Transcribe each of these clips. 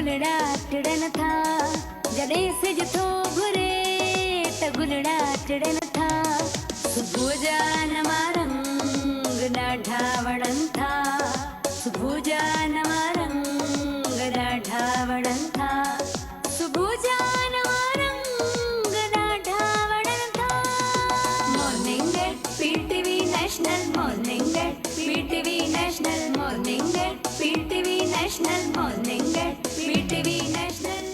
गुलड़ा टिड़न था जॾे सिज थो घुरे त गुलड़ा टिड़न था सुबुह जा नवा रंग ॾाढा वणनि था सुबुह जा नवा रंग ॾाढा वणनि था सुबुह जा नवा रंग ॾाढा वणनि था morning at PTV national morning at PTV national morning at PTV national morning at PTV national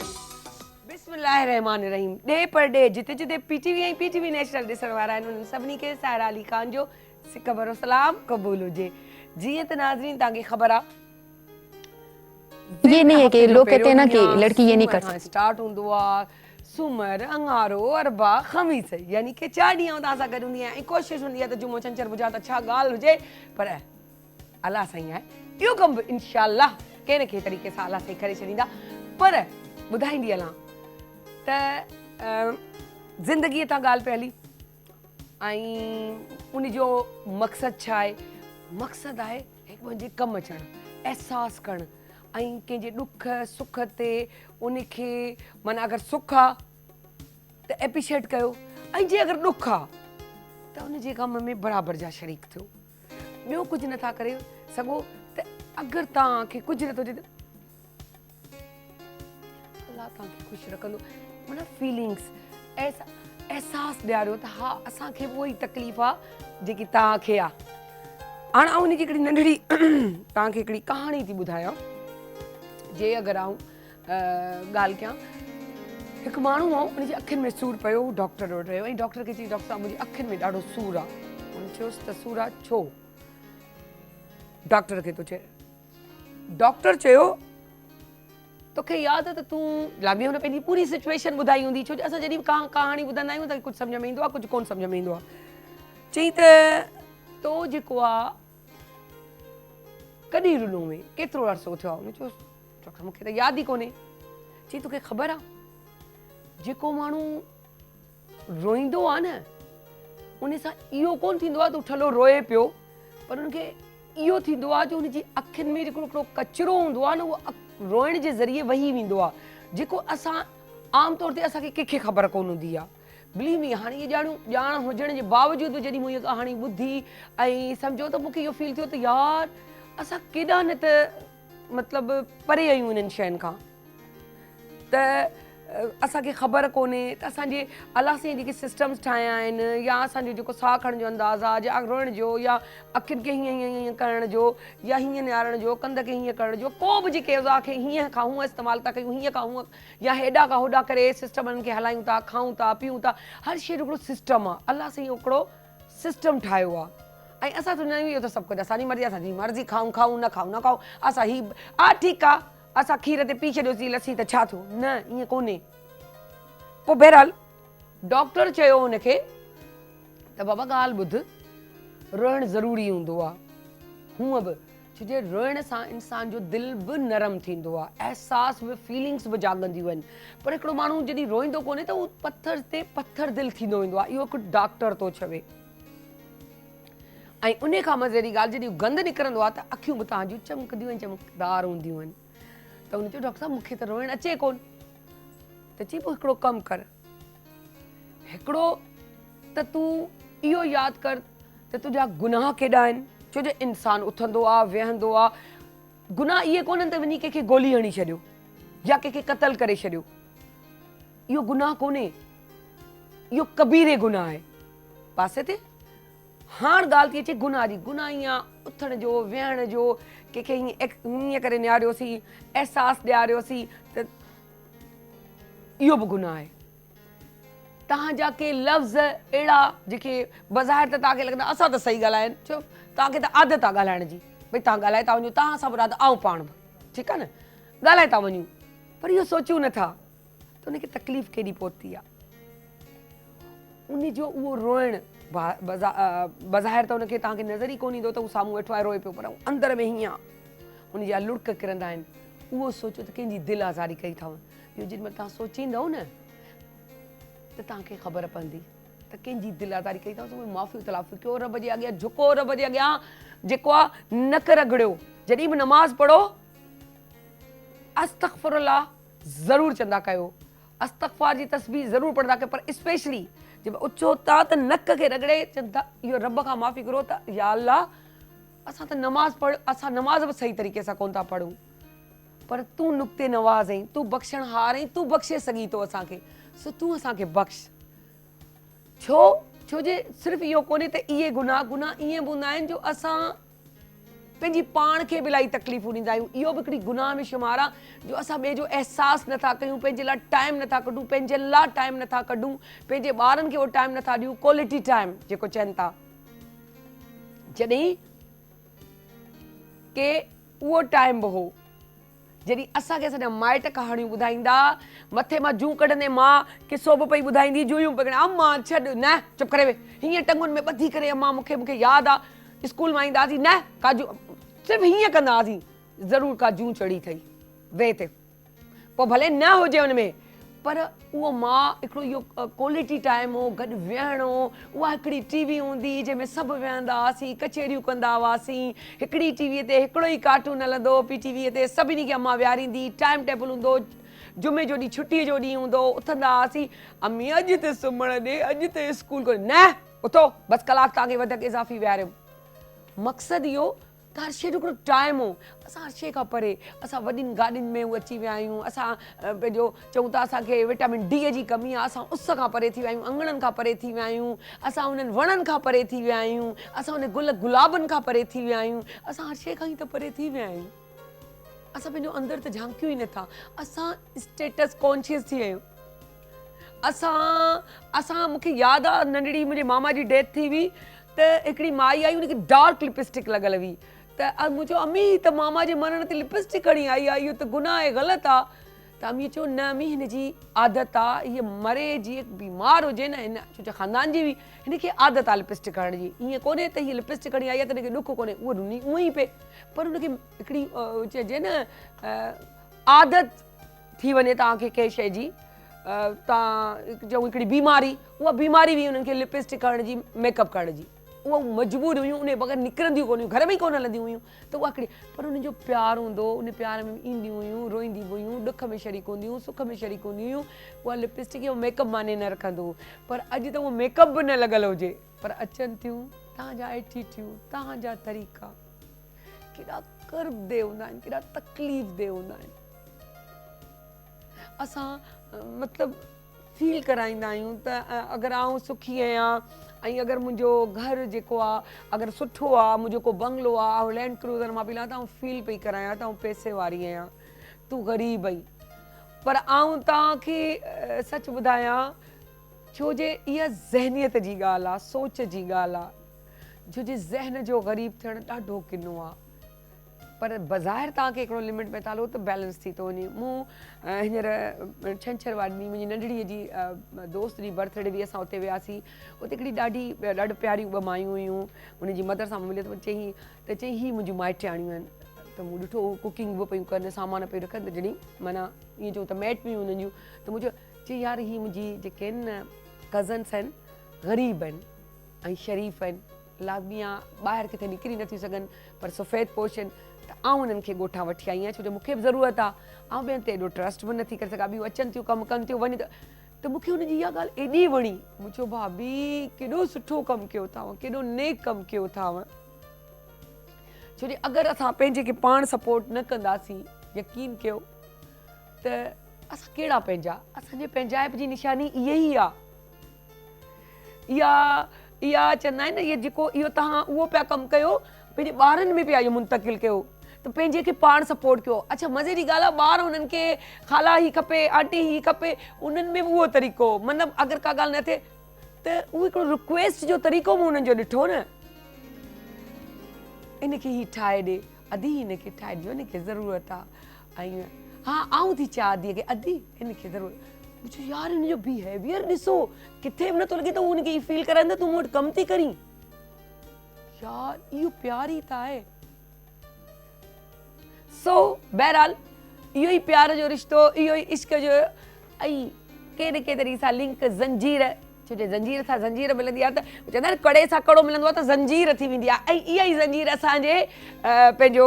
बिस्मिल्लाहिर्रहमानिर्रहीम डे पर डे जिते जिते पीटीवी ऐं पीटीवी नेशनल ॾिसण वारा आहिनि उन्हनि सभिनी खे साहिरा अली ख़ान जो सिकबर और सलाम क़बूल हुजे। जीअं त नाज़रीन तव्हांखे ख़बर आहे ये नहीं है कि लोग कहते हैं ना कि लड़की ये नहीं कर सकती। स्टार्ट हूंदो आहे सूमर अंगारो अरबा ख़मीस यानी कि 4 ॾींहं तव्हां सां गॾु हूंदी आहियां ऐं कोशिशि हूंदी आहे त जुमो छंछरु बुझा त छा ॻाल्हि हुजे पर अलाह साईं आहे इहो कमु बि इंशाअल्लाह कंहिं न कंहिं तरीक़े सां अलाह साईं करे छॾींदा। पर ॿुधाईंदी हलां त ज़िंदगीअ तां ॻाल्हि पई हली ऐं उनजो मक़सदु छा आहे मक़सदु आहे हिकु ॿिए जे कमु अचणु अहसासु करणु ऐं कंहिंजे ॾुख सुख ते उनखे माना अगरि सुख आहे त एप्रिशिएट कयो ऐं जे अगरि ॾुख आहे त उनजे कम में बराबरि जा शरीक थियो। ॿियो कुझु नथा करे सघो त अगरि तव्हांखे कुझु नथो थिए त अलाह तव्हांखे ख़ुशि रखंदो माना फीलिंग्स एहसासु ॾियारियो त हा असांखे उहा ई तकलीफ़ आहे जेकी तव्हांखे आहे। हाणे आउं उनजी हिकिड़ी नंढड़ी तव्हांखे हिकिड़ी कहाणी थी ॿुधायां जे अगरि आउं ॻाल्हि कयां हिकु माण्हू आहे उनजी अखियुनि में सूरु पियो डॉक्टर वटि रहियो ऐं डॉक्टर खे चई डॉक्टर साहिबु मुंहिंजी अखियुनि में ॾाढो सूरु आहे हुन चयोसि त सूरु आहे छो डॉक्टर खे थो चए डॉक्टर चयो तोखे यादि आहे त तूं लाॻे हुन पंहिंजी पूरी सिचुएशन ॿुधाई हूंदी छो जो असां जॾहिं बि कहाणी ॿुधंदा आहियूं त कुझु सम्झ में ईंदो आहे कुझु कोन सम्झ में ईंदो आहे। चई त तो जेको आहे कॾहिं रुनो में केतिरो अरसो थियो आहे हुन चयोसि डॉक्टर मूंखे त यादि ई कोन्हे। चई तोखे ख़बर आहे जेको माण्हू रोईंदो आहे न उन सां इहो कोन थींदो आहे त ठलो रोए पियो पर उनखे इहो थींदो आहे जो हुनजी अखियुनि में जेको हिकिड़ो कचिरो हूंदो आहे न उहो रोइण जे ज़रिए वही वेंदो आहे जेको असां आम तौर ते असांखे कंहिंखे ख़बर कोन हूंदी आहे। बिलीव मी हाणे इहे ॼाण हुजण जे बावजूदि जॾहिं मूं इहा कहाणी ॿुधी ऐं सम्झो त मूंखे इहो फील थियो त यार असां केॾा न त मतिलबु परे आहियूं इन्हनि शयुनि खां त असांखे ख़बर कोन्हे त असांजे अलाह साईं जेके सिस्टम्स ठाहिया आहिनि या असांजो जेको साह खणण जो अंदाज़ आहे या रोइण जो या अखियुनि खे हीअं हीअं हीअं करण जो या हीअं निहारण जो कंध खे हीअं करण जो को बि जेके असांखे हीअं खां हूअं इस्तेमालु था कयूं हीअं खां हूअं या हेॾा खां होॾा करे सिस्टमनि खे हलायूं था खाऊं था पीऊं था हर शइ जो हिकिड़ो सिस्टम आहे अलाह साईं हिकिड़ो सिस्टम ठाहियो आहे ऐं असां सम्झंदा आहियूं इहो त सभु कुझु असांजी मर्ज़ी खाऊं खाऊं न खाऊं असां हीअ ठीकु आहे असां खीर ते पी छॾियोसीं लस्सी त छा थियो न ईअं कोन्हे। पोइ बहरहाल डॉक्टर चयो हुनखे त बाबा ॻाल्हि ॿुध रोइणु ज़रूरी हूंदो आहे हूअं बि छो जो रोइण सां इंसान जो दिलि बि नरम थींदो आहे अहसास बि फीलिंग्स बि जाॻंदियूं आहिनि पर हिकिड़ो माण्हू जॾहिं रोईंदो कोन्हे त उहो पथर ते पथर दिलि थींदो वेंदो आहे इहो हिकु डॉक्टर थो चवे। ऐं उन खां मज़े वारी ॻाल्हि जॾहिं गंद निकिरंदो आहे त अखियूं बि तव्हांजूं चमकंदियूं आहिनि चमकदार हूंदियूं आहिनि त हुन चयो डॉक्टर साहिबु मूंखे त रोइणु अचे कोन त चई पोइ हिकिड़ो कमु कर हिकिड़ो त तूं इहो यादि कर त तुंहिंजा गुनाह केॾा आहिनि छो जो इंसानु उथंदो आहे वेहंदो आहे गुनाह इहे कोन्हनि त वञी कंहिंखे गोली हणी छॾियो या कंहिंखे क़तल करे छॾियो इहो गुनाह कोन्हे इहो कबीरे गुनाह आहे पासे ते। हाणे ॻाल्हि थी अचे गुनाह जी गुनाह ईअं उथण जो वेहण जो कंहिंखे हीअं करे निहारियोसीं अहसासु ॾियारियोसीं त इहो बि गुनाह आहे। तव्हांजा के लफ़्ज़ अहिड़ा जेके बज़ाहिर त तव्हांखे लॻंदा असां त सही ॻाल्हाइनि छो तव्हांखे त आदत आहे ॻाल्हाइण जी भई तव्हां ॻाल्हाए था वञो तव्हां सां बि राति ऐं पाण बि ठीकु आहे न ॻाल्हाए था वञूं पर इहो सोचियूं नथा त उनखे तकलीफ़ केॾी पहुती आहे उनजो उहो रोइणु बज़ाहिर त उनखे तव्हांखे नज़र ई कोन ईंदो त उहो साम्हूं वेठो आहे रोए पियो पर अंदर में हीअं उनजा लुड़क किरंदा आहिनि उहो सोचो त कंहिंजी दिलि आज़ारी कई अथव इहो जेॾीमहिल तव्हां सोचींदव न त तव्हांखे ख़बर पवंदी त कंहिंजी दिलि आज़ारी कई अथव उहे माफ़ी तलाफ़ी कयो रब जे अॻियां झुको रब जे अॻियां जेको आहे नक रगड़ियो जॾहिं बि नमाज़ पढ़ो अस्तगफिरुल्लाह ज़रूर चंदा कयो, अस्तगफार जी तस्बीह ज़रूर पढ़ंदा कयो, पर स्पेशली जब उचो था त नक के रगड़े चंदा इहो रब का माफ़ी करो त या अल्लाह असां त नमाज़ पढ़, असां नमाज़ भी सही तरीक़े सां कोन था पढ़ूं, पर तू नुक्ते नवाज़ आहीं, तू बख़्शण हार आहीं, तू बख़्शे सघीं थो असांखे, सो तू असांखे बख़्श। छो जे सिर्फ़ु इहो कोन्हे त इहे गुनाह ईअं बि हूंदा आहिनि जो असां पंहिंजी पाण खे बि इलाही तकलीफ़ूं ॾींदा आहियूं। इहो बि हिकिड़ी गुनाह में शुमार आहे जो असां ॿिए जो अहसासु नथा कयूं, पंहिंजे लाइ टाइम नथा कढूं, पंहिंजे लाइ टाइम नथा कढूं, पंहिंजे ॿारनि खे उहो टाइम नथा ॾियूं, क्वालिटी टाइम जेको चवनि था। जॾहिं के उहो टाइम बि हो जॾहिं असांखे असांजा माइट कहाणियूं ॿुधाईंदा, मथे मां जूं कढंदे मां किसो बि पई ॿुधाईंदी, जूं पकड़े अम्मा छॾ न चुप करे वे, हीअं टंगुनि में ॿधी करे अम्मा मूंखे यादि आहे स्कूल मां ईंदासीं न काजू सिर्फ़ु हीअं कंदा हुआसीं, ज़रूरु का जूं चढ़ी अथई वे ते, पोइ भले न हुजे हुन में, पर उहो मां हिकिड़ो इहो क्वालिटी टाइम हो, गॾु विहणो, उहा हिकिड़ी टीवी हूंदी जंहिंमें सभु विहंदा हुआसीं, कचेरियूं कंदा हुआसीं, हिकिड़ी टीवीअ ते हिकिड़ो ई कार्टून हलंदो, पीटीवीअ ते सभिनी खे अम्मा विहारींदी, टाइम टेबल हूंदो, जुमे जो ॾींहुं छुटीअ जो ॾींहुं हूंदो, उथंदा हुआसीं, अम्मी अॼु त सुम्हण ॾे, अॼु त स्कूल कोन्हे, न उथो बसि कलाकु तव्हांखे वधीक इज़ाफ़ी विहारियो। मक़सदु इहो त हर शइ जो हिकिड़ो टाइम हो, असां हर शइ खां परे, असां वॾियुनि गाॾियुनि में उहे अची विया आहियूं, असां पंहिंजो चऊं था असांखे विटामिन डी जी कमी आहे, असां उस खां परे थी विया आहियूं, अंगणनि खां परे थी विया आहियूं, असां उन्हनि वणनि खां परे थी विया आहियूं, असां उन गुलाबनि खां परे थी विया आहियूं, असां हर शइ खां ई त परे थी विया आहियूं। असां पंहिंजो अंदरि त झांकियूं ई नथा, असां स्टेटस कॉन्शियस थी विया आहियूं। असां मूंखे यादि आहे नंढड़ी मुंहिंजे मामा जी डेथ थी हुई त हिकिड़ी माई आई, उनखे डार्क लिपस्टिक लॻल हुई, त मूं चयो अम्मी त मामा जे मरण ते लिपस्टिक खणी आई आहे, इहो त गुनाह आहे, ग़लति आहे। त अम्मी चयो न अम्मी हिन जी आदत आहे, हीअ मरे जीअं बीमार हुजे न, हिन छो जो ख़ानदान जी हुई, हिनखे आदत आहे लिपस्टिक हणण जी, ईअं कोन्हे त हीअ लिपस्टिक हणी आई आहे त हिनखे ॾुख कोन्हे, उहो रुनी उअं ई पिए, पर हुनखे हिकिड़ी चइजे न आदत थी वञे तव्हांखे कंहिं शइ जी, तव्हां चऊं हिकिड़ी बीमारी, उहा बीमारी हुई हुननि खे लिपस्टिक हणण जी, मेकअप करण जी, उहा मजबूर हुयूं, उन बग़ैर निकिरंदियूं कोन हुयूं, घर में ई कोन हलंदियूं हुयूं, त उहा हिकिड़ी, पर उन्हनि जो प्यारु हूंदो, उन प्यार में ईंदियूं हुयूं, रोईंदियूं हुयूं, ॾुख में शरीक हूंदियूं हुयूं, सुख में शरीक हूंदियूं हुयूं, उहा लिपस्टिक जो मेकअप माने न रखंदो, पर अॼु त उहो मेकअप बि न लॻल हुजे, पर अचनि थियूं तव्हांजा एटीट्यूड, तव्हांजा तरीक़ा केॾा कर्ब दे हूंदा आहिनि, केॾा तकलीफ़ दे हूंदा आहिनि। असां मतिलबु फील कराईंदा आहियूं त अगरि आउं सुखी आहियां ऐं अगरि मुंहिंजो घरु जेको आहे अगरि सुठो आहे, मुंहिंजो को बंगलो आहे, ऐं लैंड क्रूज़र मां पई लां त आउं फील पई करायां त आउं पैसे वारी आहियां, तूं ग़रीब आहीं, पर आउं तव्हांखे सच ॿुधायां, छो जे इहा ज़हनियत जी ॻाल्हि आहे, सोच जी ॻाल्हि आहे, छो जे ज़हन जो ग़रीब थियणु ॾाढो किनो आहे, पर बज़ाहिर तव्हांखे हिकिड़ो लिमिट में था हलो त बैलेंस थी थो वञे। मूं हींअर छंछरु वारे ॾींहुं मुंहिंजी नंढड़ीअ जी दोस्त जी बर्थडे बि असां उते वियासीं, उते हिकिड़ी ॾाढी प्यारियूं ॿ मायूं हुयूं, उनजी मदर सां मिलियो त चई ही मुंहिंजूं माइटियाणियूं आहिनि, त मूं ॾिठो कुकिंग बि पियूं कनि, सामान पियूं रखनि, त जॾहिं माना ईअं चऊं त मैट बि हुननि जूं, त मूं चई यार ही मुंहिंजी जेके आहिनि न कज़न्स आहिनि, ग़रीब आहिनि ऐं शरीफ़ आहिनि, लाज़मी आहे ॿाहिरि किथे निकिरी नथियूं सघनि, पर सफ़ेद पोश आहिनि, त आउं उन्हनि खे ॻोठां वठी आई आहियां, छो जो मूंखे बि ज़रूरत आहे, ऐं ॿियनि ते एॾो ट्रस्ट बि नथी करे सघां, ॿियूं अचनि थियूं कमु कनि थियूं वञी, त मूंखे हुनजी इहा ॻाल्हि एॾी वणी, मूं चयो भाभी केॾो सुठो कमु कयो अथव, केॾो नेक कमु कयो अथव, छो जो अगरि असां पंहिंजे खे पाण सपोर्ट न कंदासीं, यकीन कयो त असां कहिड़ा पंहिंजा, असांजे पंहिंजाइप जी निशानी इहा ई आहे, इहा चवंदा आहिनि न, इहो जेको इहो तव्हां उहो पिया कमु कयो, पंहिंजे ॿारनि में पिया इहो मुंतकिल कयो, त पंहिंजे खे पाण सपोर्ट कयो। अच्छा मज़े जी ॻाल्हि आहे, ॿार हुननि खे ख़ाला ही खपे, आंटी ही खपे, उन्हनि में बि उहो तरीक़ो, मतिलबु अगरि का ॻाल्हि न थिए त उहो हिकिड़ो रिक्वेस्ट जो तरीक़ो बि उन्हनि जो ॾिठो न, इनखे ही ठाहे ॾे, अधी हिनखे ठाहे ॾियो, हिनखे ज़रूरत आहे, ऐं हा आउं थी चाहियां अधीअ खे, अधी हिनखे ज़रूरत, मुंहिंजो यार हिनजो बिहेवियर ॾिसो, किथे बि नथो लॻे त हुनखे ही फील कराईंदा तूं मूं वटि कमु थी करीं, यार इहो प्यार ई त आहे। सो बहरहाल इहो ई प्यार जो रिश्तो, इहो ई इश्क जो, ऐं केॾे केॾे तरीक़े सां लिंक ज़ंजीर छो जे ज़ंजीर सां ज़ंजीर मिलंदी आहे त चवंदा आहिनि कड़े सां कड़ो मिलंदो आहे त ज़ंजीर थी वेंदी आहे। ऐं इहा ई ज़ंजीर असांजे पंहिंजो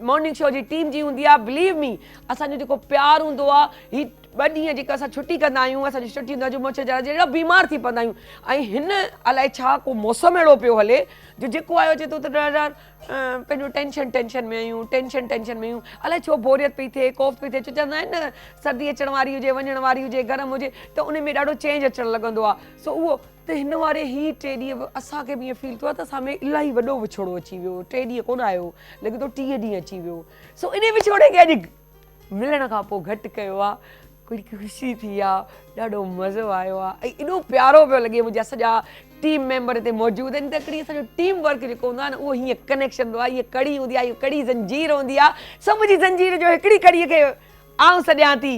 मॉर्निंग शो जी टीम जी हूंदी आहे। बिलीव मी, असांजो जेको प्यारु हूंदो आहे, ही 2 ॾींहं जेका असां छुटी कंदा आहियूं, असांजी छुटी हूंदी आहे जो मुंहुं जहिड़ा जहिड़ा बीमार थी पवंदा आहियूं। ऐं हिन अलाए छा को मौसम अहिड़ो पियो हले जो जेको आयो अचे थो त पंहिंजो टेंशन में आहियूं, टेंशन में आहियूं। अलाए छो बोरियत पई थिए, कॉफ पई थिए। छो चवंदा आहिनि न सर्दी अचण वारी हुजे, वञण वारी हुजे, गरम हुजे त उन में ॾाढो चेंज अचणु लॻंदो आहे। सो उहो त हिन वारे ही 3 ॾींहं असांखे बि ईअं फील थियो आहे त असां में इलाही वॾो विछोड़ो अची वियो। 3 ॾींहं कोन आयो, लॻे थो 30 ॾींहं अची वियो। सो इन विछोड़े खे अॼु मिलण खां पोइ घटि कयो आहे। कोई ख़ुशी थी आहे, ॾाढो मज़ो आयो आहे ऐं एॾो प्यारो पियो लॻे। मुंहिंजा सॼा टीम मेंबर हिते मौजूदु आहिनि त हिकिड़ी असांजो टीम वर्क जेको हूंदो आहे न, उहो हीअं कनेक्शन हूंदो आहे। हीअ कड़ी हूंदी आहे, हीअ कड़ी ज़ंजीर हूंदी आहे। सभ जी ज़ंजीर जो हिकिड़ी कड़ीअ खे आउं सॾियां थी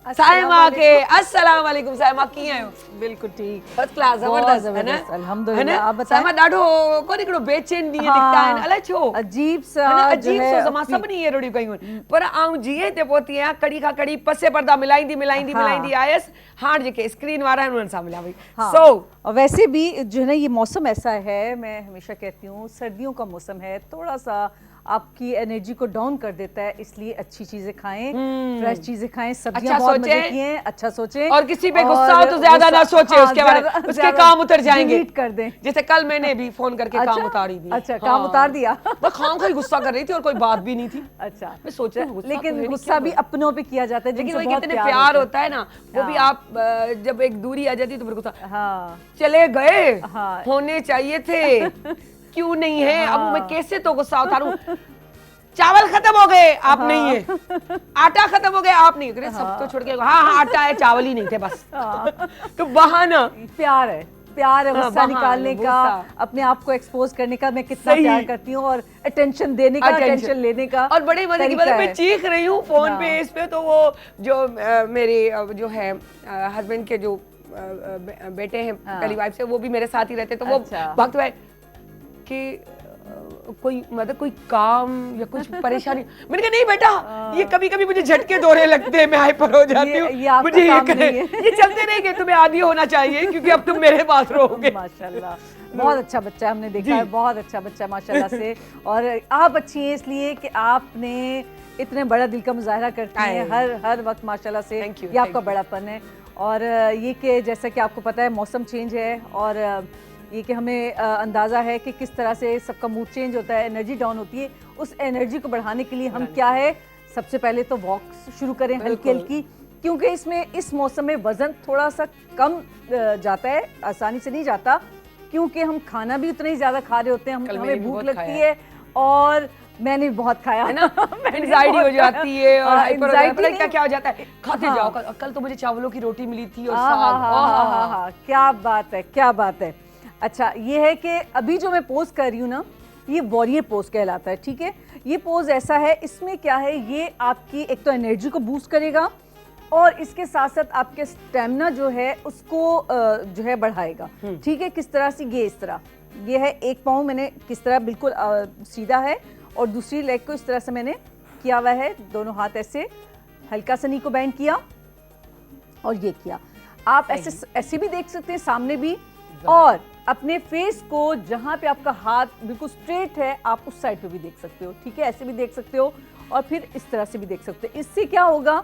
साइमा खे। अस्सलाम वालेकुम साइमा, कीअं आहियो? बिल्कुल ठीक, फर्स्ट क्लास, ज़बरदस्त है ना? अल्हम्दुलिल्लाह। आप बताएं? साइमा ॾाढो कोन हिकिड़ो बेचैन ॾींहं निकिता आहिनि, अलाए छो अजीब सा अजीब सो मां सभिनी इहे रोड़ियूं कयूं आहिनि। पर आउं जीअं हिते पहुती आहियां, कड़ी खां कड़ी पसे पर्दा मिलाईंदी आयसि। हाणे जेके स्क्रीन वारा आहिनि उन्हनि सां मिलिया वई। और वैसे भी जो है ना, ये मौसम ऐसा है, मैं हमेशा कहती हूँ सर्दियों का मौसम है, थोड़ा सा आपकी एनर्जी को डाउन कर देता है। इसलिए अच्छी चीजें खाएं, फ्रेश चीजें खाएं, सब्जियां बहुत मजे की हैं, अच्छा सोचें और किसी पे गुस्सा हो तो ज्यादा ना सोचे। उसके बारे में उसके काम उतर जाएंगे, डिलीट कर दें। जैसे कल मैंने भी फोन करके काम उतारी दी। अच्छा, काम उतार दिया। मैं खाम खा गुस्सा कर रही थी और कोई बात भी नहीं थी। अच्छा, मैं सोच रही हूँ लेकिन गुस्सा भी अपनों पे किया जाता है, लेकिन जिनसे वही बहुत कितने प्यार होता है ना, वो भी आप जब एक दूरी आ जाती है तो फिर गुस्सा चले गए, होने चाहिए थे, क्यों नहीं है? अब मैं कैसे तो गुस्सा उतारूं? चावल खत्म हो गए, आप नहीं है। आटा खत्म हो गया, आप नहीं। अरे सब तो छोड़ के हाँ आटा है, चावल ही नहीं थे बस। तो बहाना प्यार है, गुस्सा निकालने का, अपने आप को एक्सपोज करने का। मैं कितना प्यार करती हूँ, और अटेंशन देने का, अटेंशन लेने का। और बड़े मजे की बात है, मैं चीख रही हूँ फोन पे इस पे, तो वो जो मेरे जो है हस्बैंड के जो बेटे हैं पहली वाइफ से, वो भी मेरे साथ ही रहते। तो वो वक्त है कि कोई मतलब कोई काम या कुछ परेशानी। मैंने कहा नहीं बेटा, ये कभी कभी मुझे झटके दौरे लगते हैं, मैं हाइपर हो जाती हूँ, मुझे ये चलते रहेंगे, तुम्हें आदी होना चाहिए क्योंकि अब तुम मेरे पास रहोगे। माशाल्लाह, बहुत अच्छा बच्चा हमने देखा है, बहुत अच्छा बच्चा माशाल्लाह से। और आप अच्छी हैं इसलिए कि आपने इतने बड़ा दिल का मुजाहरा करती हैं हर वक्त माशाल्लाह से। ये आपका बड़ापन है। और ये कि जैसा कि आपको पता है मौसम चेंज है, और ये कि हमें अंदाज़ा है कि किस तरह से सबका मूड चेंज होता है, एनर्जी डाउन होती है। उस एनर्जी को बढ़ाने के लिए हम क्या है, सबसे पहले तो वॉक शुरू करें हल्की हल्की, क्योंकि इस मौसम में वज़न थोड़ा सा कम जाता है, आसानी से नहीं जाता, क्योंकि हम खाना भी उतना ही ज़्यादा खा रहे होते हैं, हमें भूख लगती है। और मैंने भी बहुत खाया है ना, एंजाइटी हो जाती है और हाइपर हो जाता है। क्या हो जाता है, खाते जाओ। कल तो मुझे चावलों की रोटी मिली थी और साग। क्या बात है, क्या बात है। अच्छा, ये है कि अभी जो मैं पोज कर रही हूँ ना, ये वॉरियर पोज कहलाता है, ठीक है। ये पोज ऐसा है, इसमें क्या है, ये आपकी एक तो एनर्जी को बूस्ट करेगा, और इसके साथ साथ आपके स्टेमिना जो है उसको जो है बढ़ाएगा, ठीक है। किस तरह से, ये इस तरह, ये है एक पाँव मैंने किस तरह बिल्कुल सीधा है, और दूसरी लेग को इस तरह से मैंने किया हुआ है, दोनों हाथ ऐसे हल्का सा नी को बैंड किया और ये किया। आप ऐसे भी देख सकते हैं, सामने भी, और अपने फेस को जहाँ पे आपका हाथ बिल्कुल स्ट्रेट है, आप उस साइड पे भी देख सकते हो, ठीक है। ऐसे भी देख सकते हो, और फिर इस तरह से भी देख सकते हो। इससे क्या होगा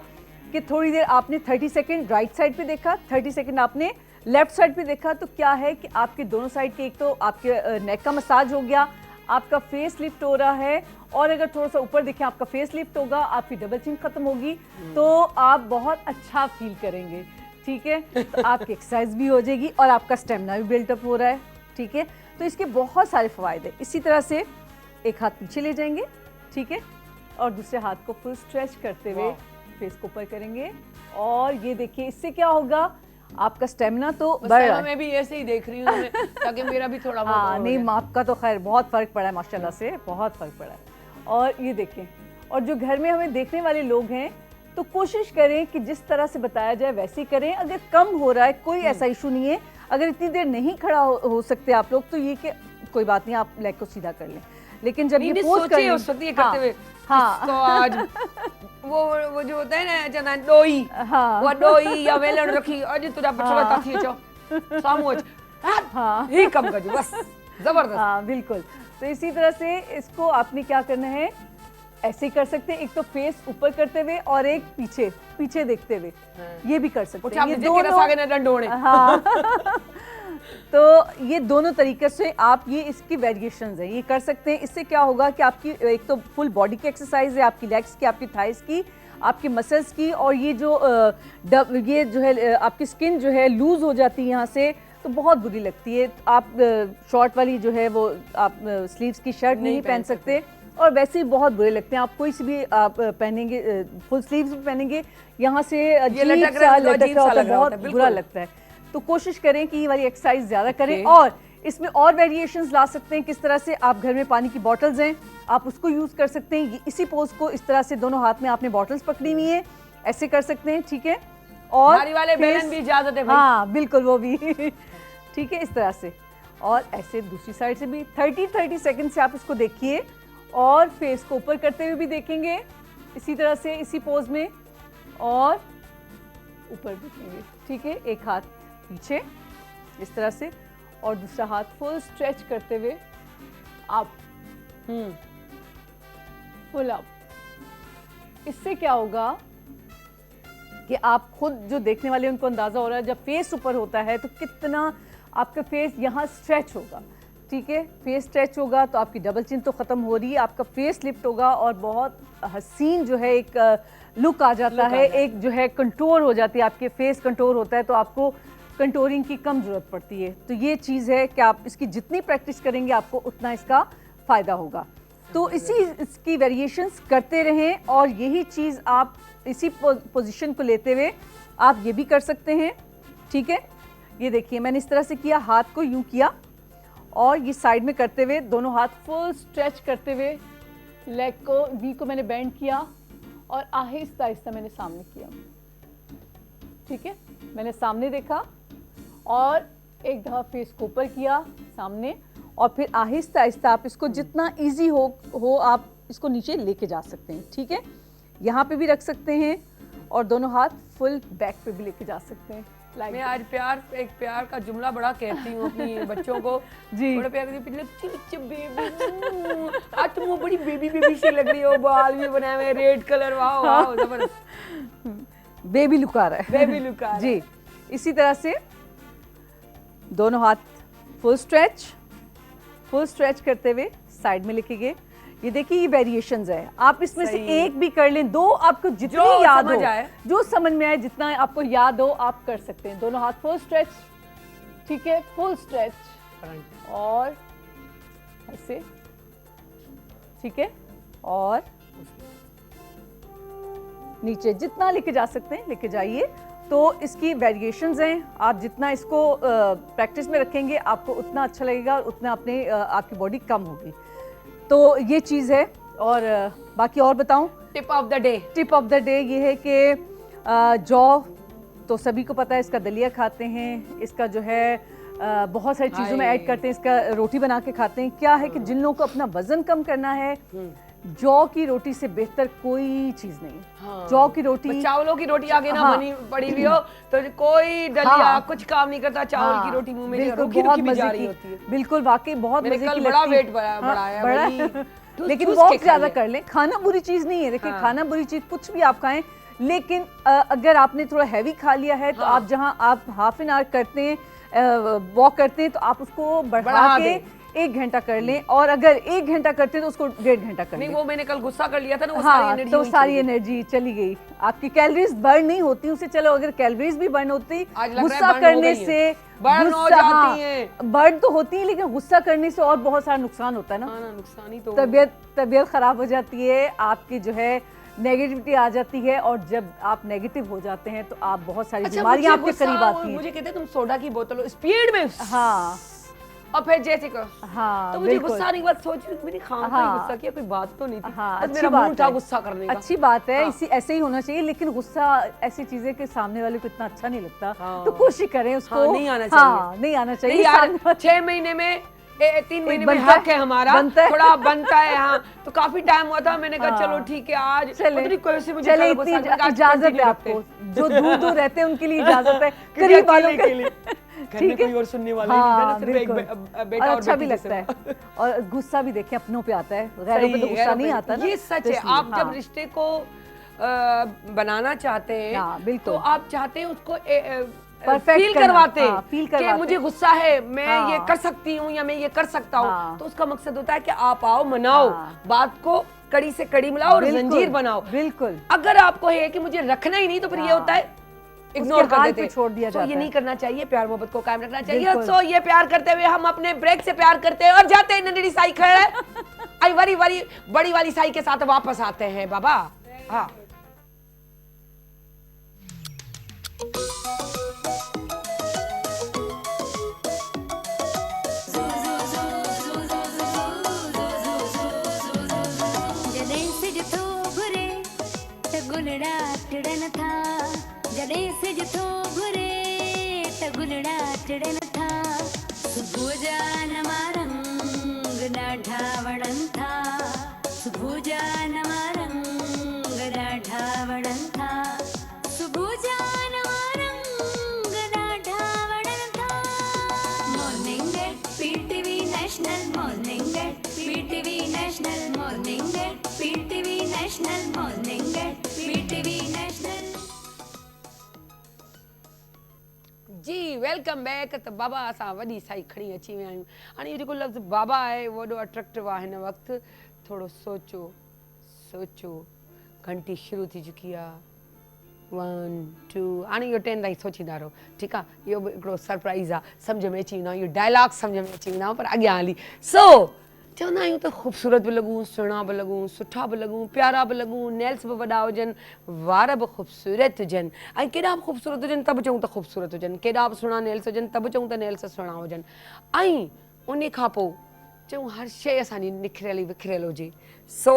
कि थोड़ी देर आपने 30 सेकंड राइट साइड पे देखा, 30 सेकंड आपने लेफ्ट साइड पे देखा, तो क्या है कि आपके दोनों साइड के, एक तो आपके नेक का मसाज हो गया, आपका फेस लिफ्ट हो रहा है, और अगर थोड़ा सा ऊपर देखें आपका फेस लिफ्ट होगा, आपकी डबल चिन खत्म होगी, तो आप बहुत अच्छा फील करेंगे, ठीक है। तो आपकी एक्सरसाइज भी हो जाएगी और आपका स्टेमिना भी बिल्टअप हो रहा है, ठीक है। तो इसके बहुत सारे फ़ायदे। इसी तरह से एक हाथ पीछे ले जाएंगे, ठीक है, और दूसरे हाथ को फुल स्ट्रेच करते हुए फेस को ऊपर करेंगे, और ये देखिए इससे क्या होगा, आपका स्टेमिना तो बढ़ रहा है। मैं भी ऐसे ही देख रही हूँ ताकि मेरा भी थोड़ा हाँ, नहीं आपका तो खैर बहुत फ़र्क पड़ा है माशाल्लाह से, बहुत फ़र्क पड़ा है। और ये देखें, और जो घर में हमें देखने वाले लोग हैं, तो कोशिश करें कि जिस तरह से बताया जाए वैसे ही करें। अगर कम हो रहा है, कोई ऐसा इशू नहीं है, अगर इतनी देर नहीं खड़ा हो सकते आप लोग, तो ये कि कोई बात नहीं, आप लेग को सीधा कर लें। लेकिन जब ये पोज करते हुए हाँ। इसको आज वो जो होता है ना जना डोई, हाँ। वो डोई या वेलण रखी अज तुझा पिछले ताथी चो सामू हाँ। ही कम कजो बस जबरदस्त। हाँ बिल्कुल। तो इसी तरह से इसको आपने क्या करना है, ऐसे ही कर सकते हैं, एक तो फेस ऊपर करते हुए और एक पीछे पीछे देखते हुए, ये भी कर सकते हैं। ये दोनों हाँ तो ये दोनों तरीके से आप ये इसकी वेरिएशंस है, ये कर सकते हैं। इससे क्या होगा कि आपकी एक तो फुल बॉडी की एक्सरसाइज है, आपकी लेग्स की, आपकी थाइस की, आपके मसल्स की, और ये जो है आपकी स्किन जो है लूज हो जाती है यहाँ से, तो बहुत बुरी लगती है। आप शॉर्ट वाली जो है वो आप स्लीव्स की शर्ट नहीं पहन सकते, और वैसे ही बहुत बुरे लगते हैं। आप कोई सी भी आप पहनेंगे, फुल स्लीव्स भी पहनेंगे, यहाँ से अजीब सा लटक रहा होता है, बहुत बुरा लगता है। तो कोशिश करें कि ये वाली एक्सरसाइज ज़्यादा करें। और इसमें और वेरिएशंस ला सकते हैं। किस तरह से, आप घर में पानी की बॉटल्स हैं, आप उसको यूज़ कर सकते हैं। इसी पोज को इस तरह से दोनों हाथ में आपने बॉटल्स पकड़ी हुई है, ऐसे कर सकते हैं, ठीक है। और हमारी वाले बेलन भी इजाजत है भाई। हाँ बिल्कुल, वो भी ठीक है, इस तरह से। और ऐसे दूसरी साइड से भी 30 सेकंड से आप इसको देखिए, और फेस को ऊपर करते हुए भी देखेंगे इसी तरह से, इसी पोज में, और ऊपर देखेंगे, ठीक है। एक हाथ पीछे इस तरह से, और दूसरा हाथ फुल स्ट्रेच करते हुए आप फुल अप। इससे क्या होगा कि आप खुद जो देखने वाले उनको अंदाजा हो रहा है, जब फेस ऊपर होता है तो कितना आपका फेस यहाँ स्ट्रेच होगा, ठीक है। फेस स्ट्रेच होगा तो आपकी डबल चिन तो खत्म हो रही है, आपका फेस लिफ्ट होगा और बहुत हसीन जो है एक लुक आ जाता है, एक जो है कंटूर हो जाती है, आपके फेस कंटूर होता है, तो आपको कंटूरिंग की कम जरूरत पड़ती है। तो ये चीज़ है कि आप इसकी जितनी प्रैक्टिस करेंगे आपको उतना इसका फ़ायदा होगा। तो इसकी वेरिएशंस करते रहें, और यही चीज़ आप इसी पोजीशन को लेते हुए आप ये भी कर सकते हैं, ठीक है। ये देखिए मैंने इस तरह से किया, हाथ को यूं किया, और ये साइड में करते हुए दोनों हाथ फुल स्ट्रेच करते हुए लेग को, नी को मैंने बेंड किया, और आहिस्ता आहिस्ता मैंने सामने किया, ठीक है। मैंने सामने देखा और एक दफ़ा फेस को ऊपर किया सामने, और फिर आहिस्ता आहिस्ता आप इसको जितना इजी हो आप इसको नीचे लेके जा सकते हैं, ठीक है। यहाँ पे भी रख सकते हैं, और दोनों हाथ फुल बैक पे भी लेके जा सकते हैं। मैं आज एक प्यार का जुमला बड़ा कहती हूँ अपनी बच्चों को जी। बड़ा प्यार करती हूँ, बेबी आज तुम वो बड़ी बेबी सी लग रही हो, बाल भी बनाए हुए रेड कलर, वाह वाह जबरदस्त, बेबी लुक आ रहा है, बेबी लुक आ रहा है जी। इसी तरह से दोनों हाथ फुल स्ट्रेच करते हुए साइड में लेके गए। ये देखिए ये वेरिएशंस है, आप इसमें से एक भी कर लें, दो आपको जितनी याद हो, जो समझ में आए, जितना आपको याद हो आप कर सकते हैं। दोनों हाथ फुल स्ट्रेच, ठीक है, फुल स्ट्रेच, और ऐसे, ठीक है, और नीचे जितना लेके जा सकते हैं लेके जाइए। तो इसकी वेरिएशंस हैं, आप जितना इसको प्रैक्टिस में रखेंगे आपको उतना अच्छा लगेगा, और उतना आपकी बॉडी कम होगी। तो ये चीज़ है। और बाकी और बताऊं, टिप ऑफ द डे ये है कि जौ तो सभी को पता है, इसका दलिया खाते हैं, इसका जो है बहुत सारी चीज़ों में ऐड करते हैं, इसका रोटी बना के खाते हैं। क्या है कि जिन लोगों को अपना वजन कम करना है, जौ की रोटी से बेहतर कोई चीज नहीं। हाँ। जौ की रोटी, चावलों की रोटी आगे ना हाँ। बनी पड़ी हुई हो तो कोई दलिया हाँ। कुछ काम नहीं करता, चावल की रोटी मुंह में रुकी भी जा रही होती है। बिल्कुल वाकई बहुत मजे की बड़ा वेट बढ़ाया, लेकिन बहुत ज्यादा कर लें। खाना बुरी चीज नहीं है, देखिए खाना बुरी चीज कुछ भी आप खाएं, लेकिन अगर आपने थोड़ा हैवी खा लिया है तो आप जहाँ आप हाफ एन आवर करते हैं, वॉक करते हैं, तो आप उसको बढ़ा के 1 घंटा कर लें, और अगर 1 घंटा करते हैं तो उसको 1.5 घंटा कर लें। नहीं, वो मैंने कल गुस्सा कर लिया था ना, वो हाँ, तो सारी एनर्जी चली गई, आपकी कैलोरीज बर्न नहीं होती उसे। चलो अगर कैलोरीज भी बर्न होती, गुस्सा करने से बर्न हो जाती है, बर्न तो होती है, लेकिन गुस्सा करने से और बहुत सारा नुकसान होता है ना, नुकसान ही तो, तबीयत खराब हो जाती है, आपकी जो है नेगेटिविटी आ जाती है, और जब आप नेगेटिव हो जाते हैं तो आप बहुत सारी बीमारियां आपके करीब आती हैं। मुझे कहते हैं तुम सोडा की बोतल स्पीड में, हाँ, और फिर जैसे को हाँ, तो मुझे गुस्सा नहीं, बात सोच रही मेरी खान का गुस्सा किया, कोई बात तो नहीं थी। हाँ, बस मेरा मूड था गुस्सा करने का। अच्छी बात है, इसी ऐसे ही होना चाहिए, लेकिन गुस्सा ऐसी चीज है कि सामने वाले को इतना अच्छा नहीं लगता, तो कोशिश करें उसको नहीं आना चाहिए, नहीं आना चाहिए। 6 महीने में 3 महीने में बनता हक है हमारा, बनता है। थोड़ा बनता है। हाँ, तो काफी टाइम हुआ था, मैंने कहा हाँ। चलो ठीक है आज चले पता नहीं कैसे मुझे चले, कल गुस्सा इतनी आ गया, आज इजाजत है continue रखते आपको, हैं। जो दूर दूर रहते हैं उनके लिए इजाजत है, क्योंकि करीब वालों अकेले के लिए घर में ठीक है। कोई और सुनने वाला ही नहीं था ना, सिर्फ एक बिल्कुल। बेटा और और अच्छा भी बेटी लगता जैसे। है, और गुस्सा भी देखिए अपनों पे आता है, गैरों पे तो सही, गुस्सा नहीं आता ना। ये सच तो है। इसलिए, आप जब हाँ। रिश्ते को बनाना चाहते हैं हाँ, बिल्कुल। तो आप चाहते हैं उसको Perfect फील करना, करवाते हाँ, हैं feel कि करवाते मुझे हैं। गुस्सा है, मैं हाँ। ये कर सकती हूँ या मैं ये कर सकता हूँ। हाँ। तो उसका मकसद होता है कि आप आओ, मनाओ, हाँ। बात को कड़ी से कड़ी मिलाओ और बिल्कुल, जंजीर बनाओ। बिल्कुल। अगर आपको है कि मुझे रखना ही नहीं, तो फिर ये हाँ। होता है इग्नोर उसके कर हाल देते पे हैं। छोड़ दिया तो जाता ये है। नहीं करना चाहिए, प्यार मोहब्बत को कायम रखना चाहिए। बिल्कुल। सो ये प्यार करते हुए हम अपने ब्रेक से प्यार करते हैं और जाते हैं नंदड़ी साई खड़े आई वरी वरी बड़ी वाली साई के साथ वापस आते हैं बाबा। हाँ, जॾहिं सिज थो घुरे त गुलड़ा टिड़न था, जॾहिं सिज थो घुरे त गुलड़ा टिड़न था, सुबुह जा नवा रंग ॾाढा वणनि था, सुबुह जा नवा रंग ॾाढा वणनि था, सुबुह जा नवा रंग ॾाढा वणनि था। Morning at PTV national, morning at PTV national, morning at PTV national, morning at PTV National. जी वेलकम बैक। त बाबा असां वॾी साई खणी अची विया आहियूं। हाणे इहो जेको लफ़्ज़ बाबा आहे वॾो अट्रैक्टिव आहे हिन वक़्तु। थोरो सोचो सोचो, घंटी शुरू थी चुकी आहे। 1 2 हाणे इहो 10 ताईं सोचींदा रहो, ठीकु आहे। इहो बि हिकिड़ो सरप्राइज़ आहे, सम्झ में अची वेंदा, इहो डायलॉग सम्झ में अची वेंदा पर अॻियां हली। सो चवंदा आहियूं त ख़ूबसूरत बि लॻूं, सुहिणा बि लॻूं, सुठा बि लॻूं, प्यारा बि लॻूं, नेल्स बि वॾा हुजनि, वार बि ख़ूबसूरत हुजनि, ऐं केॾा बि ख़ूबसूरत हुजनि त बि चऊं त ख़ूबसूरत हुजनि, केॾा बि सुहिणा नेल्स हुजनि त बि चऊं त नेल्स सुहिणा हुजनि, ऐं उन खां पोइ चऊं हर शइ असांजी निखरियल विखरियल हुजे। सो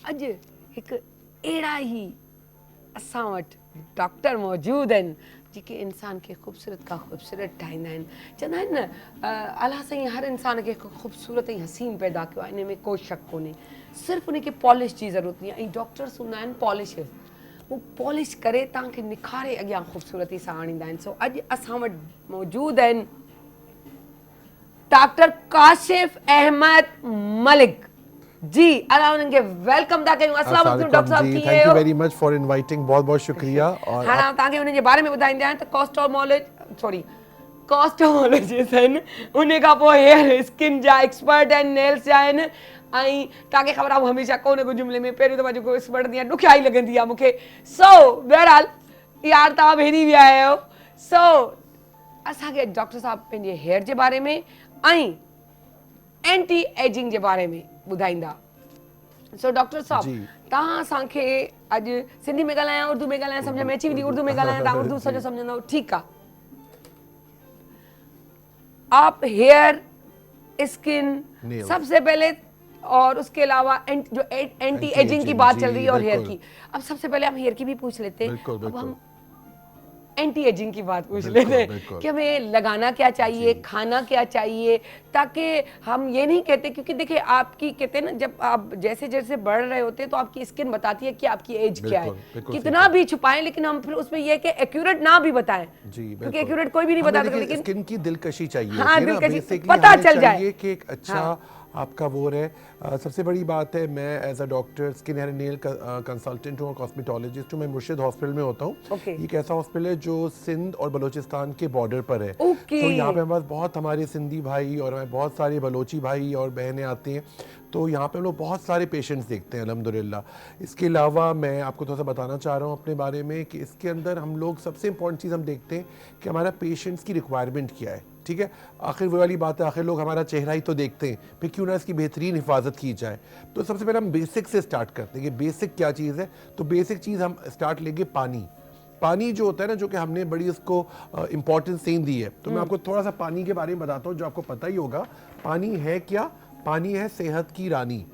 अॼु हिकु अहिड़ा ई असां वटि डॉक्टर मौजूदु आहिनि जेके इंसान खे ख़ूबसूरत खां ख़ूबसूरत ठाहींदा आहिनि। चवंदा आहिनि न अलाह साईं हर इंसान खे हिकु ख़ूबसूरत ऐं हसीन पैदा कयो आहे, इन में कोई शक कोन्हे, सिर्फ़ु उनखे पॉलिश जी ज़रूरत नहीं आहे। ऐं डॉक्टर्स हूंदा आहिनि पॉलिशर्स, वो पॉलिश करे तव्हांखे निखारे अॻियां ख़ूबसूरती सां आणींदा आहिनि। सो अॼु असां वटि मौजूदु आहिनि डॉक्टर काशिफ अहमद मलिक जी। अला उन्हनि खे वेलकम था कयूं। अस्सलाम वालेकुम डॉक्टर साहब, कीअं थैंक यू आहियो? वेरी मच फॉर इनवाइटिंग, बहुत बहुत शुक्रिया। और हाणे तव्हांखे हुननि जे बारे में ॿुधाईंदा आहिनि त कॉस्टोमोलॉजिस्ट आहिनि, उन खां पोइ हेयर स्किन जा एक्सपर्ट आहिनि, नेल्स जा आहिनि, ऐं तव्हांखे ख़बर आहे हमेशह को न को जुमिले में पहिरियों दफ़ा जेको एक्सपर्ट हूंदी आहे ॾुखियाई लॻंदी आहे मूंखे। सो बहरहाल यार तव्हां भेरी विया आहियो। सो असांखे डॉक्टर साहब पंहिंजे हेयर जे बारे में ऐं एंटी एजिंग जे बारे में ॿुधाईंदा। सो डॉक्टर साहब जी। तव्हां असांखे अॼु सिंधी में ॻाल्हायां, उर्दू में ॻाल्हायां, सम्झ में अची वेंदी उर्दू में ॻाल्हायां, तव्हां उर्दू सॼो सम्झंदव, ठीकु आहे। आप हेयर स्किन Nails। सबसे पहले और उसके अलावा जो एंटी एजिंग की बात चल रही है और हेयर बिल्कुल। की, अब सबसे पहले हम हेयर की भी पूछ लेते हैं। बिल्कुल, अब बिल्कुल। हम एंटी एजिंग की बात पूछ बिल्कुल, लेते हैं बिल्कुल। कि हमें लगाना क्या चाहिए, खाना क्या चाहिए, ताकि हम ये नहीं कहते, क्योंकि देखिए आपकी कहते हैं ना जब आप जैसे जैसे बढ़ रहे होते हैं तो आपकी स्किन बताती है कि आपकी एज क्या है। बिल्कुल, बिल्कुल कितना सही भी छुपाएं लेकिन हम फिर उसमें ये है कि एक्यूरेट ना भी बताएं, जी क्योंकि एक्यूरेट कोई भी नहीं बता सकता, लेकिन स्किन की दिलकशी चाहिए हाँ, होती है ना, दिलकशी, बेसिकली पता हमें चल जाए। चाहिए कि एक अच्छा हाँ। आपका वो है। सबसे बड़ी बात है, मैं as a doctor skin hair nail consultant हूँ और कॉस्मेटोलॉजिस्ट हूँ। मैं मुर्शिद हॉस्पिटल में होता हूँ। Okay। ये एक ऐसा हॉस्पिटल है जो सिंध और बलूचिस्तान के बॉर्डर पर है। Okay। तो यहाँ पे हमारे पास बहुत हमारे सिंधी भाई और हमारे बहुत सारे बलोची भाई और बहनें आती हैं, तो यहाँ पे हम लोग बहुत सारे पेशेंट्स देखते हैं अल्हम्दुलिल्लाह। इसके अलावा मैं आपको थोड़ा सा बताना चाह रहा हूँ अपने बारे में कि इसके अंदर हम लोग सबसे इम्पॉर्टेंट चीज़ हम देखते हैं कि हमारा पेशेंट्स की रिक्वायरमेंट क्या है, ठीक है। आखिर वो वाली बात है, आखिर लोग हमारा चेहरा ही तो देखते हैं, फिर क्यों ना इसकी बेहतरीन हिफाजत की जाए। तो सबसे पहले हम बेसिक से स्टार्ट करते हैं कि बेसिक क्या चीज़ है। तो बेसिक चीज़ हम स्टार्ट लेंगे पानी। पानी जो होता है ना, जो कि हमने बड़ी उसको इम्पोर्टेंस नहीं दी है, तो मैं आपको थोड़ा सा पानी के बारे में बताता हूँ जो आपको पता ही होगा। पानी है क्या? पानी है सेहत की रानी,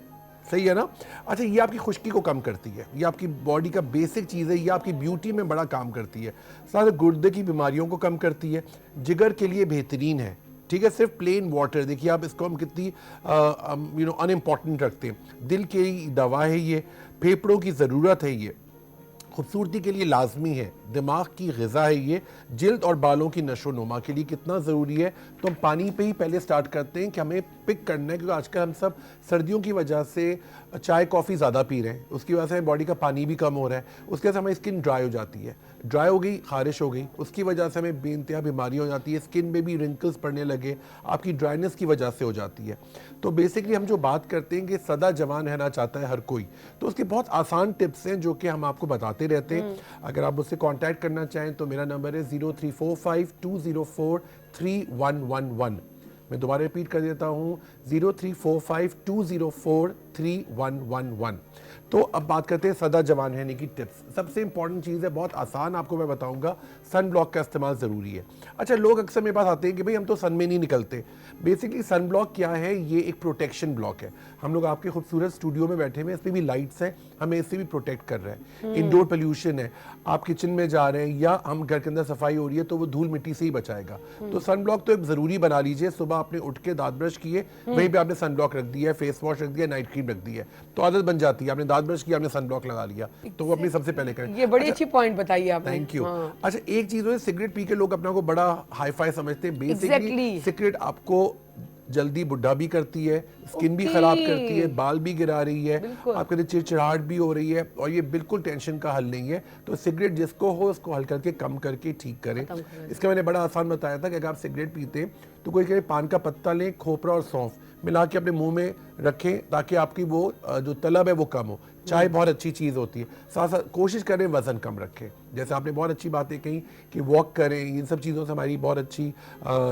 सही है ना। अच्छा, ये आपकी खुश्की को कम करती है, ये आपकी बॉडी का बेसिक चीज़ है, ये आपकी ब्यूटी में बड़ा काम करती है। सारे गुर्दे की बीमारियों को कम करती है, जिगर के लिए बेहतरीन है, ठीक है, सिर्फ प्लेन वाटर। देखिए आप इसको हम कितनी अनइम्पॉर्टेंट रखते हैं। दिल की दवा है ये, फेफड़ों की ज़रूरत है ये, खूबसूरती के लिए लाजमी है, दिमाग की ग़िज़ा है ये, जिल्द और बालों की नशो नुमा के लिए कितना ज़रूरी है। तो हम पानी पे ही पहले स्टार्ट करते हैं कि हमें पिक करना है, क्योंकि आजकल हम सब सर्दियों की वजह से चाय कॉफ़ी ज़्यादा पी रहे हैं, उसकी वजह से बॉडी का पानी भी कम हो रहा है, उसकी वजह से हमारी स्किन ड्राई हो जाती है, ड्राई हो गई, खारिश हो गई, उसकी वजह से हमें बेइंतहा बीमारी हो जाती है, स्किन में भी रिंकल्स पड़ने लगे, आपकी ड्राइनेस की वजह से हो जाती है। तो बेसिकली हम जो बात करते हैं कि सदा जवान रहना चाहता है हर कोई, तो उसके बहुत आसान टिप्स हैं जो कि हम आपको बताते रहते हैं। अगर आप मुझसे कांटेक्ट करना चाहें तो मेरा नंबर है 0345204311। मैं दोबारा रिपीट कर देता हूँ 0345204311। तो अब बात करते हैं सदा जवान रहने की टिप्स। सबसे इंपॉर्टेंट चीज़ है, बहुत आसान आपको मैं बताऊंगा, सन ब्लॉक का इस्तेमाल ज़रूरी है। अच्छा, लोग अक्सर मेरे पास आते हैं कि भाई हम तो सन में नहीं निकलते। बेसिकली सन ब्लॉक क्या है, ये एक प्रोटेक्शन ब्लॉक है। हम लोग आपके खूबसूरत स्टूडियो में बैठे हुए हैं, इस पर भी लाइट्स हैं, हमें इससे भी प्रोटेक्ट कर रहे हैं। इंडोर पोल्यूशन है, आप किचन में जा रहे हैं या हम घर के अंदर सफाई हो रही है तो वो धूल मिट्टी से ही बचाएगा। तो सन ब्लॉक तो एक ज़रूरी बना लीजिए। सुबह आपने उठ के दांत ब्रश किए, वहीं पे आपने सन ब्लॉक रख दिया है, फेस वॉश रख दिया, नाइट क्रीम रख दी है, तो आदत बन जाती है। आपने दांत ब्रश किया, आपने सन ब्लॉक लगा लिया, तो वो अपनी सबसे पहले करें। ये बड़ी अच्छी पॉइंट बताई आपने। Thank you. अच्छा, एक चीज है, सिगरेट पी के लोग अपना को बड़ा हाई फाई समझते हैं। बेसिकली सिगरेट आपको जल्दी बुढ़ा भी करती है, स्किन भी खराब करती है, बाल भी गिरा रही है, आपके लिए चिड़चिड़ाहट भी हो रही है, और ये बिल्कुल टेंशन का हल नहीं है। तो सिगरेट जिसको हो उसको हल करके कम करके ठीक करें। इसका मैंने बड़ा आसान बताया था कि अगर आप सिगरेट पीते हैं तो कोई कहे पान का पत्ता लें, खोपरा और सौंफ मिला के अपने मुंह में रखें, ताकि आपकी वो जो तलब है वो कम हो। चाय बहुत अच्छी चीज़ होती है, साथ साथ कोशिश करें वज़न कम रखें। जैसे आपने बहुत अच्छी बातें कही कि वॉक करें, इन सब चीज़ों से हमारी बहुत अच्छी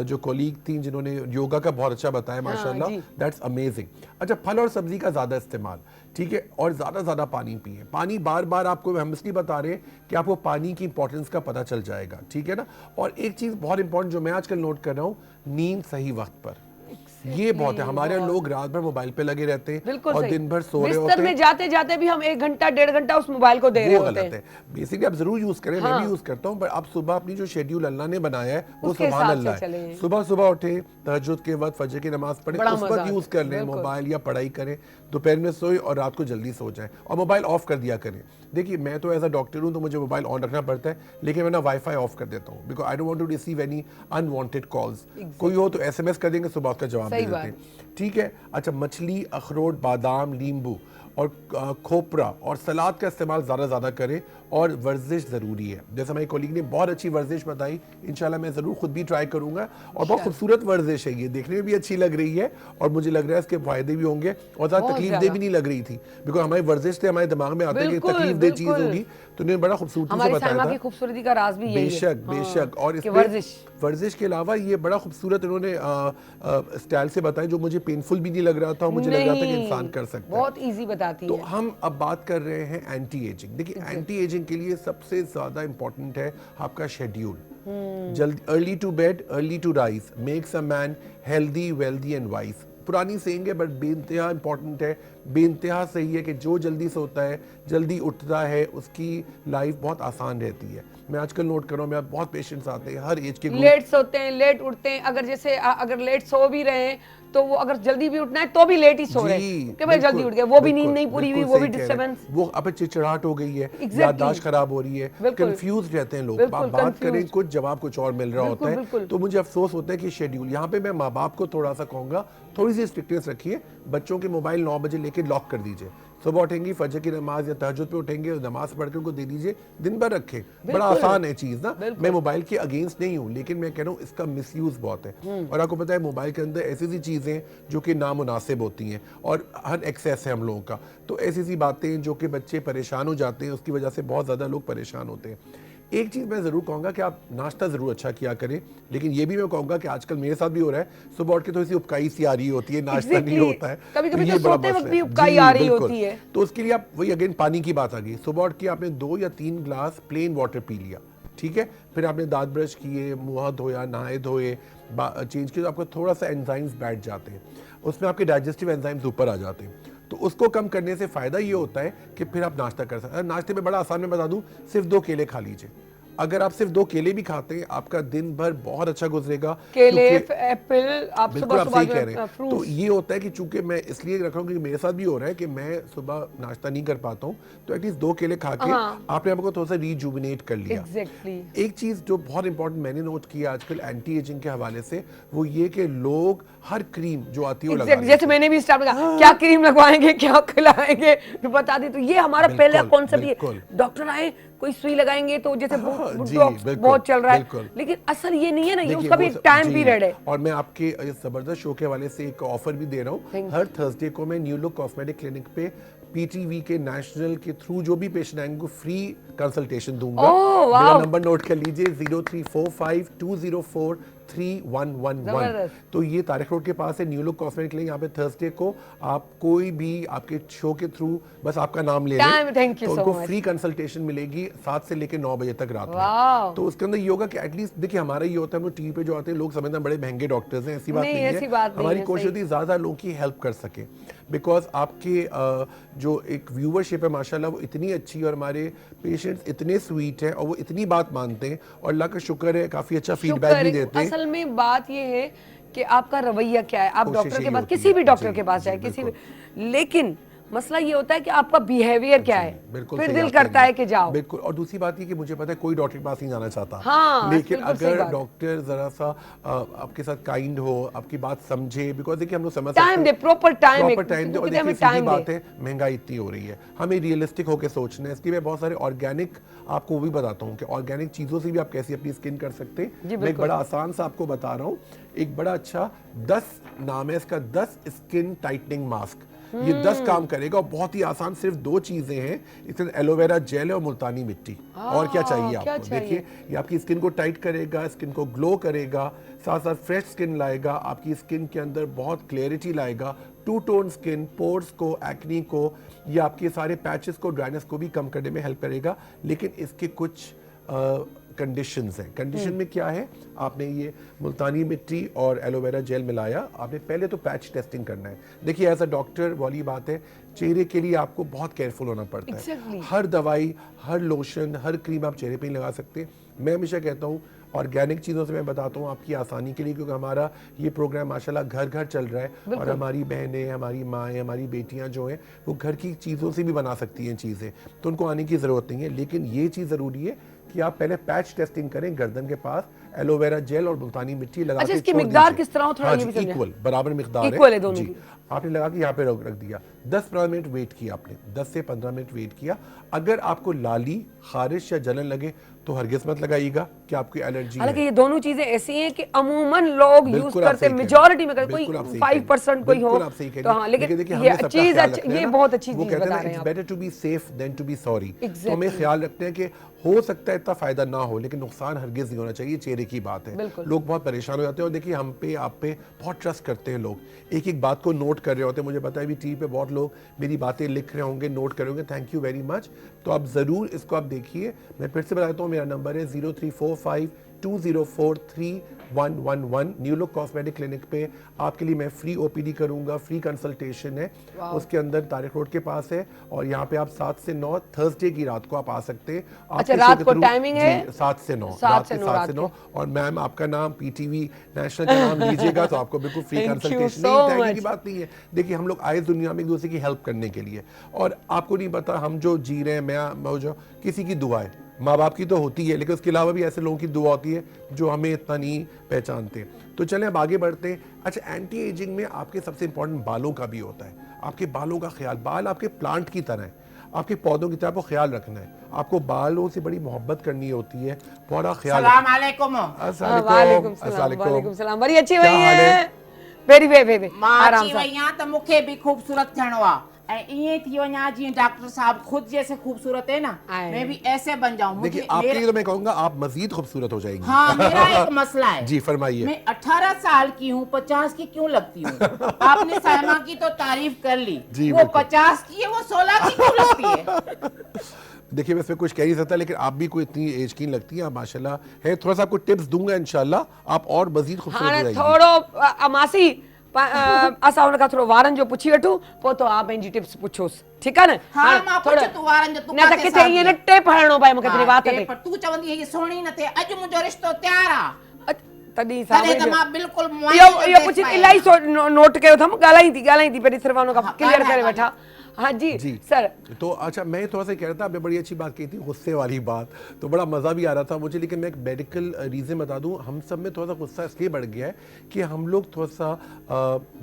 जो कोलीग थी जिन्होंने योगा का बहुत अच्छा बताया, माशाल्लाह, दैट्स अमेजिंग। अच्छा, फल और सब्जी का ज़्यादा इस्तेमाल, ठीक है, और ज़्यादा पानी पिए। पानी बार बार आपको हम इसलिए बता रहे हैं कि आपको पानी की इंपॉर्टेंस का पता चल जाएगा, ठीक है ना। और एक चीज़ बहुत इंपॉर्टेंट जो मैं आजकल नोट कर रहा हूँ, नींद सही वक्त पर। ये बहुत है, हमारे लोग रात भर मोबाइल पे लगे रहते हैं और दिन भर सो रहे होते हैं। बिस्तर में जाते जाते भी हम 1 घंटा 1.5 घंटा उस मोबाइल को दे रहे होते हैं। बेसिकली आप जरूर यूज करें, मैं भी यूज करता हूँ, पर आप सुबह अपनी जो शेड्यूल अल्लाह ने बनाया है वो सुभान अल्लाह है। सुबह उठे, तहज्जुद के वक्त फजर की नमाज पढ़े, उस वक्त यूज कर लें मोबाइल या पढ़ाई करें, दोपहर में सोए और रात को जल्दी सो जाए, और मोबाइल ऑफ कर दिया करें। देखिए, मैं तो एज अ डॉक्टर हूँ तो मुझे मोबाइल ऑन रखना पड़ता है, लेकिन मैं ना वाईफाई ऑफ कर देता हूँ, because I don't want to receive any unwanted calls. कोई हो तो एसएमएस कर देंगे, सुबह उसका जवाब दे देते हैं, ठीक है। अच्छा, मछली, अखरोट, बादाम, नींबू और खोपरा और सलाद का इस्तेमाल ज़्यादा करें, और वर्जिश ज़रूरी है। जैसे हमारी कोलीग ने बहुत अच्छी वर्जिश बताई, इंशाल्लाह मैं ज़रूर खुद भी ट्राई करूँगा, और बहुत खूबसूरत वर्जिश है ये, देखने में भी अच्छी लग रही है और मुझे लग रहा है इसके फ़ायदे भी होंगे, और ज़्यादा तकलीफ भी नहीं लग रही थी, बिकॉज हमारी वर्जिश से हमारे दिमाग में आता है कि तकलीफ दे चीज़ होगी, तो उन्होंने बड़ा खूबसूरती से बताया था। खूबसूरती का राज भी यही है। बेशक। और इसमें वर्जिश के अलावा ये बड़ा खूबसूरत इन्होंने स्टाइल से बताया, जो मुझे पेनफुल भी नहीं लग रहा था, मुझे लग रहा था कि इंसान कर सकता है, बहुत इजी बताती है। तो हम अब बात कर रहे हैं एंटी एजिंग। देखिए, एंटी एजिंग के लिए सबसे ज्यादा इंपॉर्टेंट है आपका शेड्यूल। जल्दी, early to bed, early to rise makes a man healthy, wealthy and wise. पुरानी सेइंग है, बट बेइंतहा इंपॉर्टेंट है, बेइंतहा सही है कि जो जल्दी सोता है, जल्दी उठता है, उसकी लाइफ बहुत आसान रहती है। मैं आजकल नोट कर रहा हूँ, मेरे बहुत पेशेंट्स आते हैं हर एज के, लेट सोते हैं, लेट उठते हैं। अगर लेट सो भी रहे हैं तो वो अगर जल्दी भी उठना है तो भी लेट ही सो रहे हैं कि भाई जल्दी उठ गए, वो भी नींद नहीं पूरी हुई, वो भी डिस्टर्बेंस, वो अब चिड़चिड़ाहट हो गई है, याददाश्त खराब हो रही है, कंफ्यूज रहते हैं लोग, बात करें कुछ जवाब कुछ और मिल रहा होता है। तो मुझे अफसोस होता है कि शेड्यूल, यहाँ पे मैं माँ बाप को थोड़ा सा कहूँगा, थोड़ी सी स्ट्रिक्टनेस रखिए, बच्चों के मोबाइल 9 बजे लेके लॉक कर दीजिए। सुबह उठेंगी, फजर की नमाज या तहज्जुद पे उठेंगे, नमाज पढ़ के उनको दे दीजिए, दिन भर रखें। बड़ा आसान है चीज़ ना। मैं मोबाइल के अगेंस्ट नहीं हूँ, लेकिन मैं कह रहा हूँ इसका मिसयूज बहुत है, और आपको पता है मोबाइल के अंदर ऐसी चीज़ें जो कि नामुनासिब होती हैं, और हर एक्सेस है हम लोगों का, तो ऐसी बातें जो कि बच्चे परेशान हो जाते हैं, उसकी वजह से बहुत ज़्यादा लोग परेशान होते हैं। एक चीज़ मैं ज़रूर कहूँगा कि आप नाश्ता ज़रूर अच्छा किया करें, लेकिन ये भी मैं कहूँगा कि आजकल मेरे साथ भी हो रहा है, सुबह उठ के थोड़ी सी उपकाई सी आ रही होती है, नाश्ता नहीं होता है, कभी-कभी तो सोते वक्त भी उपकाई आ रही होती है। तो उसके लिए आप वही अगेन पानी की बात आ गई, सुबह उठ के आपने 2 या 3 ग्लास प्लेन वाटर पी लिया, ठीक है, फिर आपने दांत ब्रश किए, मुँह धोया, नहाए धोए, चेंज किया, तो आपको थोड़ा सा एंजाइम्स बैठ जाते हैं, उसमें आपके डाइजेस्टिव एंजाइम्स ऊपर आ जाते हैं, तो उसको कम करने से फ़ायदा ये होता है कि फिर आप नाश्ता कर सकते हैं। नाश्ते में बड़ा आसान, मैं बता दूं, सिर्फ 2 केले खा लीजिए, अगर आप सिर्फ 2 केले भी खाते हैं आपका दिन भर बहुत अच्छा गुजरेगा। केले, क्योंकि- एप्पल, आप बिल्कुल सुबह आप सही सुबह कह रहे हैं। फ्रूट्स। तो ये होता है कि चूंकि मैं इसलिए रख रहा हूँ क्योंकि मेरे साथ भी हो रहा है कि मैं सुबह नाश्ता नहीं कर पाता हूँ, तो एटलीस्ट 2 केले खा के आपने आपको थोड़ा सा रिजुविनेट कर लिया। एग्जैक्टली। एक चीज जो बहुत इंपॉर्टेंट मैंने नोट किया आजकल एंटी एजिंग के हवाले से, वो ये कि लोग हर क्रीम जो आती है वो लगा जैसे मैंने भी स्टार्ट किया, क्या क्रीम लगवाएंगे, क्या खिलाएंगे, तो बता दी। तो ये हमारा पहला बिल्कुल, कॉन्सेप्ट, ये बिल्कुल। डॉक्टर आए कोई सुई लगाएंगे तो जैसे जी, बोटॉक्स बिल्कुल, बहुत चल रहा है, बिल्कुल। लेकिन असल ये नहीं है ना, ये देखिए, उसका भी वो एक सब- टाइम जी, पीरियड है। और मैं आपके इस जबरदस्त शो के हवाले से एक ऑफर भी दे रहा हूँ। Thank हर थर्सडे को मैं न्यू लुक कॉस्मेटिक क्लिनिक पे पीटीवी के नेशनल के थ्रू जो भी पेशेंट आएंगे फ्री कंसल्टेशन दूंगा। ओह, मेरा वाओ। नंबर नोट कर लीजिए 0345204311। जबरदस्त। तो ये तारिक रोड के पास है न्यू लुक कॉस्मेटिक क्लिनिक। यहाँ पे थर्सडे को आप कोई भी आपके शो के थ्रू बस आपका नाम ले Time, लें, thank you तो so उनको much. फ्री कंसल्टेशन मिलेगी 7 से लेकर 9 बजे तक रात वाओ। में। तो उसके अंदर ये होगा कि एटलीस्ट देखिए हमारा ये होता है, हम लोग टीवी पे जो आते हैं लोग समझते हैं बड़े महंगे डॉक्टर्स हैं, ऐसी बात नहीं, नहीं ऐसी बात है। नहीं हमारी है, कोशिश सही। होती है ज्यादा लोगों की हेल्प कर सके, बिकॉज आपके जो एक व्यूवरशिप है माशाल्लाह वो इतनी अच्छी है और हमारे पेशेंट्स इतने स्वीट हैं और वो इतनी बात मानते हैं और अल्लाह का शुक्र है काफी अच्छा फीडबैक भी देते हैं। असल में बात ये है कि आपका रवैया क्या है। आप कोशिश डॉक्टर के यही पास, होती किसी है। भी डॉक्टर जी, के पास जी, जाए, किसी भी, बिल्कुल। लेकिन मसला ये होता है कि आपका बिहेवियर क्या है, बिल्कुल फिर सही दिल आप कह करता रहे है हैं। कि जाओ। बिल्कुल। और दूसरी बात ये कि मुझे पता है कोई डॉक्टर के पास नहीं जाना चाहता, हाँ, लेकिन बिल्कुल सही अगर बात। डॉक्टर जरा सा आपके साथ काइंड हो, आपकी बात समझे, बिकॉज देखिए हम लोग समझ टाइम दे, प्रॉपर टाइम प्रॉपर टाइम दे। और देखिए सीधी टाइम बात दे। है महंगाई इतनी हो रही है, हमें रियलिस्टिक होकर सोचना है। इसलिए मैं बहुत सारे ऑर्गेनिक आपको वो भी बताता हूँ कि ऑर्गेनिक चीज़ों से भी आप कैसे अपनी स्किन कर सकते हैं। मैं एक बड़ा आसान सा आपको बता रहा हूँ, एक बड़ा अच्छा 10 नाम है इसका, 10 स्किन टाइटनिंग मास्क। ये 10 काम करेगा और बहुत ही आसान, सिर्फ 2 चीजें हैं इसके अंदर, एलोवेरा जेल है और मुल्तानी मिट्टी। और क्या चाहिए क्या आपको? चाहिए? देखिए ये आपकी स्किन को टाइट करेगा, स्किन को ग्लो करेगा, साथ साथ फ्रेश स्किन लाएगा, आपकी स्किन के अंदर बहुत क्लैरिटी लाएगा, 2 टोन स्किन, पोर्स को, एक्नी को, या आपके सारे पैचेस को, ड्राइनेस को भी कम करने में हेल्प करेगा। लेकिन इसके कुछ कंडीशंस हैं। कंडीशन में क्या है, आपने ये मुल्तानी मिट्टी और एलोवेरा जेल मिलाया, आपने पहले तो पैच टेस्टिंग करना है। देखिए एज अ डॉक्टर वाली बात है, चेहरे के लिए आपको बहुत केयरफुल होना पड़ता है। Exactly. हर दवाई, हर लोशन, हर क्रीम आप चेहरे पे नहीं लगा सकते। मैं हमेशा कहता हूँ ऑर्गेनिक चीज़ों से मैं बताता हूँ आपकी आसानी के लिए, क्योंकि हमारा ये प्रोग्राम माशाल्लाह घर घर चल रहा है और हमारी बहनें, हमारी माएँ, हमारी बेटियाँ जो हैं वो घर की चीज़ों से भी बना सकती हैं चीज़ें, तो उनको आने की ज़रूरत नहीं है। लेकिन ये चीज़ ज़रूरी है कि आप पहले पैच टेस्टिंग करें गर्दन के पास, एलोवेरा जेल और मुल्तानी मिट्टी लगा अच्छा, के इसकी छोड़ मिकदार दीजिए। किस तरह हो, थोड़ा हाँ ये जी, भी समझाएं। इक्वल बराबर मिकदार Equal है दोनों जी। की। आपने लगा के यहाँ पे रख दिया, 10-15 मिनट वेट किया आपने, 10 से 15 मिनट वेट किया। अगर आपको लाली, खारिश या जलन लगे तो हरगिज मत लगाइएगा कि आपकी एलर्जी है। हालांकि ये दोनों चीजें ऐसी हैं कि अमूमन लोग यूज बिल्कुल आप करते हैं, सही कह रहे हैं। मेजॉरिटी में करते, बिल्कुल आप कोई सही कह रहे हैं। 5% कोई हो बिल्कुल आप सही कह तो रहे हैं। हाँ, लेकिन देखिए ये हमने सबका चीज ख्याल रखना है ये ना। बहुत अच्छी वो चीज कहते बता हैं रहे ना, हैं इट्स आप। Better to be safe than to be sorry. तो Exactly. हमें ख्याल रखते हैं कि हो सकता है इतना फायदा ना हो, लेकिन नुकसान हरगिज नहीं होना चाहिए, चेहरे की बात है। बिल्कुल। लोग बहुत परेशान हो जाते हैं और देखिए हम पे, आप पे बहुत ट्रस्ट करते हैं लोग, एक एक बात को नोट कर रहे होते हैं। मुझे पता है भी टीवी पे बहुत लोग मेरी बातें लिख रहे होंगे, नोट कर रहे होंगे, थैंक यू वेरी मच। तो आप ज़रूर इसको आप देखिए। मैं फिर से बताता हूँ, मेरा नंबर है 034520431111। न्यू लुक कॉस्मेटिक क्लिनिक पे आपके लिए मैं फ्री ओपीडी करूंगा, फ्री कंसल्टेशन है उसके अंदर, तारिक रोड के पास है। और यहाँ पे आप 7 से 9 थर्सडे की रात को आप आ सकते हैं। अच्छा, रात को टाइमिंग है? 7 से 9, 7 रात से के 9 7 से 9। और मैम आपका नाम पीटीवी नेशनल का नाम लीजिएगा तो आपको बिल्कुल free Thank you consultation. so नहीं, थैंक यू much. की बात नहीं है। देखिए हम लोग आए दुनिया में एक दूसरे की हेल्प करने के लिए, और आपको नहीं पता हम जो जी रहे हैं, मैं जो किसी की दुआ है, माँ बाप की तो होती है, लेकिन उसके अलावा भी ऐसे लोगों की दुआ होती है जो हमें इतना नहीं पहचानते। तो चलें अब आगे बढ़ते हैं। अच्छा, एंटी एजिंग में आपके सबसे इंपॉर्टेंट बालों का भी होता है। आपके बालों का ख्याल, बाल आपके प्लांट की तरह है, आपके पौधों की तरह आपको ख्याल रखना है। आपको बालों से बड़ी मोहब्बत करनी होती है, बड़ा ख्याल। सलाम अलैकुम। वालेकुम सलाम, बड़ी अच्छी क्या वही हाल है, है? वेरी वेरी मां आराम अची सां। वई आहियां त मूंखे बि ख़ूबसूरत थियणो आहे ऐं ईअं थी वञा जीअं डॉक्टर साहब खुद जैसे खूबसूरत है ना, आए। मैं भी ऐसे बन जाऊं। देखिए मुझे आपके लिए तो मैं कहूंगा आप मजीद खूबसूरत हो जाएंगी। हाँ, मेरा एक मसला है। जी फरमाइए। मैं 18 साल की हूँ, 50 की क्यों लगती हूँ? आपने सायमा की तो तारीफ कर ली, जी, वो बिल्कुल। 50 की है, वो 16 की क्यों लगती है? देखिए मैं इसमें कुछ कह नहीं सकता, लेकिन आप भी कोई इतनी एज की नहीं लगती हैं, आप माशाल्लाह है। थोड़ा सा आपको टिप्स दूंगा इंशाल्लाह, आप और मजीद खूबसूरत हो हाणे जाएंगी। थोड़ो मासी असां हुन खां थोरो वारनि जो पुछी वठूं, पोइ तो आप पंहिंजी टिप्स पुछोसि, ठीकु आहे न? हाँ, हाणे मां थोरो- पुछ तूं वारनि जो, तूं न त काथे किथे ईअं न साथी टेप हणणो पए मूंखे तुंहिंजी वात ते। पर तूं चवंदी हीअ सुहिणी न थिए, अॼु मुंहिंजो रिश्तो तयार आहे, तॾहिं तॾहिं त सां मां बिल्कुलु इहो कुझु इलाही नोट कयो अथमि, ॻाल्हाई थी पहिरीं सिर्फ़ु हुन खां क्लियर करे ॻाल्हाए, वठां। हाँ जी जी सर। तो अच्छा, मैं थोड़ा सा कह रहा था, आपने बड़ी अच्छी बात कही थी, गुस्से वाली बात, तो बड़ा मज़ा भी आ रहा था मुझे, लेकिन मैं एक मेडिकल रीज़न बता दूं, हम सब में थोड़ा सा गुस्सा इसलिए बढ़ गया है कि हम लोग थोड़ा सा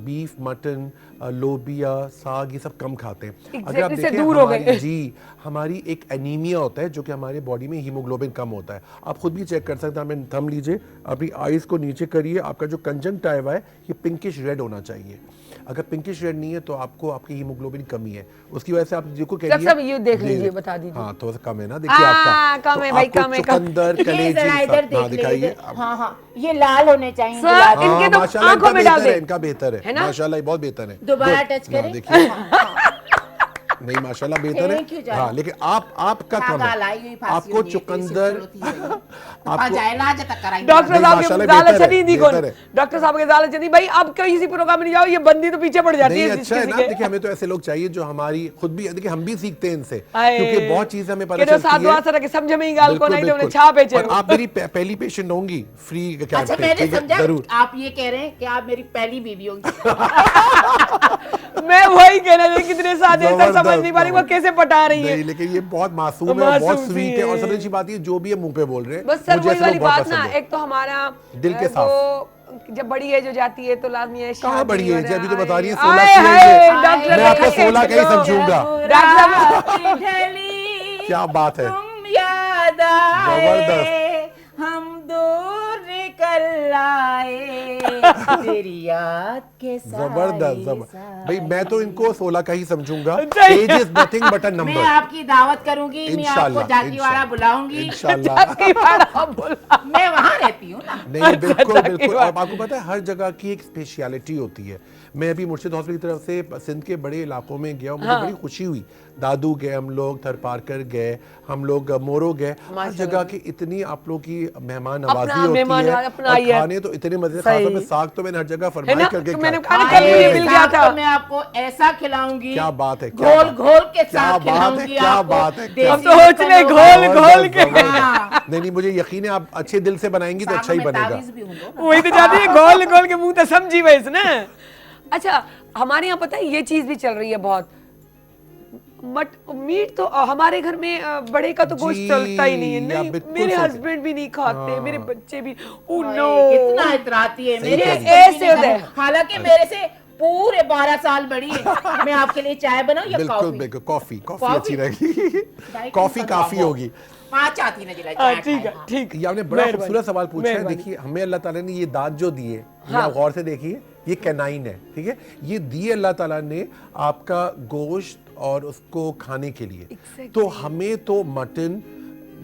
बीफ, मटन, लोबिया, साग ये सब कम खाते हैं। अगर आप Exactly, से देखें दूर हो गए। हमारी जी हमारी एक एनीमिया होता है, जो कि हमारे बॉडी में हीमोग्लोबिन कम होता है। आप खुद भी चेक कर सकते हैं, हमें थम लीजिए, अपनी आईज को नीचे करिए, आपका जो कंजंक्टिवा है ये पिंकिश रेड होना चाहिए। अगर पिंकिश रेड नहीं है तो आपको आपकी हीमोग्लोबिन कमी है, उसकी वजह से आप जिसको कह सब ये देख लीजिए, बता दीजिए। हाँ थोड़ा सा कम है ना, देखिए आपका कम है भाई, कम है, कम। चुकंदर, ये कलेजी, जरा इधर सब- हाँ देख ले, दिखाइए। इधर। हाँ हाँ, ये लाल होने चाहिए, सर, गुलाबी। इनके तो माशाल्लाह, आंखों में इनका डाल बेहतर दे। है, इनका बेहतर है है ना? माशाल्लाह, ये बहुत बेहतर है। दोबारा Good। टच करें? देखिए नहीं माशाल्लाह बेहतर Thank you, है। जान। हाँ लेकिन आपका कम है, आपको चुकंदर डॉक्टर नहीं, साहब माशाल्लाह के ज़ाल बेहतर है, छदी दी कोन, बेहतर है। डॉक्टर साहब के ज़ाल छदी भाई, अब किसी प्रोग्राम में नहीं जाओ, ये बंदी तो पीछे पड़ जाती नहीं है अच्छा है किसी ना, के। देखिए हमें तो ऐसे लोग चाहिए जो हमारी खुद भी, देखिए हम भी सीखते हैं इनसे, आए, क्योंकि बहुत चीजें हमें पता केॾो चलती साधु है। आसर के समझ में ही ॻाल्हि कोन आई त हुन बिल्कुल, छा पे और चयो। आप मेरी पहली पेशेंट होंगी फ्री कैंप अच्छा पे, मैंने ठीक है? समझा, जरूर। आप ये कह रहे हैं कि आप मेरी पहली बीवी होंगी। मैं वही कहना था, कितने सादे हैं, सर समझ नहीं पा रही वो जबरदस्त। कैसे पटा रही है। नहीं लेकिन ये बहुत मासूम है और बहुत मासूम सी स्वीट है, और है। सबसे अच्छी बात ये जो भी है मुंह पे बोल रहे हैं, बस सर मुझे वही ऐसे वाली लोग बहुत बात ना, पसंद है। एक तो हमारा दिल के वो जब बड़ी एज हो जाती है तो लाजमी है कहाँ शादी बड़ी एज है? वगैरह। अभी तो बता रही है आए, 16 की एज आए, है। डॉक्टर मैं ने आपको कहा 16 का ही समझूंगा। क्या बात है, तुम याद आए, जबरदस्त। हम दूर निकल आए, तेरी याद के जबरदस्त भाई, मैं तो इनको 16 का ही समझूंगा। सही। एज इज नथिंग बट अ मैं नंबर। आपकी दावत करूंगी, मैं आपको इंशाल्लाह, जाकीवाड़ा बुलाऊंगी, इंशाल्लाह। जाती वाला बोला। मैं वहाँ रहती हूँ ना। नहीं बिल्कुल अच्छा, बिल्कुल, की और बात। आपको पता है हर जगह की एक स्पेशलिटी होती है। मैं अभी मुर्शिद हॉस्पिटल की तरफ से सिंध के बड़े इलाकों में गया, मुझे बड़ी खुशी हुई। दादू गए हम लोग, थरपारकर गए हम लोग, मोरो गए, हर जगह की इतनी आप लोग की मेहमान नवाजी अपना होती मेहमान है, नवाजी, अपना और ही है। खाने तो इतने मजे, सही। खासतौर पे साग तो मैंने हर जगह है फरमाइश ना? करके तो मैंने खाया। कहा कल मुझे मिल गया साग था। तो मैं आपको ऐसा खिलाऊंगी, क्या बात है, क्या घोल बात- घोल के क्या साग बात है, खिलाऊंगी क्या आपको। बात है, क्या देसी अब तो होच ले मक्खन घोल होगा। घोल के। जबरदस्त। नहीं नहीं मुझे यकीन है आप अच्छे दिल से बनाएंगी तो साग अच्छा ही में बनेगा। तावीज़ भी हूंदो ना। वही तो जाती है, घोल घोल के मुंह तो समझी वैसे ना। अच्छा हमारे यहाँ पता है ये चीज भी चल रही है बहुत, बट मीट तो हमारे घर में बड़े का तो गोश्त जी, चलता ही नहीं है। आप नहीं बिल्कुल मेरे सही हस्बैंड भी नहीं खाते, मेरे बच्चे भी। ओ हाय, नो, कितना इतराती है सही मेरे कह रही husband हैं। भी नहीं ऐसे होता है। खाते। हालांकि मेरे से पूरे 12 साल बड़ी है। मैं आपके लिए चाय बनाऊं या बिल्कुल कॉफी? बिल्कुल, कॉफी कॉफी कॉफी? अच्छी रहेगी, डाइट कॉफी में काफी बताओ। होगी। 5 आती ना जिला हाँ, चाय ठीक है खाए। ठीक। ये आपने बड़ा मेहरबानी, खूबसूरत सवाल पूछा है। मेहरबानी। देखिए हमें अल्लाह ताला ने ये दांत जो दिए, ये आप गौर से देखिए, ये कैनाइन है, ठीक है, ये दिए अल्लाह ताला ने आपका गोश्त और उसको खाने के लिए। तो हमें तो मटन,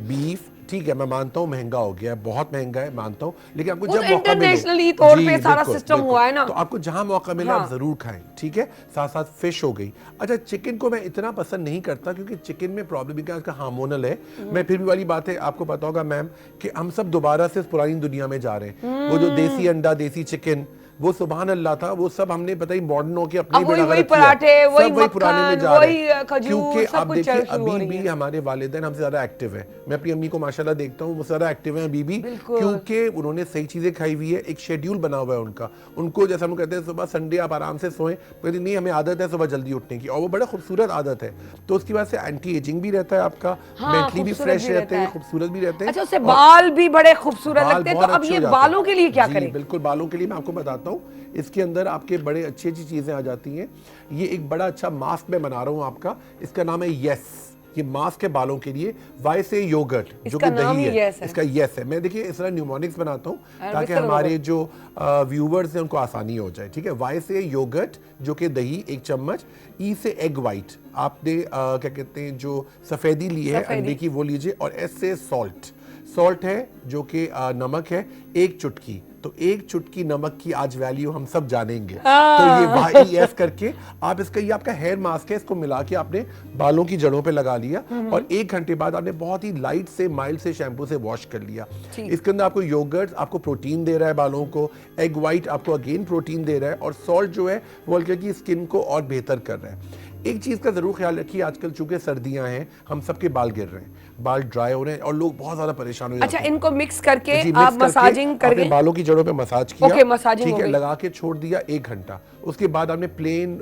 बीफ, ठीक है मैं मानता हूँ महंगा हो गया है, बहुत महंगा है मानता हूँ, लेकिन आपको वो जब तो मौका मिले, internationally तौर जी, पे सारा बिल्कुल, सिस्टम बिल्कुल। हुआ है ना। तो आपको जहां मौका मिले हाँ। आप जरूर खाएं, ठीक है। साथ साथ फिश हो गई। अच्छा चिकन को मैं इतना पसंद नहीं करता क्योंकि चिकन में प्रॉब्लम है कि इसका हार्मोनल है। मैं फिर भी वाली बात है, आपको पता होगा मैम कि हम सब दोबारा से इस पुरानी दुनिया में जा रहे हैं। वो जो देसी अंडा, देसी चिकन, वो सुभान अल्लाह था, वो सब हमने पता ही मॉडर्न होके अपने अब वही- बेड़ा वही गर्क किया। पराठे, वही सब वही पुराने में मक्खन, जा रहे वही हैं। खजूर, क्योंकि सब आप कुछ देखिए चल शुरू हो अभी रही भी है। हमारे वालिदैन हमसे ज्यादा एक्टिव है। मैं अपनी अम्मी को माशाल्लाह देखता हूँ, वो ज्यादा एक्टिव है अभी भी, बिल्कुल। क्योंकि उन्होंने सही चीजें खाई हुई है, एक शेड्यूल बना हुआ है उनका। उनको जैसा हम कहते हैं सुबह संडे आप आराम से सोएं, कहते नहीं हमें आदत है सुबह जल्दी उठने की, और वो बड़ा खूबसूरत आदत है। तो उसकी वजह से एंटी एजिंग भी रहता है आपका, हाँ, मेंटली भी खूबसूरत फ्रेश भी रहते हैं, रहता है। खूबसूरत भी रहते हैं। अच्छा उससे और बाल भी बड़े खूबसूरत बाल लगते हैं। बहुत तो अब अच्छे ये हो जाते हैं। बालों के लिए क्या जी, करें? बिल्कुल बालों के लिए मैं आपको बताता हूँ, इसके अंदर आपके बड़े अच्छी अच्छी चीजें आ जाती हैं। ये एक बड़ा अच्छा मास्क मैं बना रहा हूँ आपका, इसका नाम है यस। ये मास्क है बालों के लिए, वाई से योगर्ट जो इसका कि नाम दही ही है, यस है। इसका यस है। मैं देखिए इस तरह न्यूमोनिक्स बनाता हूँ ताकि विस्तर हमारे जो व्यूवर्स हैं उनको आसानी हो जाए, ठीक है। वाई से योगर्ट जो कि दही 1 चम्मच, ई से एग वाइट, आपने क्या कहते हैं जो सफेदी ली है सफेदी। अंडे की वो लीजिए, और एस से सॉल्ट, सॉल्ट है जो कि नमक है 1 चुटकी, तो एक चुटकी नमक की आज वैल्यू हम सब जानेंगे। तो ये YES करके आप इसका, ये आपका हेयर मास्क है, इसको मिला के आपने बालों की जड़ों पे लगा लिया और 1 घंटे बाद आपने बहुत ही लाइट से माइल्ड से शैम्पू से वॉश कर लिया। इसके अंदर आपको योगर्ट आपको प्रोटीन दे रहा है बालों को, एग वाइट आपको अगेन प्रोटीन दे रहा है, और सॉल्ट जो है वो हल्के की स्किन को और बेहतर कर रहा है। एक चीज का जरूर ख्याल रखिए, आजकल चूंकि सर्दियां हैं हम सबके बाल गिर रहे हैं, बाल ड्राई हो रहे हैं और लोग बहुत ज्यादा परेशान हो जाते हैं। अच्छा, इनको मिक्स करके जी, आप मिक्स मसाजिंग करके करके आपने बालों की जड़ों पे मसाज किया, ओके, मसाजिंग ठीक हो है, गई। लगा के छोड़ दिया 1 घंटा। उसके बाद आपने प्लेन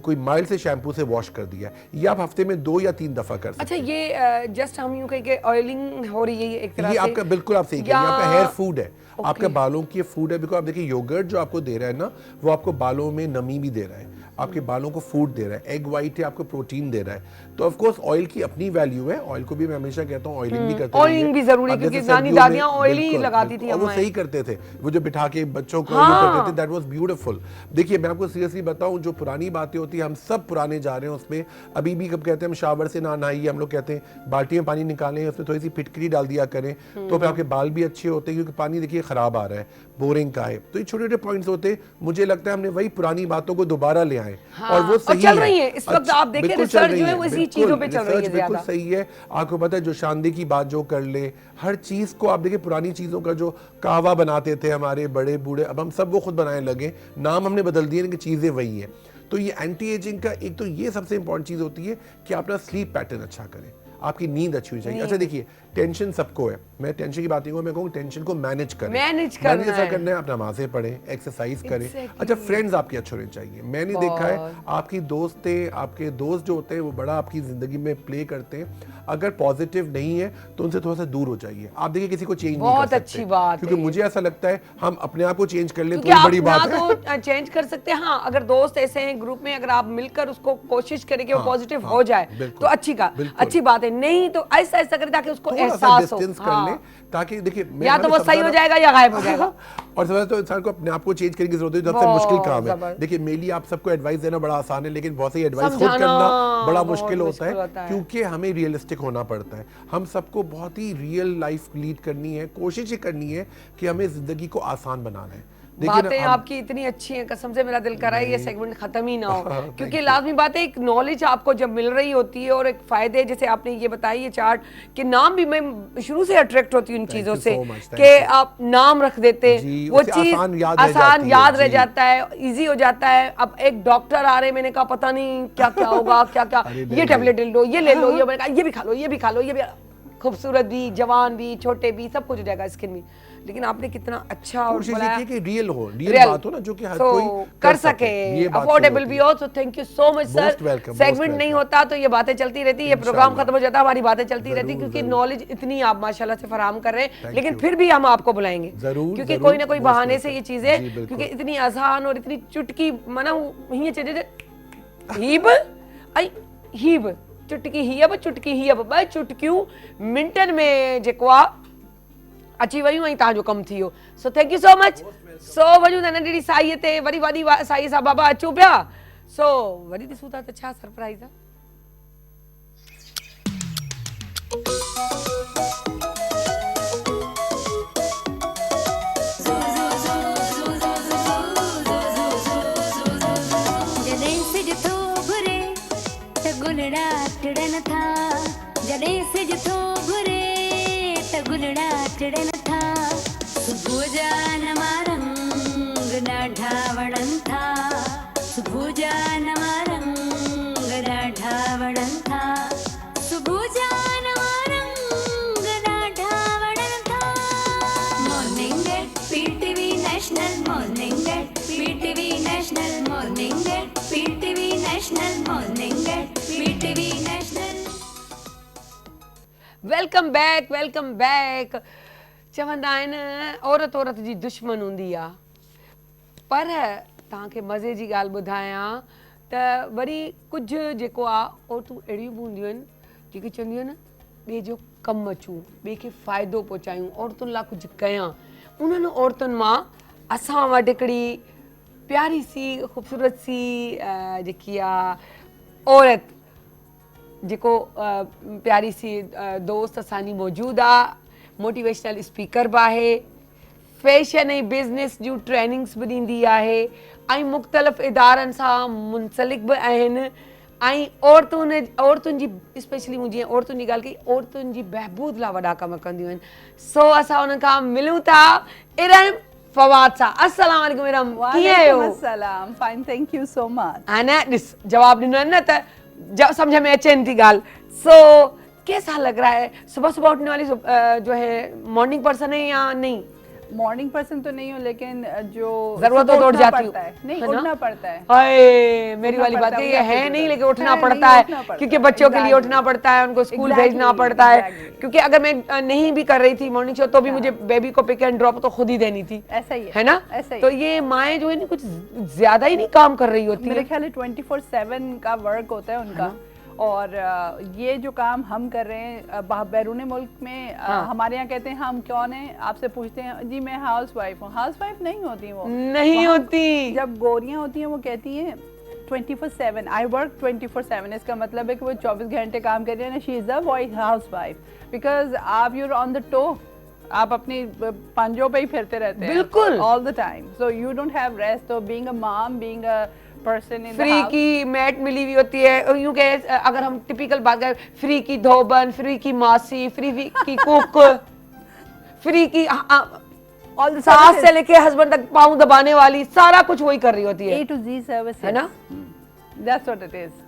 कोई माइल्ड से शैम्पू से वॉश कर दिया। ये आप हफ्ते में 2 या 3 दफा कर सकते अच्छा, ये जस्ट हम यूं कहें कि ऑयलिंग हो रही है ये एक तरह हैं। ये से। आपका बिल्कुल आप सही कह रही हैं, आपका हेयर फूड है, आपका बालों की फूड है। बिल्कुल आप देखिए, योगर्ट जो आपको दे रहा है ना, वो आपको बालों में नमी भी दे रहा है, आपके बालों को फूड दे रहा है, एग वाइट है आपको प्रोटीन दे रहा है। तो ऑफ कोर्स ऑयल की अपनी वैल्यू है, ऑयल को भी मैं हमेशा कहता हूँ ऑयलिंग भी करते ऑयलिंग रहिए। भी जरूरी है, अब जैसे क्योंकि नानी सर्दियों में- दादियां ऑयल ही बिल्कुल, लगाती बिल्कुल, थी और वो हमें। सही करते थे, वो जो बिठा के बच्चों को हाँ। ये करते थे, दैट वाज ब्यूटीफुल। देखिए मैं आपको सीरियसली बताऊं, जो पुरानी बातें होती है हम सब पुराने जा रहे हैं उसमें। अभी भी कब कहते हैं हम शावर से ना नहाइए, हम लोग कहते हैं बाल्टी में पानी निकालें, उसमें थोड़ी सी फिटकरी डाल दिया करें, तो फिर आपके बाल भी अच्छे होते हैं, क्योंकि पानी देखिए खराब आ रहा है, बोरिंग का है। तो ये छोटे छोटे पॉइंट्स होते हैं, मुझे लगता है हमने वही पुरानी बातों को दोबारा ले आए और वो सही चल रही है इस वक्त। अच्छा, आप देखें बिल्कुल चल रिसर्च रही जो है वो इसी बिल्कुल, चीजों पे चल रही है रिसर्च बिल्कुल ज्यादा। सही है। आपको पता है जो शांति की बात जो कर ले, हर चीज को आप देखिए, पुरानी चीजों का जो कहवा बनाते थे हमारे बड़े बूढ़े, अब हम सब वो खुद बनाने लगे, नाम हमने बदल दिए, लेकिन चीजें वही है। तो ये एंटी एजिंग का एक तो ये सबसे इंपॉर्टेंट चीज होती है कि आप अपना स्लीप पैटर्न अच्छा करें, आपकी नींद अच्छी होनी चाहिए। अच्छा देखिए, टेंशन सबको है, मैं टेंशन की बात नहीं कहूँ, मैं कहूँ टेंशन को मैनेज करें। मैनेज करना ऐसा है। करना है, आप नमाजें पढ़ें, एक्सरसाइज करें। Exactly. अच्छा, फ्रेंड्स आपके अच्छे होने चाहिए। मैंने देखा है आपकी दोस्तें, आपके दोस्त जो होते हैं वो बड़ा आपकी जिंदगी में प्ले करते हैं। अगर पॉजिटिव नहीं है तो उनसे थोड़ा सा दूर हो जाइए। आप देखिए किसी को चेंज नहीं कर बहुत सकते, अच्छी बात क्योंकि है। मुझे ऐसा लगता है हम अपने आप को चेंज कर ले तो क्योंकि आप बड़ी बात ना है। तो चेंज कर सकते हैं, हाँ, अगर दोस्त ऐसे हैं ग्रुप में, अगर आप मिलकर उसको कोशिश करें कि वो हाँ, पॉजिटिव हाँ, हो जाए बिल्कुल, तो बिल्कुल। अच्छी बात है। नहीं तो ऐसा ऐसा करें ताकि उसको थोड़ा सा एहसास हो। डिस्टेंस कर हाँ। लें, ताकि देखिए या तो वो सही हो जाएगा या गायब हो जाएगा। और सबसे तो इंसान को अपने आप को चेंज करने की जरूरत है, जो सबसे बहुत मुश्किल काम है। जबरदस्त। देखिए मेनली आप सबको एडवाइस देना बड़ा आसान है, लेकिन बहुत सी एडवाइस खुद समझाना करना बड़ा बहुत मुश्किल होता मुश्किल होता है, है। क्योंकि हमें रियलिस्टिक होना पड़ता है। हम सबको बहुत ही रियल लाइफ लीड करनी है, कोशिश ये करनी है कि हमें जिंदगी को आसान बनाना है। देखिए ना, बातें हम- आपकी इतनी अच्छी हैं, कसम से मेरा दिल कर रहा है ये सेगमेंट खत्म ही ना हो, Thank क्योंकि you. लाजमी बात है, एक नॉलेज आपको जब मिल रही होती है और एक फायदे, जैसे आपने ये बताई ये चार्ट के नाम भी, मैं शुरू से अट्रैक्ट होती हूँ इन चीजों you से so much, thank कि you. आप नाम रख देते, जी, वो उससे चीज आसान याद रह आसान जाती है, याद रह जी। जाता है, इजी हो जाता है। अब एक डॉक्टर आ रहे, मैंने कहा पता नहीं क्या क्या होगा, क्या क्या, अरे ये नहीं, टैबलेट ले लो, ये ले लो, ये मैंने कहा ये भी खा लो, ये भी खा लो, ये भी, खूबसूरत भी, जवान भी, छोटे भी, सब कुछ हो जाएगा स्किन भी। लेकिन आपने कितना अच्छा और कोशिश बताया। ये की कि रियल हो, रियल Real. बात हो ना, जो कि हर So, कोई कर सके, ये बात अफोर्डेबल सही भी होती हो। तो thank you so much sir. Most welcome, most segment नहीं welcome. होता तो ये बातें चलती रहती, ये प्रोग्राम इंशाल्लाह। खत्म हो जाता, हमारी बातें चलती रहती, जरूर, क्योंकि जरूर। नॉलेज इतनी आप माशाल्लाह से फराहम कर रहे हैं। Thank लेकिन you. फिर भी हम आपको बुलाएंगे, जरूर, क्योंकि जरूर, कोई ना कोई most बहाने से welcome. ये जी, चीजें, बिल्कुल। क्योंकि इतनी आसान और इतनी चुटकी मना ही चीजें हीब आई हीब चुटकी हीब चुटकी हीब भाई चुटकियूं मिंटन में जेको आहे अची वयूं ऐं तव्हांजो कमु थी वियो। So thank you so much. सो वञूं था नंढड़ी साईअ ते, वरी वॾी साईअ सां बाबा अचूं पिया। सो वरी ॾिसूं था त छा सरप्राइज़ आहे। जॾहिं सिज थो घुरे त गुलड़ा टिड़न था, जॾहिं सिज थो घुरे त गुलड़ा टिड़न था, सुबुह जा नवा रंग ॾाढा वणनि था, सुबुह जा नवा रंग ॾाढा वणनि था, सुबुह जा नवा रंग ॾाढा वणनि था। Morning at PTV national, morning at PTV national, morning at PTV national, morning at PTV national. Welcome back, welcome back. चवंदा आहिनि औरत औरत जी दुश्मन हूंदी आहे, पर तव्हांखे मज़े जी ॻाल्हि ॿुधायां त वरी कुझु जेको आहे औरतूं अहिड़ियूं बि हूंदियूं आहिनि जेके चवंदियूं आहिनि ॿिए जो कमु अचूं, ॿिए खे फ़ाइदो पहुचायूं, औरतुनि लाइ कुझु कयां। उन्हनि औरतुनि मां असां वटि हिकिड़ी प्यारी सी ख़ूबसूरत सी जेकी आहे औरत, जेको प्यारी सी दोस्त असांजी मौजूदु आहे, मोटिवेशनल स्पीकर बि आहे, फैशन ऐं बिज़नेस जूं ट्रेनिंग्स बि ॾींदी आहे ऐं मुख़्तलिफ़ इदारनि सां मुंसलिक बि आहिनि ऐं औरतुनि जी स्पेशली मूं जीअं औरतुनि जी ॻाल्हि कई औरतुनि जी बहबूद लाइ वॾा कम कंदियूं आहिनि सो असां उन्हनि खां मिलूं था इरम फवाद सां अस्सलाम वालेकुम इरम कीअं आहियो अस्सलाम fine thank you so much हा न ॾिस जवाब ॾिनो न त समझ में अचेनि थी ॻाल्हि सो कैसा लग रहा है सुबह सुबह उठने वाली जो है मॉर्निंग पर्सन है या नहीं मॉर्निंग पर्सन तो नहीं हूँ लेकिन जो जरूरत हो तो उठ जाती हूँ नहीं है ना? उठना पड़ता है हाय मेरी उठना वाली बात पड़ता है है, ये मुझे है आपको नहीं पता लेकिन है। उठना है, पड़ता नहीं, है उठना पड़ता क्योंकि है। बच्चों के लिए Exactly. उठना पड़ता है उनको स्कूल Exactly, भेजना पड़ता है exactly. क्योंकि अगर मैं नहीं भी कर रही थी मॉर्निंग शो तो भी मुझे बेबी को पिक एंड ड्रॉप तो खुद ही देनी थी ऐसा ही है ना ऐसा ही तो ये माएँ जो है ना कुछ ज्यादा ही नहीं काम कर रही होती मेरे है ख्याल है 24/7 का वर्क होता है उनका और ये जो काम हम कर रहे हैं बैरून मुल्क में हमारे यहाँ कहते हैं हम कौन हैं आपसे पूछते हैं जी मैं हाउस वाइफ हूँ हाउस वाइफ नहीं होती वो नहीं वहाँ होती जब गोरियाँ होती हैं वो कहती हैं 24/7 आई वर्क 24/7 इसका मतलब है कि वो 24 घंटे काम कर रही है ना she is a voice housewife because आप यूर ऑन द टो आप अपनी पंजों पे ही फिरते रहते हैं बिल्कुल all the time so you don't have rest तो being a mom being a person in free की मैट मिली हुई होती है यूं कहे अगर हम टिपिकल बात करें फ्री की धोबन फ्री की मासी फ्री की कुक फ्री की ऑल द सास से लेके हस्बैंड तक पाँव दबाने वाली सारा कुछ वही कर रही होती है A to Z services है ना that's what it is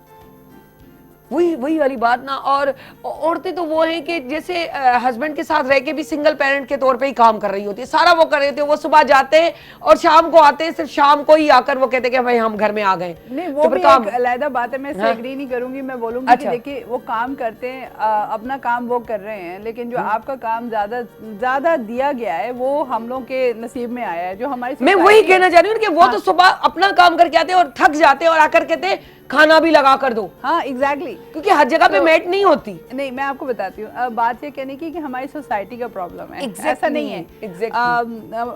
वही वाली बात ना और औरतें तो वो हैं कि जैसे हस्बैंड के साथ रह के भी सिंगल पेरेंट के तौर पे ही काम कर रही होती है सारा वो कर रही होती है वो सुबह जाते हैं और शाम को आते हैं सिर्फ शाम को ही आकर वो कहते हैं कि भाई हम घर में आ गए नहीं वो भी एक अलग बात है मैं इससे एग्री नहीं करूंगी मैं बोलूंगी कि देखिए वो काम करते हैं अपना काम वो कर रहे हैं लेकिन जो आपका काम ज्यादा दिया गया है वो हम लोग के नसीब में आया है जो हमारी मैं वही कहना चाह रही हूँ कि वो तो सुबह अपना काम करके आते हैं और थक जाते हैं और आकर कहते हैं खाना भी लगा कर दो हाँ एग्जैक्टली क्योंकि हर जगह पे मैट नहीं होती नहीं मैं आपको बताती हूँ बात ये कहने की कि हमारी सोसाइटी का प्रॉब्लम है Exactly, ऐसा नहीं है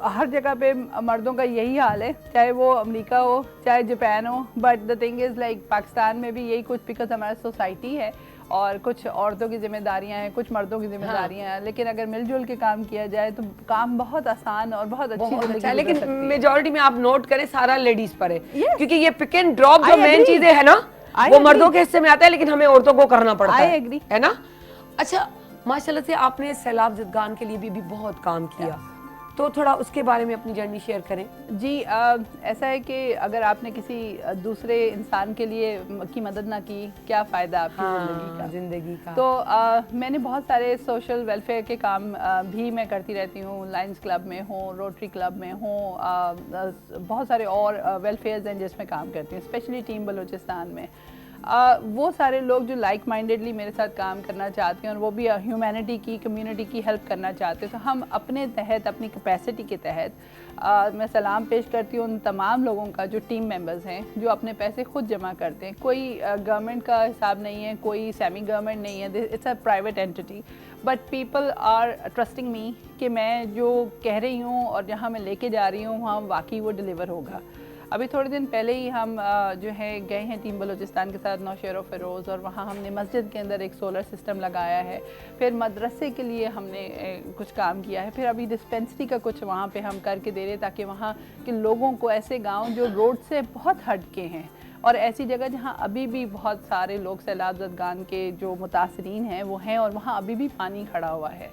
हर जगह पे मर्दों का यही हाल है चाहे वो अमेरिका हो चाहे जापान हो but the thing is like Pakistan में भी यही कुछ बिकॉज हमारा सोसाइटी है और कुछ औरतों की जिम्मेदारियां हैं कुछ मर्दों की जिम्मेदारियां हैं लेकिन अगर मिलजुल के काम किया जाए तो काम बहुत आसान और बहुत अच्छी अच्छा लेकिन मेजोरिटी में आप नोट करें सारा लेडीज पर है क्योंकि ये पिक एंड ड्रॉप जो मेन चीजें है ना वो मर्दों के हिस्से में आता है लेकिन हमें औरतों को करना पड़ता है ना अच्छा माशाल्लाह से आपने सैलाब ज़दगान के लिए भी बहुत काम किया तो थोड़ा उसके बारे में अपनी जर्नी शेयर करें जी ऐसा है कि अगर आपने किसी दूसरे इंसान के लिए की मदद ना की क्या फ़ायदा आपकी ज़िंदगी का तो मैंने बहुत सारे सोशल वेलफेयर के काम भी मैं करती रहती हूँ लायंस क्लब में हूँ रोटरी क्लब में हूँ बहुत सारे और वेलफेयर्स हैं जिसमें काम करती हूँ स्पेशली टीम बलूचिस्तान में वो सारे लोग जो लाइक माइंडेडली मेरे साथ काम करना चाहते हैं और वो भी ह्यूमैनिटी की कम्युनिटी की हेल्प करना चाहते हैं तो हम अपने तहत अपनी कैपेसिटी के तहत मैं सलाम पेश करती हूँ उन तमाम लोगों का जो टीम मेंबर्स हैं जो अपने पैसे खुद जमा करते हैं कोई गवर्नमेंट का हिसाब नहीं है कोई सेमी गवर्नमेंट नहीं है it's a private entity but people are trusting me कि मैं जो कह रही हूँ और जहाँ मैं लेके जा रही हूँ वहाँ वाकई वो डिलीवर होगा अभी थोड़े दिन पहले ही हम जो है गए हैं टीम बलूचिस्तान के साथ नौशेरो फ़िरोज़ और वहाँ हमने मस्जिद के अंदर एक सोलर सिस्टम लगाया है फिर मदरसे के लिए हमने कुछ काम किया है फिर अभी डिस्पेंसरी का कुछ वहाँ पे हम करके दे रहे हैं ताकि वहाँ के लोगों को ऐसे गांव जो रोड से बहुत हटके हैं और ऐसी जगह जहाँ अभी भी बहुत सारे लोग सैलाब ज़दगान के जो मुतासरीन हैं वो हैं और वहाँ अभी भी पानी खड़ा हुआ है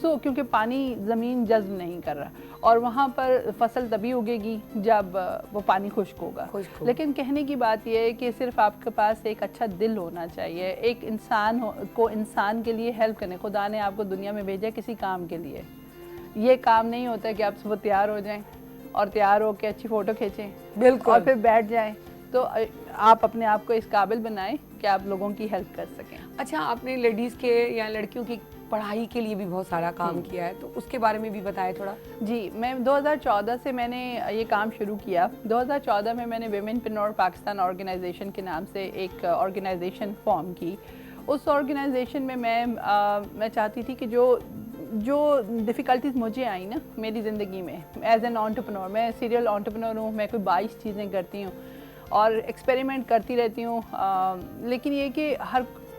क्योंकि पानी ज़मीन जज्ब नहीं कर रहा और वहाँ पर फसल तभी उगेगी जब वो पानी खुश्क होगा लेकिन कहने की बात यह है कि सिर्फ आपके पास एक अच्छा दिल होना चाहिए एक इंसान को इंसान के लिए हेल्प करने खुदा ने आपको दुनिया में भेजा किसी काम के लिए ये काम नहीं होता कि आप सुबह तैयार हो जाएं और तैयार होकर अच्छी फ़ोटो खींचें बिल्कुल और फिर बैठ जाएं तो आप अपने आप को इस काबिल बनाएं कि आप लोगों की हेल्प कर सकें अच्छा आपने लेडीज़ के या लड़कियों की पढ़ाई के लिए भी बहुत सारा काम किया है तो उसके बारे में भी बताएं थोड़ा जी मैं 2014 से मैंने ये काम शुरू किया 2014 में मैंने विमेनप्रेन्योर पाकिस्तान ऑर्गेनाइजेशन के नाम से एक ऑर्गेनाइजेशन फॉर्म की उस ऑर्गेनाइजेशन में मैं चाहती थी कि जो डिफ़िकल्टीज़ मुझे आई ना मेरी ज़िंदगी में एज एन एंटरप्रेन्योर मैं सीरियल एंटरप्रेन्योर हूँ मैं कोई 22 चीज़ें करती हूँ और एक्सपेरिमेंट करती रहती हूँ लेकिन ये कि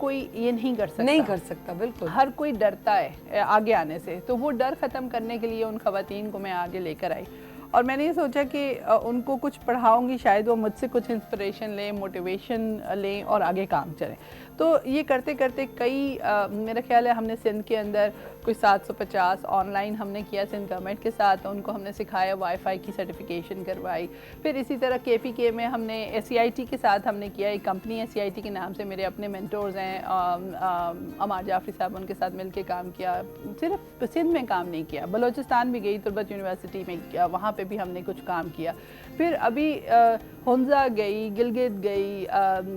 कोई ये नहीं कर सकता, नहीं कर सकता, बिल्कुल। हर कोई डरता है आगे आने से, तो वो डर ख़त्म करने के लिए उन ख़वातीन को मैं आगे लेकर आई और मैंने ये सोचा कि उनको कुछ पढ़ाऊंगी, शायद वो मुझसे कुछ इंस्पिरेशन लें, मोटिवेशन लें और आगे काम चलें। तो ये करते करते कई मेरा ख्याल है हमने सिंध के अंदर कोई 750 ऑनलाइन हमने किया सिंध गवर्नमेंट के साथ, उनको हमने सिखाया, वाईफाई की सर्टिफिकेशन करवाई। फिर इसी तरह KPK में हमने SCIT के साथ हमने किया, एक कंपनी SCIT के नाम से, मेरे अपने मेंटोर्स हैं अमार जाफरी साहब, उनके साथ मिल के काम किया। सिर्फ सिंध में काम नहीं किया, बलूचिस्तान भी गई, तुर्बत यूनिवर्सिटी में किया, वहाँ पे भी हमने कुछ काम किया। फिर अभी हुंजा गई, गिलगित गई,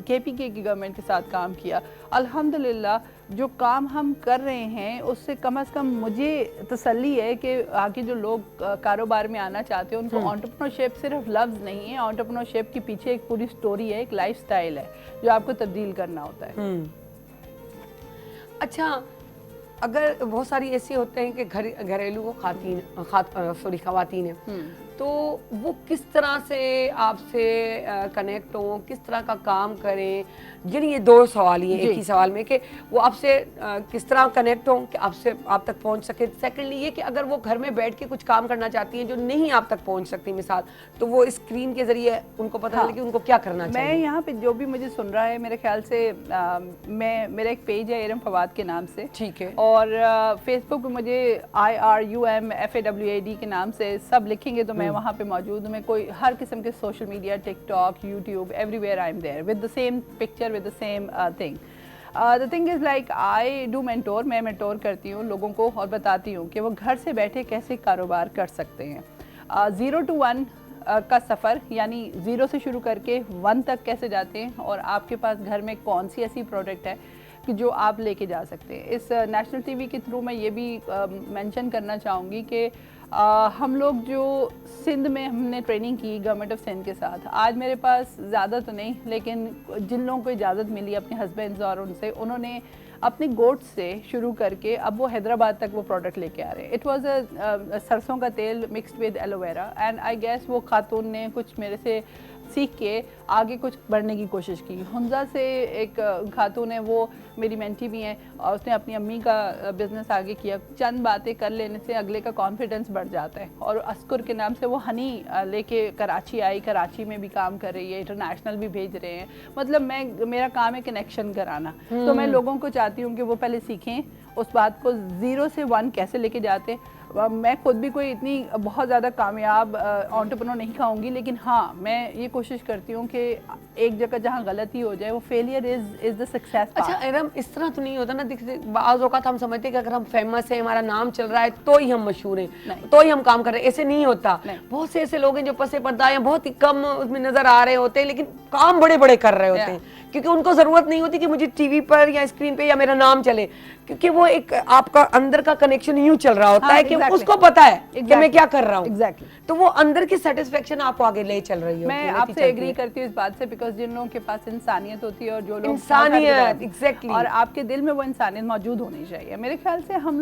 KPK की गवर्नमेंट के साथ काम किया। अल्हम्दुलिल्लाह जो काम हम कर रहे हैं उससे कम से कम मुझे तसल्ली है कि आगे जो लोग कारोबार में आना चाहते हैं उनको एंटरप्रेन्योरशिप सिर्फ लफ्ज़ नहीं है, एंटरप्रेन्योरशिप के पीछे एक पूरी स्टोरी है, एक लाइफस्टाइल है जो आपको तब्दील करना होता है। अच्छा, अगर बहुत सारी ऐसे होते हैं कि घरेलू खवातीन हैं, तो वो किस तरह से आपसे कनेक्ट हों, किस तरह का काम करें? यानी ये दो सवाल ही हैं एक ही सवाल में, कि वो आपसे किस तरह कनेक्ट हों कि आप तक पहुंच सके। सेकेंडली ये कि अगर वो घर में बैठ के कुछ काम करना चाहती हैं जो नहीं आप तक पहुंच सकती, मिसाल, तो वो स्क्रीन के जरिए उनको पता चले कि उनको क्या करना चाहिए। मैं यहाँ पे जो भी मुझे सुन रहा है, मेरे ख्याल से मेरा एक पेज है इरम फवाद के नाम से, ठीक है, और फेसबुक पे मुझे IRUMFAWAD के नाम से सब लिखेंगे तो मैं वहाँ पे मौजूद हूँ। मैं कोई हर किस्म के social media, TikTok, YouTube, everywhere I am there with the same picture, with the same thing. The thing is like I do mentor, मैं मेंटोर करती हूँ लोगों को और बताती हूँ कि वो घर से बैठे कैसे कारोबार कर सकते हैं। 0 to 1 का सफ़र, यानी 0 से शुरू करके 1 तक कैसे जाते हैं, और आपके पास घर में कौन सी ऐसी प्रोडक्ट है कि जो आप लेके जा सकते हैं। इस नेशनल टीवी के थ्रू मैं ये भी मेंशन करना चाहूँगी कि हम लोग जो सिंध में हमने ट्रेनिंग की गवर्नमेंट ऑफ सिंध के साथ, आज मेरे पास ज़्यादा तो नहीं, लेकिन जिन लोगों को इजाज़त मिली अपने हस्बैंड्स और उनसे, उन्होंने अपने गोट्स से शुरू करके अब वो हैदराबाद तक वो प्रोडक्ट लेके आ रहे हैं। इट वाज अ सरसों का तेल mixed with aloe vera, and I guess वो खातून ने कुछ मेरे से सीख के आगे कुछ बढ़ने की कोशिश की। हुंजा से एक खातून है, वो मेरी मेंटी भी हैं, और उसने अपनी अम्मी का बिज़नेस आगे किया। चंद बातें कर लेने से अगले का कॉन्फिडेंस बढ़ जाता है। और अस्कुर के नाम से वो हनी लेके कराची आई, कराची में भी काम कर रही है, इंटरनेशनल भी भेज रहे हैं। मतलब मेरा काम है कनेक्शन कराना। तो मैं लोगों को चाहती हूँ कि वो पहले सीखें उस बात को, 0 से 1 कैसे लेके जाते। मैं खुद भी कोई इतनी बहुत ज़्यादा कामयाब एंटरप्रेन्योर नहीं कहूँगी, लेकिन हाँ मैं ये कोशिश करती हूँ कि एक जगह जहाँ गलती हो जाए वो फेलियर इज़ द सक्सेस। अच्छा एरम, इस तरह तो नहीं होता ना, बाज़ औक़ात हम समझते हैं कि अगर हम फेमस हैं, हमारा नाम चल रहा है तो ही हम मशहूर हैं, तो ही हम काम कर रहे हैं। ऐसे नहीं होता। बहुत से ऐसे लोग हैं जो पसे पर्दा या बहुत ही कम उसमें नज़र आ रहे होते हैं, लेकिन काम बड़े बड़े कर रहे होते हैं, क्योंकि उनको ज़रूरत नहीं होती कि मुझे टीवी पर या स्क्रीन पे या मेरा नाम चले, क्योंकि वो एक आपका अंदर का कनेक्शन यूं चल रहा होता है कि उसको पता है कि मैं क्या कर रहा हूँ। तो वो अंदर की सेटिस्फेक्शन आपको आगे ले चल रही है। मैं आपसे एग्री करती हूँ इस बात से, बिकॉज जिन लोगों के पास इंसानियत होती है और जो लोग इंसानियत, एग्जैक्टली, और आपके दिल में वो इंसानियत मौजूद होनी चाहिए। मेरे ख्याल से हम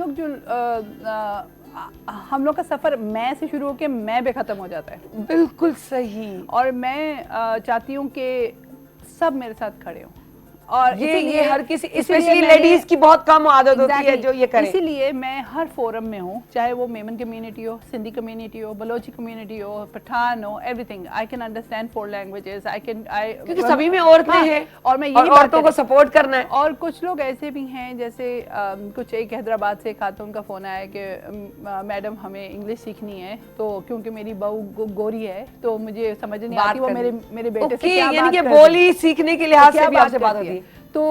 लोग का सफ़र मैं से शुरू होकर मैं पे ख़त्म हो जाता है। बिल्कुल सही। और मैं चाहती हूँ कि सब मेरे साथ खड़े हों, और ये हर किसी, स्पेशली लेडीज की बहुत कम आदत होती है जो ये करें। इसीलिए मैं हर फोरम में हूँ, चाहे वो मेमन कम्युनिटी हो, सिंधी कम्युनिटी हो, बलोची कम्युनिटी हो, पठान हो, everything. I can understand 4 languages, क्योंकि सभी में औरतें हैं और मैं यही औरतों को सपोर्ट करना है। और कुछ लोग ऐसे भी हैं, जैसे कुछ एक हैदराबाद से खातून का फोन आया कि मैडम हमें इंग्लिश सीखनी है, तो क्योंकि मेरी बहू गोरी है तो मुझे समझ नहीं आती वो मेरे बेटे से क्या बात करती है। बोली सीखने के लिहाज से भी आपसे बात होती है। तो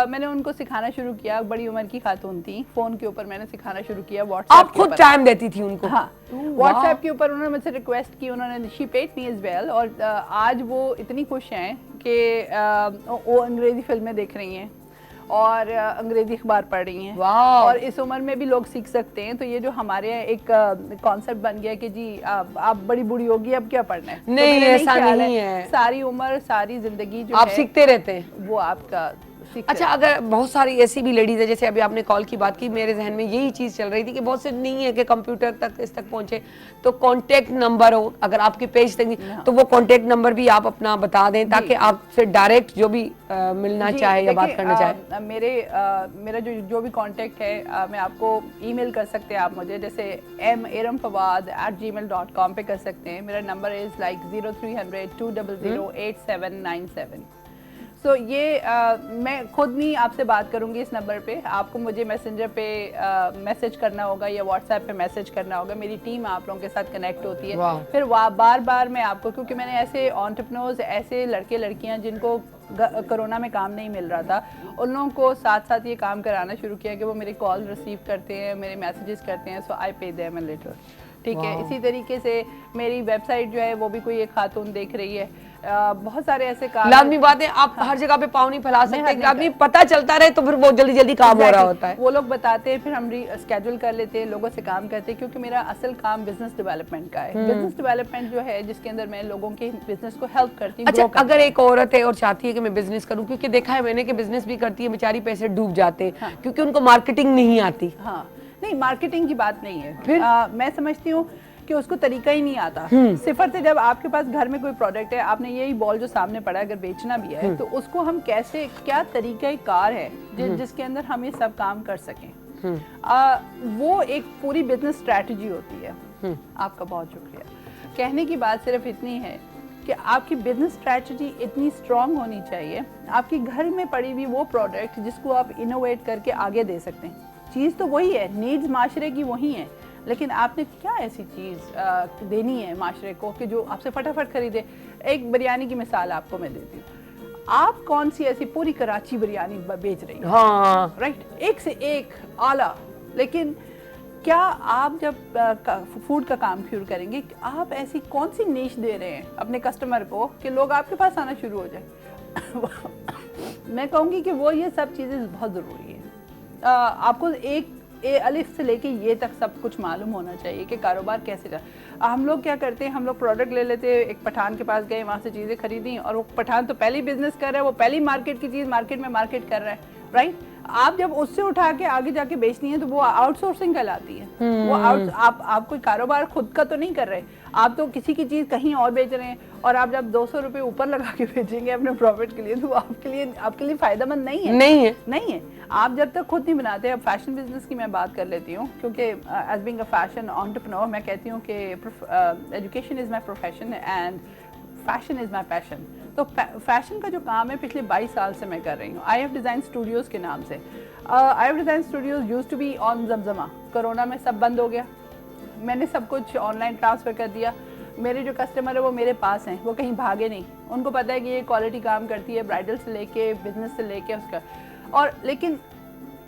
मैंने उनको सिखाना शुरू किया। बड़ी उम्र की खातून थी, फोन के ऊपर मैंने सिखाना शुरू किया। व्हाट्सएप आप खुद टाइम देती थी उनको? हाँ, व्हाट्सएप के ऊपर उन्होंने मुझसे रिक्वेस्ट की, उन्होंने she paid me as well, और आज वो इतनी खुश हैं कि वो अंग्रेजी फिल्में देख रही हैं और अंग्रेजी अखबार पढ़ रही हैं। और इस उम्र में भी लोग सीख सकते हैं। तो ये जो हमारे यहाँ एक कॉन्सेप्ट बन गया कि जी आप बड़ी बूढ़ी होगी अब क्या पढ़ना है, नहीं, ऐसा नहीं है। सारी उम्र, सारी जिंदगी जो आप सीखते रहते हैं, वो आपका सीखते अच्छा, अगर बहुत सारी ऐसी भी लेडीज है, जैसे अभी आपने कॉल की बात की, मेरे जहन में यही चीज चल रही थी कि बहुत से नहीं है कि कंप्यूटर तक इस तक पहुंचे, तो कांटेक्ट नंबर हो, अगर आपके पेज तक तो वो कांटेक्ट नंबर भी आप अपना बता दें ताकि आपसे डायरेक्ट जो भी मिलना जी, चाहे या बात देखिए, करना चाहे। मेरा जो भी कांटेक्ट है, मैं आपको ईमेल कर सकते हैं आप मुझे, जैसे meramfawad@gmail.com पे कर सकते हैं। मेरा नंबर इज़ लाइक 0300 200 8797। सो ये मैं खुद नहीं आपसे बात करूंगी इस नंबर पे, आपको मुझे मैसेंजर पे मैसेज करना होगा या व्हाट्सएप पे मैसेज करना होगा। मेरी टीम आप लोगों के साथ कनेक्ट होती है। फिर बार बार मैं आपको, क्योंकि मैंने ऐसे एंटरप्रेन्योर्स, ऐसे लड़के लड़कियां जिनको कोरोना में काम नहीं मिल रहा था, उन लोगों को साथ साथ ये काम कराना शुरू किया कि वो मेरे कॉल रिसीव करते हैं, मेरे मैसेजेस करते हैं। सो आई पे देम अ लिटिल, ठीक है। इसी तरीके से मेरी वेबसाइट जो है वो भी कोई एक खातून देख रही है। बहुत सारे ऐसे काम, लाजमी बात है, आप हर जगह पे पाँव नहीं फैला सकते, आदमी पता चलता रहे तो फिर वो जल्दी जल्दी काम हो रहा होता है। वो लोग बताते हैं, फिर हम स्केड्यूल कर लेते हैं, लोगों से काम करते हैं, क्योंकि मेरा असल काम बिजनेस डेवलपमेंट का है। बिजनेस डेवलपमेंट जो है, जिसके अंदर मैं लोगों के बिजनेस को हेल्प करती हूँ। अच्छा, अगर एक औरत है और चाहती है कि मैं बिजनेस करूं, क्योंकि देखा है मैंने कि बिजनेस भी करती है, बेचारी पैसे डूब जाते हैं क्योंकि उनको मार्केटिंग नहीं आती। हाँ, नहीं, मार्केटिंग की बात नहीं है। फिर मैं समझती हूँ कि उसको तरीका ही नहीं आता। सिफर से जब आपके पास घर में कोई प्रोडक्ट है, आपने यही बॉल जो सामने पड़ा है अगर बेचना भी है, तो उसको हम कैसे, क्या तरीका कार है जिसके अंदर हम ये सब काम कर सकें, वो एक पूरी बिजनेस स्ट्रैटेजी होती है। आपका बहुत शुक्रिया। कहने की बात सिर्फ इतनी है कि आपकी बिजनेस स्ट्रैटेजी इतनी स्ट्रांग होनी चाहिए, आपकी घर में पड़ी हुई वो प्रोडक्ट जिसको आप इनोवेट करके आगे दे सकते हैं। चीज़ तो वही है, नीड्स माशरे की वही है, लेकिन आपने क्या ऐसी चीज़ देनी है माशरे को कि जो आपसे फटाफट खरीदे। एक बिरयानी की मिसाल आपको मैं देती हूँ। आप कौन सी ऐसी पूरी कराची बिरयानी बेच रही हैं, हाँ, राइट, एक से एक आला, लेकिन क्या आप जब फूड का काम शुरू करेंगे, आप ऐसी कौन सी नीश दे रहे हैं अपने कस्टमर को कि लोग आपके पास आना शुरू हो जाए। मैं कहूँगी कि वो ये सब चीज़ें बहुत ज़रूरी है। आपको एक अलिफ से लेके ये तक सब कुछ मालूम होना चाहिए कि कारोबार कैसे चल। हम लोग क्या करते हैं, हम लोग प्रोडक्ट ले लेते हैं, एक पठान के पास गए, वहाँ से चीज़ें खरीदी, और वो पठान तो पहले ही बिजनेस कर रहा है, वो पहली मार्केट की चीज़ मार्केट में मार्केट कर रहा है, राइट। आप जब उससे उठा के आगे जाके बेचनी है तो वो आउटसोर्सिंग कहलाती है। वो आप कोई कारोबार खुद का तो नहीं कर रहे, आप तो किसी की चीज़ कहीं और बेच रहे हैं, और आप जब 200 रुपये ऊपर लगा के बेचेंगे अपने प्रॉफिट के लिए, तो आपके लिए फायदेमंद नहीं है। आप जब तक खुद नहीं बनाते। अब फैशन बिजनेस की मैं बात कर लेती हूँ, क्योंकि as being a fashion entrepreneur मैं कहती हूँ कि education is my profession and fashion is my passion. तो फैशन का जो काम है पिछले 22 साल से मैं कर रही हूँ। आई हैव डिज़ाइन स्टूडियोज़ के नाम से। I have design studios used to be on Zamzama. Corona में सब बंद हो गया, मैंने सब कुछ ऑनलाइन ट्रांसफ़र कर दिया। मेरे जो कस्टमर है वो मेरे पास हैं, वो कहीं भागे नहीं, उनको पता है कि ये क्वालिटी काम करती है, ब्राइडल से लेके बिजनेस से लेके उसका। और लेकिन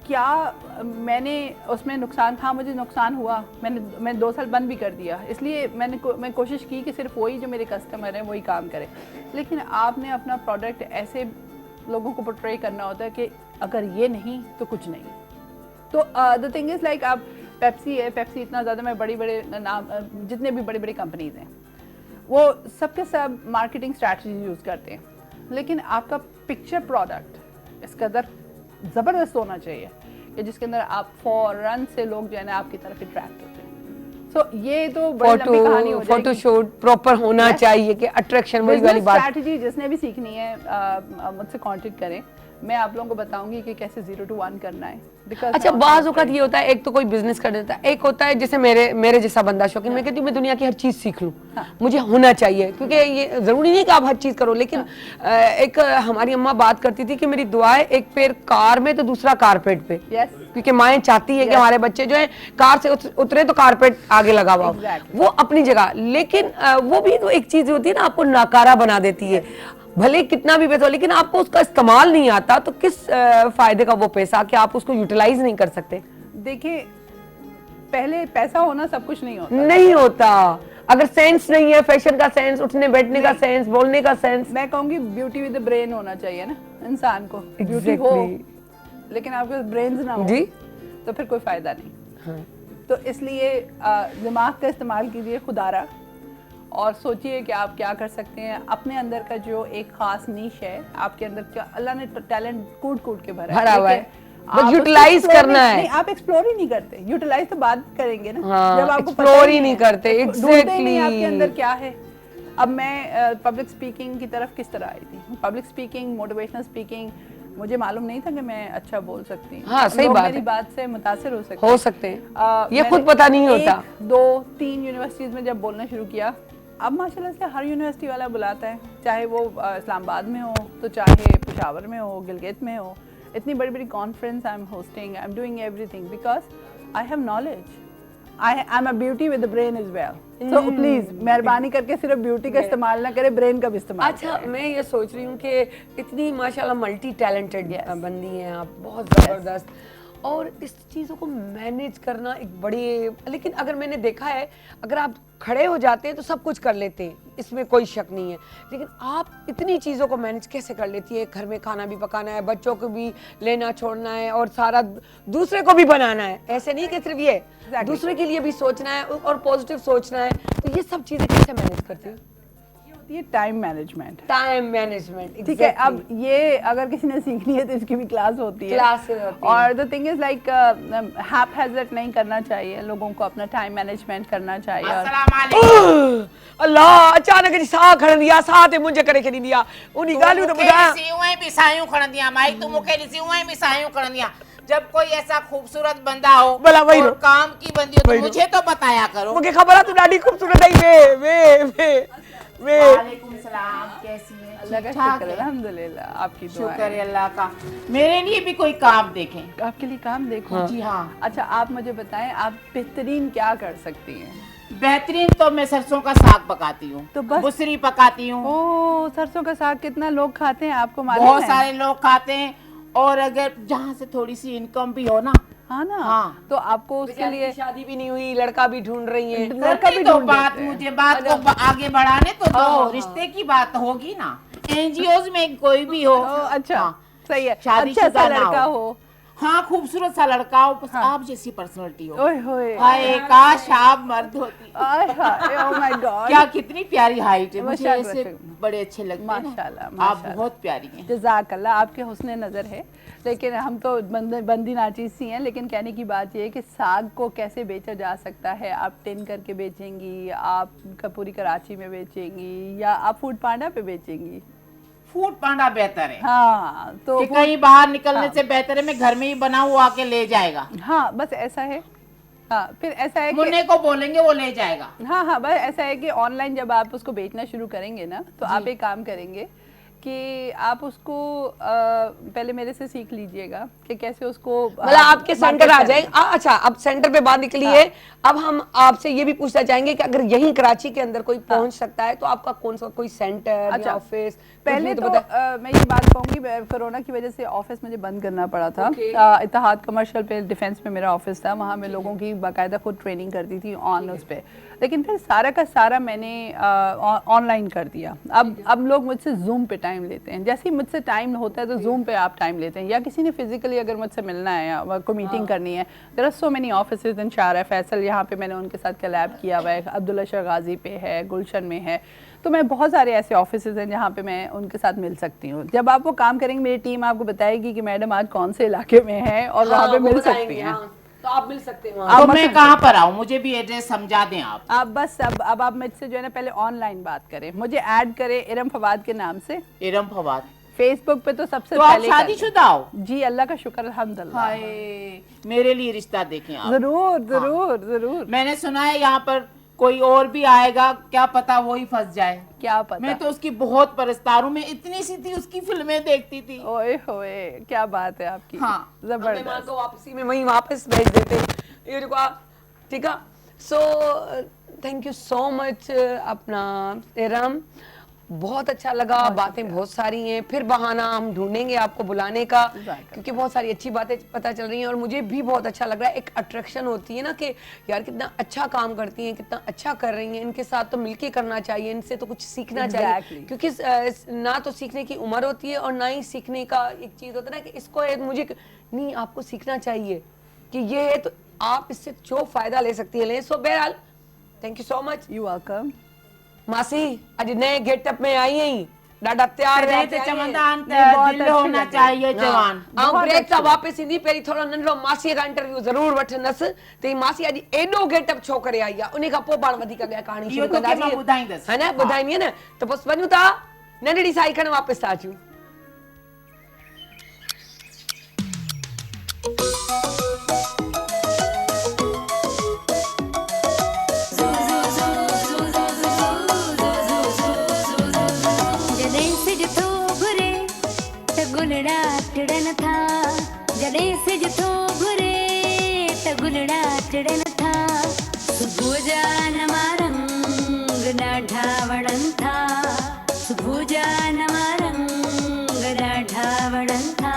क्या मैंने उसमें नुकसान था, मुझे नुकसान हुआ, मैंने 2 साल बंद भी कर दिया। इसलिए मैं कोशिश की कि सिर्फ वही जो मेरे कस्टमर हैं वही काम करें। लेकिन आपने अपना प्रोडक्ट ऐसे लोगों को पोर्ट्रे करना होता है कि अगर ये नहीं तो कुछ नहीं। तो द थिंग इज़ लाइक, आप पेप्सी है, पेप्सी इतना ज़्यादा, मैं बड़े नाम, जितने भी बड़ी कंपनीज हैं वो सबके सब मार्केटिंग स्ट्रैटेजी यूज़ करते हैं, लेकिन आपका पिक्चर प्रोडक्ट इस कदर ज़बरदस्त होना चाहिए कि जिसके अंदर आप फौरन से लोग जो है ना आपकी तरफ अट्रैक्ट होते हैं। सो ये तो बड़ी लंबी कहानी हो जाएगी। फोटोशूट प्रॉपर होना चाहिए कि अट्रैक्शन वाली बात। स्ट्रैटेजी जिसने भी सीखनी है मुझसे कांटेक्ट करें, मैं आप लोगों को बताऊंगी कि कैसे 0 to 1 करना है। अच्छा, बाज़ औक़ात ये होता है, एक तो कोई बिजनेस कर देता है, एक होता है जैसे मेरे जैसा बंदा शौकीन, मैं कहती हूँ मैं दुनिया की हर चीज़ सीख लूँ, मुझे होना चाहिए, क्योंकि ये ज़रूरी नहीं कि आप हर चीज़ करो, लेकिन एक हमारी अम्मा बात करती थी कि मेरी दुआ है एक पैर कार में तो दूसरा कारपेट पे, क्योंकि माएँ चाहती है कि हमारे बच्चे जो है कार से उतरे तो कारपेट आगे लगा हुआ, वो अपनी जगह। लेकिन वो भी तो एक चीज़ होती है ना, आपको नाकारा बना देती है, भले कितना भी पैसा हो, लेकिन आपको उसका इस्तेमाल नहीं आता तो किस फायदे का वो पैसा कि आप उसको यूटिलाइज नहीं कर सकते। देखिए, पहले पैसा होना सब कुछ नहीं होता। अगर सेंस नहीं है, फैशन का सेंस, उठने बैठने का सेंस, बोलने का सेंस, मैं कहूंगी ब्यूटी विद ब्रेन होना चाहिए ना इंसान को। ब्यूटी हो लेकिन आपके पास ब्रेन्स ना हो जी, तो फिर कोई फायदा नहीं। तो इसलिए दिमाग का इस्तेमाल कीजिए खुदारा, और सोचिए कि आप क्या कर सकते हैं। अपने अंदर का जो एक खास नीश है, आपके अंदर क्या अल्लाह ने टैलेंट कूट कूट के भरा हुआ है, लेकिन बस आप यूटिलाइज उसको करना explore है। नहीं, आप एक्सप्लोर ही नहीं करते। यूटिलाइज तो बात करेंगे ना, हाँ, जब आपको explore पता ही नहीं करते, ढूंढते ही नहीं आपके exactly। अंदर क्या है। अब मैं पब्लिक स्पीकिंग की तरफ किस तरह आई थी? पब्लिक स्पीकिंग, मोटिवेशनल स्पीकिंग, मुझे मालूम नहीं था कि मैं अच्छा बोल सकती हूँ। हाँ, सही लोग बात मेरी है। बात से मुतासिर हो सकते हो सकते हैं, ये मैंने खुद पता नहीं होता। 1, 2, 3 यूनिवर्सिटीज़ में जब बोलना शुरू किया, अब माशाल्लाह से हर यूनिवर्सिटी वाला बुलाता है, चाहे वो इस्लामाबाद में हो, तो चाहे पेशावर में हो, गिलगित में हो। इतनी बड़ी बड़ी conference I am hosting, I am doing everything because I have knowledge. I am a beauty with the brain is well. So please मेहरबानी करके सिर्फ ब्यूटी का इस्तेमाल ना करें, ब्रेन का भी इस्तेमाल अच्छा, करें। मैं ये सोच रही हूँ कि इतनी माशाल्लाह मल्टी टैलेंटेड बंदी हैं आप, बहुत ज़बरदस्त, और इस चीज़ों को मैनेज करना एक बड़ी, लेकिन अगर मैंने देखा है अगर आप खड़े हो जाते हैं तो सब कुछ कर लेते हैं, इसमें कोई शक नहीं है, लेकिन आप इतनी चीज़ों को मैनेज कैसे कर लेती है? घर में खाना भी पकाना है, बच्चों को भी लेना छोड़ना है, और सारा दूसरे को भी बनाना है। ऐसे नहीं कि सिर्फ ये दूसरे के लिए भी सोचना है और पॉजिटिव सोचना है, तो ये सब चीज़ें कैसे मैनेज करती है? ये टाइम मैनेजमेंट, टाइम मैनेजमेंट, ठीक है। अब ये अगर किसी ने सीखनी है तो इसकी भी क्लास होती है। Classes होती हैं। और द थिंग इज लाइक हैप-हैज़र्ड नहीं करना चाहिए, लोगों को अपना टाइम मैनेजमेंट करना चाहिए। और अस्सलाम वालेकुम। अल्लाह, अचानक जी साह खड़ दिया, साह ते मुंहिंजे करे खड़ी दिया, उनी ॻाल्हियूं त ॿुधायां। उहे भी सायूं खणंदियां माई, तू मूंखे ॾिसी उहे भी सायूं खणंदियां। जब कोई ऐसा खूबसूरत बंदा हो भला वही और रो। काम की बंदी हो तो मुझे तो बताया करो। मूंखे ख़बर आहे तूं ॾाढी खूबसूरत आई, वे वालेकुम सलाम, कैसी है? अल्लाह का ठीक-ठाक शुक्र है, है? अल्हम्दुलिल्लाह, आपकी दुआ शुक्र है है। अल्लाह का। मेरे लिए भी कोई काम देखें। आपके लिए काम देखो। जी हाँ। अच्छा, आप मुझे बताएं, आप बेहतरीन क्या कर सकती हैं? बेहतरीन तो मैं सरसों का साग पकाती हूँ, तो बस? बुसरी पकाती हूँ, ओह, सरसों का साग कितना लोग खाते हैं आपको मालूम है? बहुत सारे लोग खाते हैं। और अगर जहाँ से थोड़ी सी इनकम भी हो ना, हाँ ना, हाँ। तो आपको उसके लिए शादी भी नहीं हुई, लड़का भी ढूंढ रही हैं। लड़का भी तो ढूंढ बात देते हैं। मुझे बात को आगे बढ़ाने तो दो, रिश्ते की बात होगी ना। एनजीओज में कोई भी हो, ओह, अच्छा, हाँ, सही है, शादीशुदा अच्छा सा ना लड़का हो। हो। हाँ, खूबसूरत सा लड़का हो, बस आप जैसी पर्सनालिटी हो। ओए होए, हाय काश आप मर्द होती। आय हाय, ओह माय गॉड, क्या कितनी प्यारी हाइट है, मुझे माशाल्लाह, ऐसे माशाल्लाह। बड़े अच्छे लगते हैं ना। माशाल्लाह, आप माशाल्लाह। बहुत प्यारी हैं। जज़ाकल्लाह, आपके हुस्न नज़र है। लेकिन हम तो बंदी नाचीज सी हैं, लेकिन कहने की बात ये है कि साग को कैसे बेचा जा सकता है। आप टिन करके बेचेंगी, आप पूरी कराची में बेचेंगी, या आप फूड पांडा पे बेचेंगी? फूड पांडा बेहतर है, हाँ, तो कि कहीं बाहर निकलने से बेहतर है मैं घर में ही बना हुआ आके ले जाएगा। हाँ, बस ऐसा है। हाँ, फिर ऐसा है कि मुन्ने को बोलेंगे वो ले जाएगा। हाँ हाँ, बस ऐसा है कि ऑनलाइन जब आप उसको बेचना शुरू करेंगे ना, तो आप एक काम करेंगे कि आप उसको पहले मेरे से सीख लीजिएगा कि कैसे उसको मतलब आपके सेंटर आ market जाए। अच्छा, अब सेंटर पे बात निकली है, अब हम आपसे ये भी पूछना चाहेंगे कि अगर यहीं कराची के अंदर कोई पहुंच सकता है तो आपका कौन सा कोई सेंटर अच्छा, या ऑफिस? पहले तो मैं ये बात कहूँगी, कोरोना की वजह से ऑफिस मुझे बंद करना पड़ा था। Okay. इत्तेहाद कमर्शियल पे डिफेंस में मेरा ऑफिस था, वहाँ मैं लोगों की बाकायदा खुद ट्रेनिंग करती थी ऑन उस पे। लेकिन फिर सारा का सारा मैंने ऑनलाइन कर दिया। अब लोग मुझसे जूम पे टाइम लेते हैं, जैसे ही मुझसे टाइम होता है तो जूम पे आप टाइम लेते हैं, या किसी ने फिजिकली अगर मुझसे मिलना है या कोई मीटिंग करनी है। There are so many offices in Shahrah Faisal, यहाँ पे मैंने उनके साथ कोलैब किया हुआ है, अब्दुल्ला शाह गाजी पे है, गुलशन में है, तो मैं बहुत सारे ऐसे ऑफिसेज हैं जहाँ पे मैं उनके साथ मिल सकती हूँ। जब आप वो काम करेंगे मेरी टीम आपको बताएगी कि मैडम आज कौन से इलाके में है और वहाँ पे मिल सकती हैं। तो आप मिल सकते हैं तो मैं कहाँ पर आऊँ, मुझे भी एड्रेस समझा दें आप। आप बस अब आप मुझसे जो है ना पहले ऑनलाइन बात करें, मुझे ऐड करें इरम फवाद के नाम से इरम फवाद। फेसबुक पे, तो सबसे तो आप पहले करें। शादीशुदा हो? जी, अल्लाह का शुक्र, अल्हम्दुलिल्लाह। हाय, मेरे लिए रिश्ता देखें आप। जरूर जरूर जरूर। मैंने सुना है यहाँ पर कोई और भी आएगा, क्या पता वो ही फंस जाए। क्या पता। मैं तो उसकी बहुत परस्तार हूँ, मैं इतनी सी थी उसकी फिल्में देखती थी। ओए होए, क्या बात है आपकी। हाँ। जबरदस्त। मेहमान को वापसी में वहीं वापस भेज देते ये देखो आप, ठीक है। सो थैंक यू सो मच अपना इरम, बहुत अच्छा लगा, बातें बहुत सारी हैं, फिर बहाना हम ढूंढेंगे आपको बुलाने का, क्योंकि बहुत सारी अच्छी बातें पता चल रही हैं और मुझे भी बहुत अच्छा लग रहा है। एक अट्रैक्शन होती है ना कि यार कितना अच्छा काम करती हैं, कितना अच्छा कर रही हैं, इनके साथ तो मिलके करना चाहिए, इनसे तो कुछ सीखना चाहिए, क्योंकि ना तो सीखने की उम्र होती है और ना ही सीखने का एक चीज़ होता है ना कि इसको मुझे नहीं, आपको सीखना चाहिए कि ये है तो आप इससे जो फायदा ले सकती है लें। सो बहरहाल thank you so much. You welcome. मासी अॼु नए गेटअप में आई आहीं ॾाढा तयार तॾहिं त चवंदा आहिनि त दिल होना चाहिए जवान। ऐं ब्रेक सां वापसि ईंदी पहिरीं थोरो नंढड़ो मासीअ खां इंटरव्यू ज़रूर वठंदसि त ही मासी अॼु एॾो गेटअप छो करे आई आहे उन खां पोइ पाण वधीक अॻियां कहाणी इहो शुरू तोखे मां कंदासीं ॿुधाईंदसि। है न ॿुधाईंदीअ न त बसि वञूं था नंढड़ी साई खण वापसि था अचूं। जॾहिं सिज थो घुरे त गुलड़ा टिड़न था जॾहिं सिज थो घुरे त गुलड़ा टिड़न था सुबुह जा नवा रंग ॾाढा वणनि था सुबुह जा नवा रंग ॾाढा वणनि था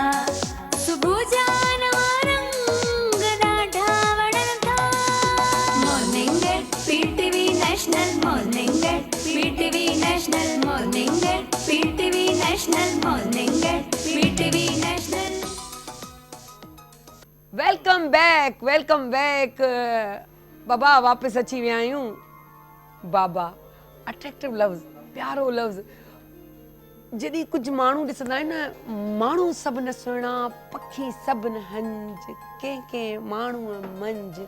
सुबुह जा नवा रंग ॾाढा वणनि था morning at PTV national morning at PTV national morning at PTV national morning at PTV national. Welcome back बाबा वापसि अची विया आहियूं। बाबा अट्रैक्टिव लफ्ज़ प्यारो लफ्ज़ जॾहिं कुझु माण्हू ॾिसंदा आहिनि न माण्हू सभु न सुहिणा पखी सभु न हंज कंहिं माण्हूअ मंझि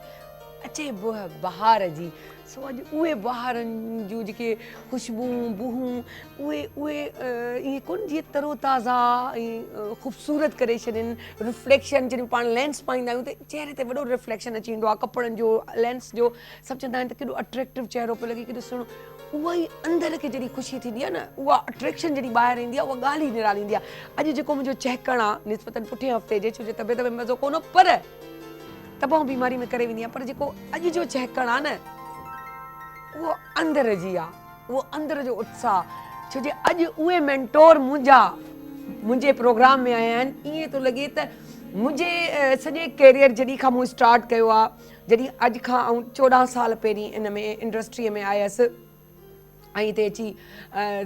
अचे बुह बहार जी सो अॼु उहे बहारनि जूं जेके ख़ुशबू बूहूं उहे ईअं कोन जीअं तरो ताज़ा ऐं ख़ूबसूरत करे छॾनि रिफ्लेक्शन जॾहिं पाण लेंस पाईंदा आहियूं त चहिरे ते वॾो रिफ्लेक्शन अची वेंदो आहे कपिड़नि जो लेंस जो सभु चवंदा आहिनि त केॾो अट्रैक्टिव चहिरो पियो लॻे केॾो सुहिणो उहा ई अंदरि खे जॾहिं ख़ुशी थींदी आहे न उहा अट्रैक्शन जॾहिं ॿाहिरि ईंदी आहे उहा ॻाल्हि ई निराली ईंदी आहे। अॼु जेको मुंहिंजो चहकण आहे निस्बतन पुठे हफ़्ते जे छो जो तबियत में मज़ो कोन पर तबाहु बीमारी में करे वेंदी आहे पर जेको अॼु जो चहकण आहे न उहो अंदरि जी आहे उहो अंदरि जो उत्साह छो जो अॼु उहे मेंटोर मुंहिंजे प्रोग्राम में आया आहिनि ईअं थो लॻे त मुंहिंजे सॼे कैरियर जॾहिं खां मूं स्टार्ट कयो आहे जॾहिं अॼु खां 14 साल पहिरीं इन में इंडस्ट्रीअ में आयसि ऐं हिते अची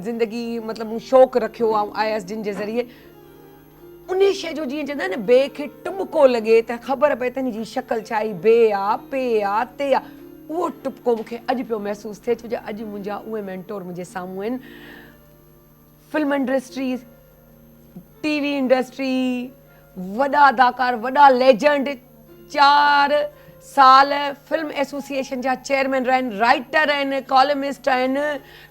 ज़िंदगी मतिलबु मूं शौक़ु रखियो ऐं आयसि जिन जे ज़रिए उन शइ जो जीअं चवंदा आहिनि न ॿिए खे टुॿको लॻे त ख़बर पए त हिन जी शक्ल छा आहे बे आहे पे आहे ते आहे उहो टुॿको मूंखे अॼु पियो महसूसु थिए छो जो अॼु मुंहिंजा उहे मेंटोर मुंहिंजे साम्हूं आहिनि। फिल्म इंडस्ट्री टीवी इंडस्ट्री वॾा अदाकार वॾा लेजेंड 4 साल फिल्म एसोसिएशन जा चेयरमैन रहिया आहिनि राइटर आहिनि कॉलमिस्ट आहिनि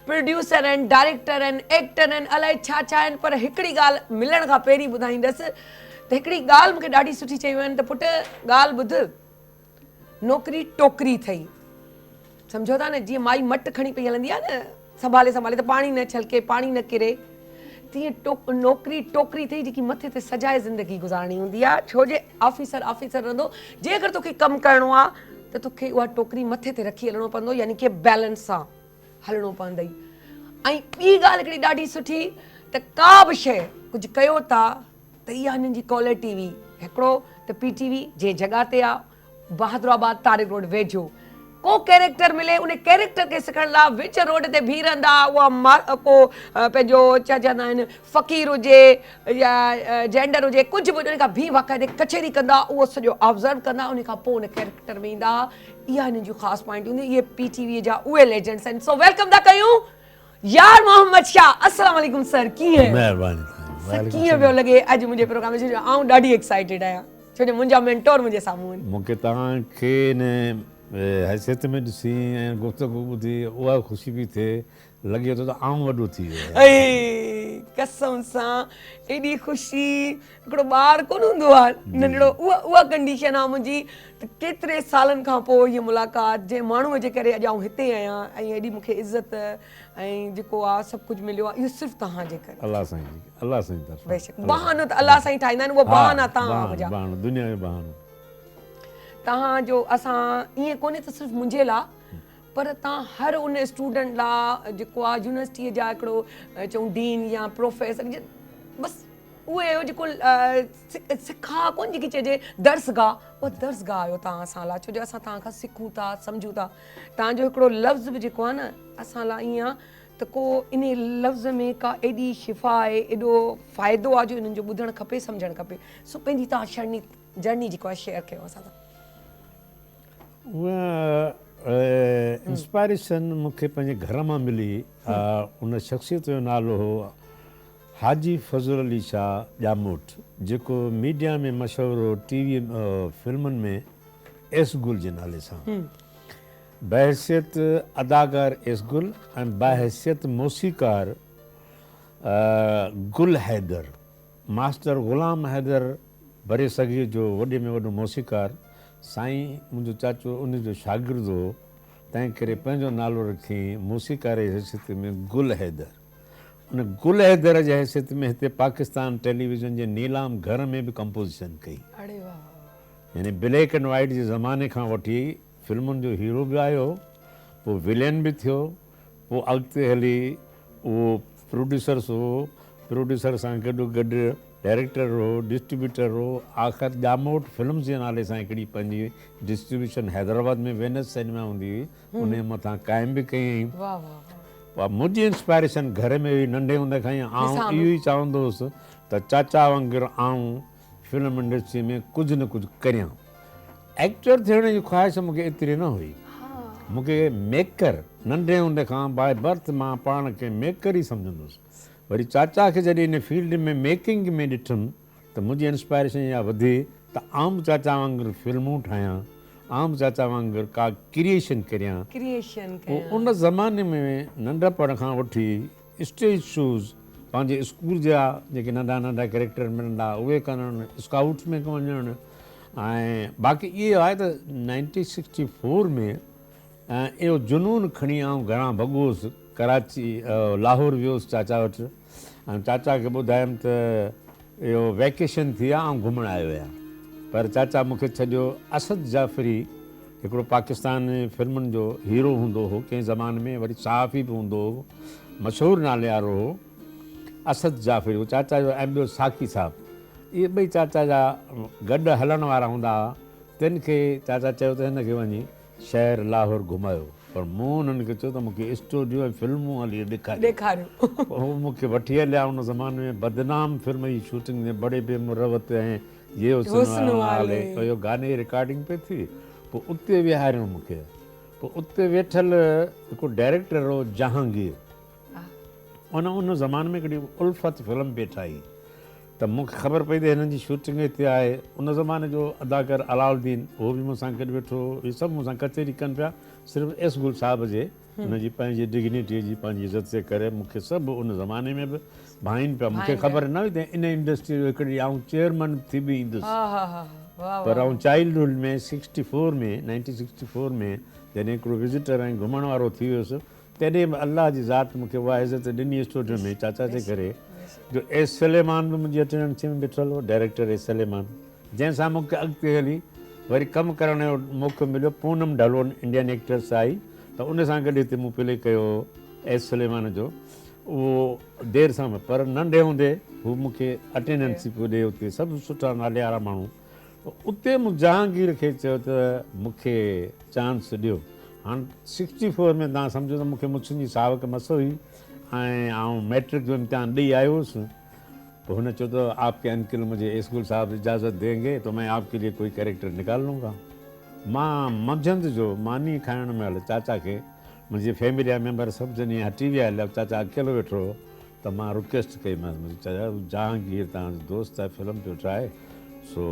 प्रोड्यूसर आहिनि डायरेक्टर आहिनि एक्टर आहिनि अलाए छा छा आहिनि पर हिकिड़ी ॻाल्हि मिलण खां पहिरीं ॿुधाईंदसि त हिकिड़ी ॻाल्हि मूंखे ॾाढी सुठी चयूं आहिनि त पुटु ॻाल्हि ॿुध नौकिरी टोकरी अथई सम्झो था न जीअं माई मटु खणी पई हलंदी आहे न संभाले त पाणी न छलके पाणी न किरे तीअं नौकिरी टोकरी अथई जेकी मथे ते सजाए ज़िंदगी गुज़ारणी हूंदी आहे छो जे ऑफिसर रहंदो जे अगरि तोखे कमु करिणो आहे त तोखे उहा टोकरी मथे ते रखी हलणो पवंदो यानी कि बैलेंस सां हलणो पवंदई। ऐं ॿी ॻाल्हि हिकिड़ी ॾाढी सुठी त का बि शइ कुझु कयो था त इहा हिननि जी क्वालिटी हुई हिकिड़ो त PTV जे जॻह ते आहे बहादुराबाद तारिक रोड वेझो को कैरेक्टर मिले उन कैरेक्टर खे सिखण लाइ विच रोड ते बीह रहंदा उहा को पंहिंजो छा चवंदा आहिनि फ़क़ीर हुजे या जेंडर हुजे कुझु बि उन खां बीह वाक़ाइदे कचहरी कंदा उहो सॼो ऑब्ज़र्व कंदा उन खां पोइ उन कैरेक्टर में ईंदा इहा हिननि जूं ख़ासि पॉइंट हूंदी इहे PTV जा उहे लेजेंड्स आहिनि। सो वेलकम था कयूं यार मोहम्मद शाह अस्सलाम वालेकुम सर कीअं महिरबानी कीअं पियो लॻे अॼु मुंहिंजे प्रोग्राम में आउं ॾाढी एक्साइटेड आहियां छो जो मुंहिंजा मेंटोर मुंहिंजे साम्हूं आहिनि। मूंखे तव्हांखे इन हैसियत में ॾिसी ऐं गुफ़्तगू ॿुधी उहा ख़ुशी बि थिए लॻे थो त आउं वॾो थी वियो कसम सां एॾी ख़ुशी हिकिड़ो ॿार कोन हूंदो आहे नंढड़ो उहा कंडीशन आहे मुंहिंजी त केतिरे सालनि खां पोइ हीअ मुलाक़ात जे माण्हूअ जे करे अॼु आउं हिते आहियां ऐं एॾी मूंखे इज़त ऐं जेको आहे सभु कुझु मिलियो आहे इहो सिर्फ़ु तव्हांजे करे अलाह साईं तरफ़ां बेशक बहानो त अलाह साईं ठाहींदा आहिनि उहो बहाना तव्हां बहानो दुनिया में बहानो तव्हांजो असां ईअं कोन्हे त सिर्फ़ु मुंहिंजे लाइ पर तव्हां हर उन स्टूडेंट लाइ जेको आहे यूनिवर्सिटीअ जा हिकिड़ो चऊं डीन या प्रोफेसर बसि उहे जेको सिखा कोन जेकी चइजे दर्सगाह उहा दर्सगाह आहियो तव्हां असां लाइ छो जो असां तव्हां खां सिखूं था सम्झूं था तव्हांजो हिकिड़ो लफ़्ज़ बि जेको आहे न असां लाइ ईअं आहे त को इन लफ़्ज़ में का एॾी शिफ़ा आहे एॾो फ़ाइदो आहे जो इन्हनि जो ॿुधणु खपे सम्झणु खपे सो पंहिंजी तव्हां जर्नी जेको आहे शेयर कयो असां सां। उहा इंस्पायरेशन मूंखे पंहिंजे घर मां मिली। उन शख़्सियत जो नालो हो हाजी फज़ल अली शाह ॼामोट, जेको मीडिया में मशहूरु हो, टीवी फिल्मुनि में एस गुल जे नाले सां। बहैसियत अदाकार एस गुल ऐं बहैसियत मौसीकार गुल हैदर, मास्टर ग़ुलाम हैदर बरे सॻे जो वॾे में वॾो मौसीकार। साईं मुंहिंजो चाचो उन जो शागिर्दु हो, तंहिं करे पंहिंजो नालो रखी मौसीकार जी हैसियत में गुल हैदर। उन गुल हैदर जी हैसियत में हिते पाकिस्तान टेलीविज़न जे नीलाम घर में बि कंपोज़िशन कई। अरे वाह। यानी ब्लैक एंड वाइट जे ज़माने खां वठी फिल्मुनि जो हीरो बि आयो, पोइ विलेन बि थियो, पोइ अॻिते हली उहो प्रोड्यूसर्स हो, प्रोड्यूसर सां गॾोगॾु डायरेक्टर हो, डिस्ट्रीब्यूटर हो। आख़िर ॼामोट फिल्म्स जे नाले सां हिकिड़ी पंहिंजी डिस्ट्रीब्यूशन हैदराबाद में वेनस सिनेमा हूंदी हुई, उन मथां क़ाइमु बि कयईं। वाह वाह। वाह, मुंहिंजी इंस्पायरेशन घर में हुई नंढे हूंदे खां ई। आउं इहो ई चाहींदो हुउसि त चाचा वांगुरु आउं फिल्म इंडस्ट्री में कुझु न कुझु करियां। एक्टर थियण जी ख़्वाहिश मूंखे एतिरी न हुई। मूंखे मेकर नंढे हूंदे खां बाय बर्थ मां पाण खे मेकर ई सम्झंदुसि। वरी चाचा खे जॾहिं इन फील्ड में मेकिंग में ॾिठुमि त मुंहिंजी इंस्पायरेशन इहा वधी त आउं चाचा वांगुरु फिल्मूं ठाहियां, आउं चाचा वांगुरु का क्रिएशन करियां। पोइ उन ज़माने में नंढपण खां वठी स्टेज शोज़ पंहिंजे स्कूल जा जेके नंढा नंढा कैरेक्टर मिलंदा उहे करणु, स्काउट्स में वञणु। ऐं बाक़ी इहो आहे त 1964 में इहो जुनून खणी आउं घरां भॻुसि, कराची लाहौर वियुसि चाचा वटि। ऐं चाचा खे ॿुधायमि त इहो वैकेशन थी आहे, ऐं घुमणु आयो आहियां। पर चाचा मूंखे छॾियो। असद जाफ़री हिकिड़ो पाकिस्तान फिल्मुनि जो हीरो हूंदो हो कंहिं ज़माने में, वरी सहाफ़ी बि हूंदो हो, मशहूरु नाले वारो हो असद जाफ़री। उहो चाचा जो ऐं ॿियो साकी साहिबु, इहे ॿई चाचा जा गॾु हलण वारा हूंदा हुआ। तिन खे चाचा चयो त हिन खे वञी शहर लाहौर घुमायो। पर मूं हुननि खे चयो त मूंखे स्टूडियो ऐं फिल्मूं हली ॾेखारियो। पोइ मूंखे वठी हलिया। उन ज़माने में बदनाम फिल्म जी शूटिंग में बड़े बेमुरवत ऐं ये हुस्न वाले इहो गाने जी रिकॉर्डिंग पई थी। पोइ उते विहारियो मूंखे। पोइ उते वेठल हिकु डायरेक्टर हो जहांगीर, उन ज़माने में हिकिड़ी उल्फत फिल्म पई ठाही त मूंखे ख़बर पई त हिननि जी शूटिंग हिते आहे। उन ज़माने जो अदाकार अलाउद्दीन उहो बि मूंसां गॾु वेठो। इहे सभु मूंसां कचहरी कनि पिया, सिर्फ़ु एस गुल साहिब जे हुनजी पंहिंजी डिग्निटीअ जी पंहिंजी इज़त जे करे मूंखे सभु उन ज़माने में बि भाइनि पिया। मूंखे ख़बर न हुई त इन इंडस्ट्री जो हिकिड़ी आउं चेयरमैन थी बि ईंदुसि। पर आउं चाइल्डहुड में 1964 में जॾहिं हिकिड़ो विज़िटर ऐं घुमण वारो थी वियुसि, तॾहिं बि अलाह जी ज़ात मूंखे उहा इज़त ॾिनी स्टूडियो में चाचा जे करे। जो एस सलेमान बि मुंहिंजी अटेंडेंसी में ॾिठल हो, डायरेक्टर एस सलेमान, जंहिंसां मूंखे अॻिते हली वरी कमु करण जो मौक़ो मिलियो। पूनम ढलोन इंडियन एक्ट्रेस आई त उन सां गॾु हिते मूं प्ले कयो एस सलेमान जो। उहो देरि सां, पर नंढे हूंदे हू मूंखे अटेंडेंसी पियो ॾिए उते, सभु सुठा नाले वारा माण्हू। उते मूं जहांगीर खे चयो त मूंखे चांस ॾियो। हाणे 64 में तव्हां सम्झो त मूंखे मुछुनि जी सावक मस हुई ऐं आउं मैट्रिक जो इम्तिहान ॾेई आयो हुउसि। पोइ हुन चयो त आपके अंकल मुझे एस गुल साहब इजाज़त देंगे तो मैं आपके लिए कोई कैरेक्टर निकाल लूँगा। मां मंझंदि जो मानी खाइण महिल चाचा खे मुंहिंजी फैमिली जा मेंबर सभु ॼणी हटी विया हलिया, चाचा अकेलो वेठो हो। त मां रिक्वेस्ट कईमांसि, मुंहिंजी चाचा जहांगीर तव्हांजो दोस्त आहे, फिल्म पियो ठाहे, सो